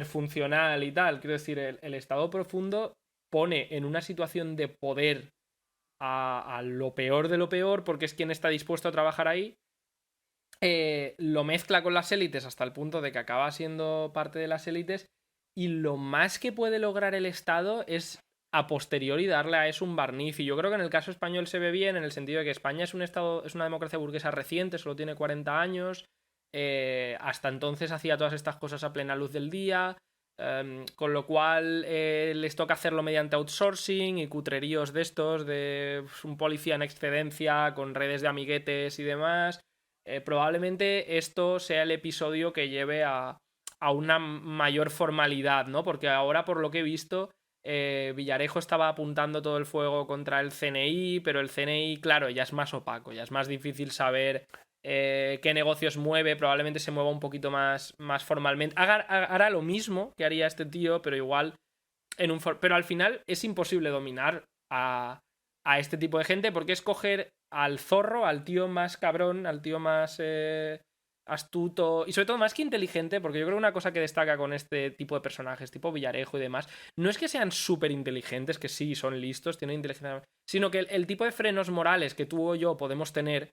funcional y tal. Quiero decir, el estado profundo pone en una situación de poder a lo peor de lo peor, porque es quien está dispuesto a trabajar ahí. Lo mezcla con las élites hasta el punto de que acaba siendo parte de las élites, y lo más que puede lograr el Estado es a posteriori darle a eso un barniz. Y yo creo que en el caso español se ve bien, en el sentido de que España es un estado, es una democracia burguesa reciente, solo tiene 40 años. Hasta entonces hacía todas estas cosas a plena luz del día. Con lo cual les toca hacerlo mediante outsourcing y cutreríos de estos, de un policía en excedencia con redes de amiguetes y demás. Probablemente esto sea el episodio que lleve a una mayor formalidad, ¿no? Porque ahora, por lo que he visto, Villarejo estaba apuntando todo el fuego contra el CNI, pero el CNI, claro, ya es más opaco, ya es más difícil saber qué negocios mueve, probablemente se mueva un poquito más formalmente. Hará lo mismo que haría este tío, pero igual pero al final es imposible dominar a este tipo de gente, porque es coger al zorro, al tío más cabrón, al tío más astuto y sobre todo más que inteligente, porque yo creo que una cosa que destaca con este tipo de personajes, tipo Villarejo y demás, no es que sean súper inteligentes, que sí, son listos, tienen inteligencia, sino que el tipo de frenos morales que tú o yo podemos tener,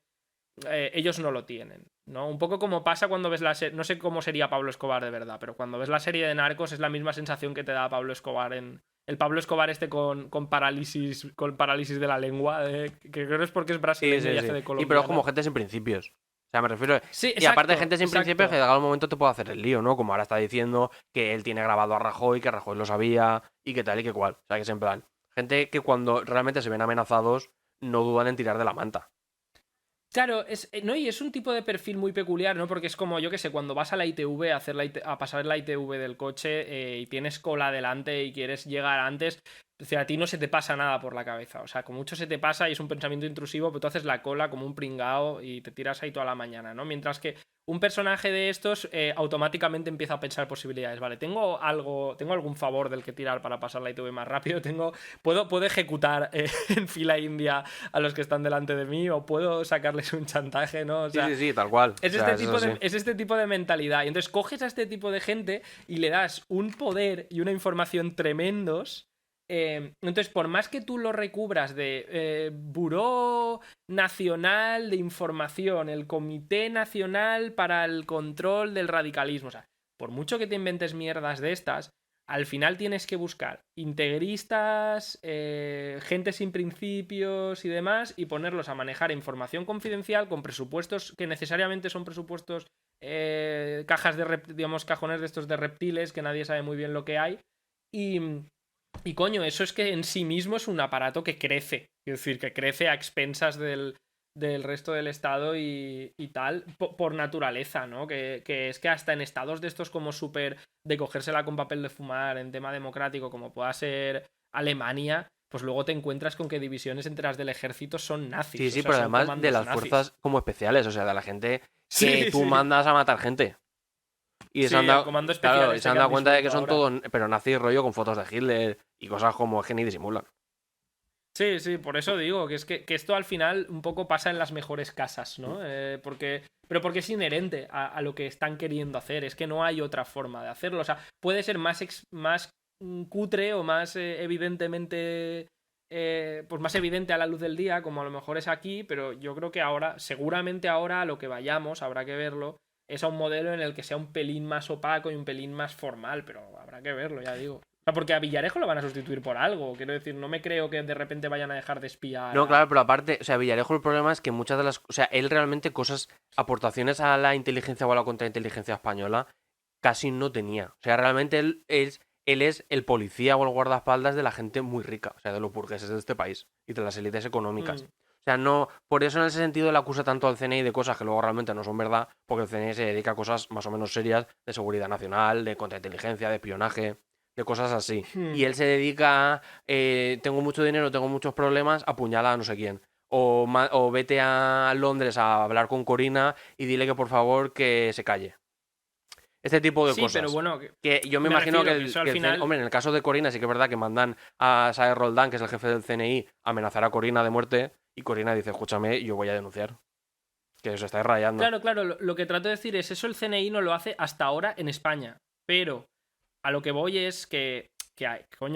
ellos no lo tienen, ¿no? Un poco como pasa cuando ves la serie, no sé cómo sería Pablo Escobar de verdad, pero cuando ves la serie de Narcos es la misma sensación que te da Pablo Escobar en... El Pablo Escobar este con parálisis de la lengua, que creo que es porque es brasileño y hace de Y colombiano. pero es como gente sin principios. O sea, me refiero... Sí, y aparte de exacto, gente sin principios que en algún momento te puede hacer el lío, ¿no? Como ahora está diciendo que él tiene grabado a Rajoy, que Rajoy lo sabía y que tal y que cual. O sea, que es en plan... Gente que cuando realmente se ven amenazados no dudan en tirar de la manta. Claro, no, y es un tipo de perfil muy peculiar, ¿no? Porque es como, yo qué sé, cuando vas a la ITV a, a pasar la ITV del coche y tienes cola delante y quieres llegar antes, o sea, a ti no se te pasa nada por la cabeza. O sea, con mucho se te pasa y es un pensamiento intrusivo, pero tú haces la cola como un pringao y te tiras ahí toda la mañana, ¿no? Mientras que un personaje de estos automáticamente empieza a pensar posibilidades. Vale, tengo algún favor del que tirar para pasar la ITV más rápido, puedo ejecutar en fila india a los que están delante de mí, o puedo sacarles un chantaje, ¿no? O sea, Sí, tal cual. es, O sea, es este tipo de mentalidad. Y entonces coges a este tipo de gente y le das un poder y una información tremendos. Entonces, por más que tú lo recubras de Buró Nacional de Información, el Comité Nacional para el Control del Radicalismo, o sea, por mucho que te inventes mierdas de estas, al final tienes que buscar integristas, gente sin principios y demás, y ponerlos a manejar información confidencial con presupuestos que necesariamente son presupuestos, cajas de, digamos, cajones de estos de reptiles que nadie sabe muy bien lo que hay. Y coño, eso es que en sí mismo es un aparato que crece. Es decir, que crece a expensas del resto del estado y tal, por naturaleza, ¿no? Que es que hasta en estados de estos como súper de cogérsela con papel de fumar en tema democrático, como pueda ser Alemania, pues luego te encuentras con que divisiones enteras del ejército son nazis. sí, O sea, pero son además de las nazis. fuerzas como especiales, o sea, de la gente que Sí, tú sí. mandas a matar gente. Y Sí, el comando especial claro, y este se han que dado han cuenta de que disuelto son ahora. todos, pero nazis rollo con fotos de Hitler y cosas como que ni disimulan. Sí, sí, por eso digo que es que esto al final un poco pasa en las mejores casas, ¿no? Pero porque es inherente a lo que están queriendo hacer, es que no hay otra forma de hacerlo. O sea, puede ser más cutre o más evidentemente, pues más evidente a la luz del día, como a lo mejor es aquí, pero yo creo que ahora, seguramente ahora a lo que vayamos, habrá que verlo, es a un modelo en el que sea un pelín más opaco y un pelín más formal, pero habrá que verlo, ya digo. O sea, porque a Villarejo lo van a sustituir por algo. Quiero decir, no me creo que de repente vayan a dejar de espiar No, claro, a... pero aparte, o sea, Villarejo el problema es que muchas de las... O sea, él realmente cosas, aportaciones a la inteligencia o a la contrainteligencia española casi no tenía. O sea, realmente él es el policía o el guardaespaldas de la gente muy rica, o sea, de los burgueses de este país y de las élites económicas. Mm, O sea, no, por eso en ese sentido él acusa tanto al CNI de cosas que luego realmente no son verdad, porque el CNI se dedica a cosas más o menos serias de seguridad nacional, de contrainteligencia, de espionaje, de cosas así. mm. Y él se dedica a, tengo mucho dinero, tengo muchos problemas, apuñala a no sé quién. O vete a Londres a hablar con Corina y dile que por favor que se calle. Este tipo de Sí, cosas. pero bueno, Que yo me me imagino refiero que que eso al final- hombre, en el caso de Corina sí que es verdad que mandan a Saer Roldán, que es el jefe del CNI, a amenazar a Corina de muerte y Corina dice, escúchame, yo voy a denunciar. Que os estáis rayando. Claro, lo que trato de decir es eso el CNI no lo hace hasta ahora en España, pero a lo que voy es que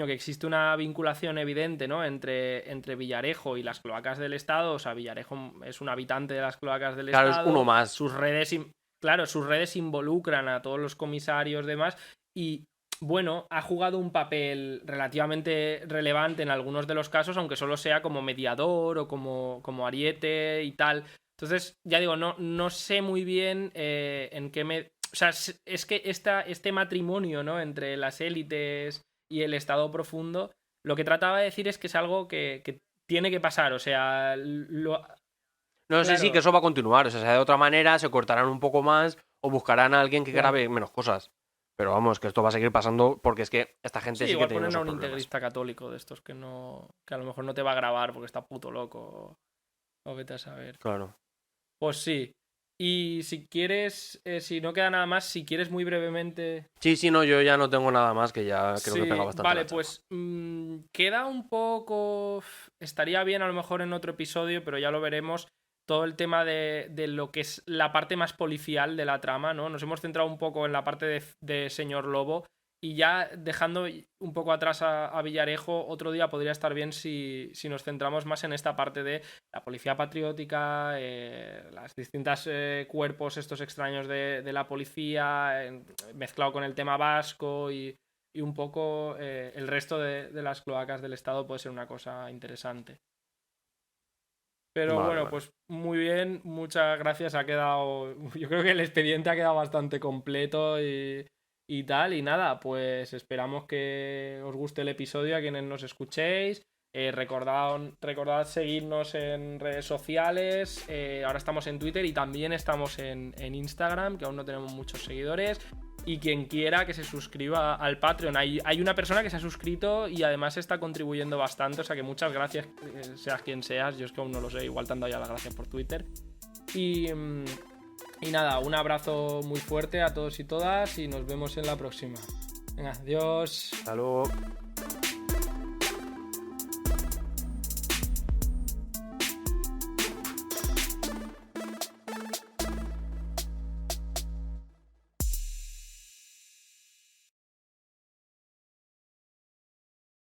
existe una vinculación evidente, ¿no? Entre Villarejo y las cloacas del Estado. O sea, Villarejo es un habitante de las cloacas del Claro, Estado. es uno más. Sus redes involucran a todos los comisarios y demás. Y bueno, ha jugado un papel relativamente relevante en algunos de los casos, aunque solo sea como mediador o como ariete y tal. Entonces, ya digo, no sé muy bien en qué O sea, es que este matrimonio, ¿no? Entre las élites y el estado profundo, lo que trataba de decir es que es algo que tiene que pasar. O sea, No sé claro, si que eso va a continuar. O sea, de otra manera se cortarán un poco más o buscarán a alguien que claro. grabe menos cosas. Pero vamos, que esto va a seguir pasando porque es que esta gente Sí, sí que igual tiene ponen a esos un problemas. integrista católico de estos que a lo mejor no te va a grabar porque está puto loco. O vete a saber. Claro. Pues sí. Y si quieres, si no queda nada más, si quieres muy brevemente. Sí, no, yo ya no tengo nada más, que ya creo que Sí, pega bastante. vale, la charla. pues queda un poco. Estaría bien a lo mejor en otro episodio, pero ya lo veremos. Todo el tema de lo que es la parte más policial de la trama, ¿no? Nos hemos centrado un poco en la parte de Señor Lobo. Y ya dejando un poco atrás a Villarejo, otro día podría estar bien si nos centramos más en esta parte de la policía patriótica, las distintas cuerpos estos extraños de la policía, mezclado con el tema vasco y un poco el resto de las cloacas del Estado puede ser una cosa interesante. Pero bueno, pues muy bien, muchas gracias. Ha quedado. Yo creo que el expediente ha quedado bastante completo y tal. Y nada, pues esperamos que os guste el episodio a quienes nos escuchéis. Recordad seguirnos en redes sociales. Ahora estamos en Twitter y también estamos en Instagram, que aún no tenemos muchos seguidores. Y quien quiera que se suscriba al Patreon. Hay una persona que se ha suscrito y además está contribuyendo bastante. O sea que muchas gracias, seas quien seas. Yo es que aún no lo sé. Igual te han dado ya las gracias por Twitter. Y nada, un abrazo muy fuerte a todos y todas. Y nos vemos en la próxima. Venga, adiós. Hasta luego.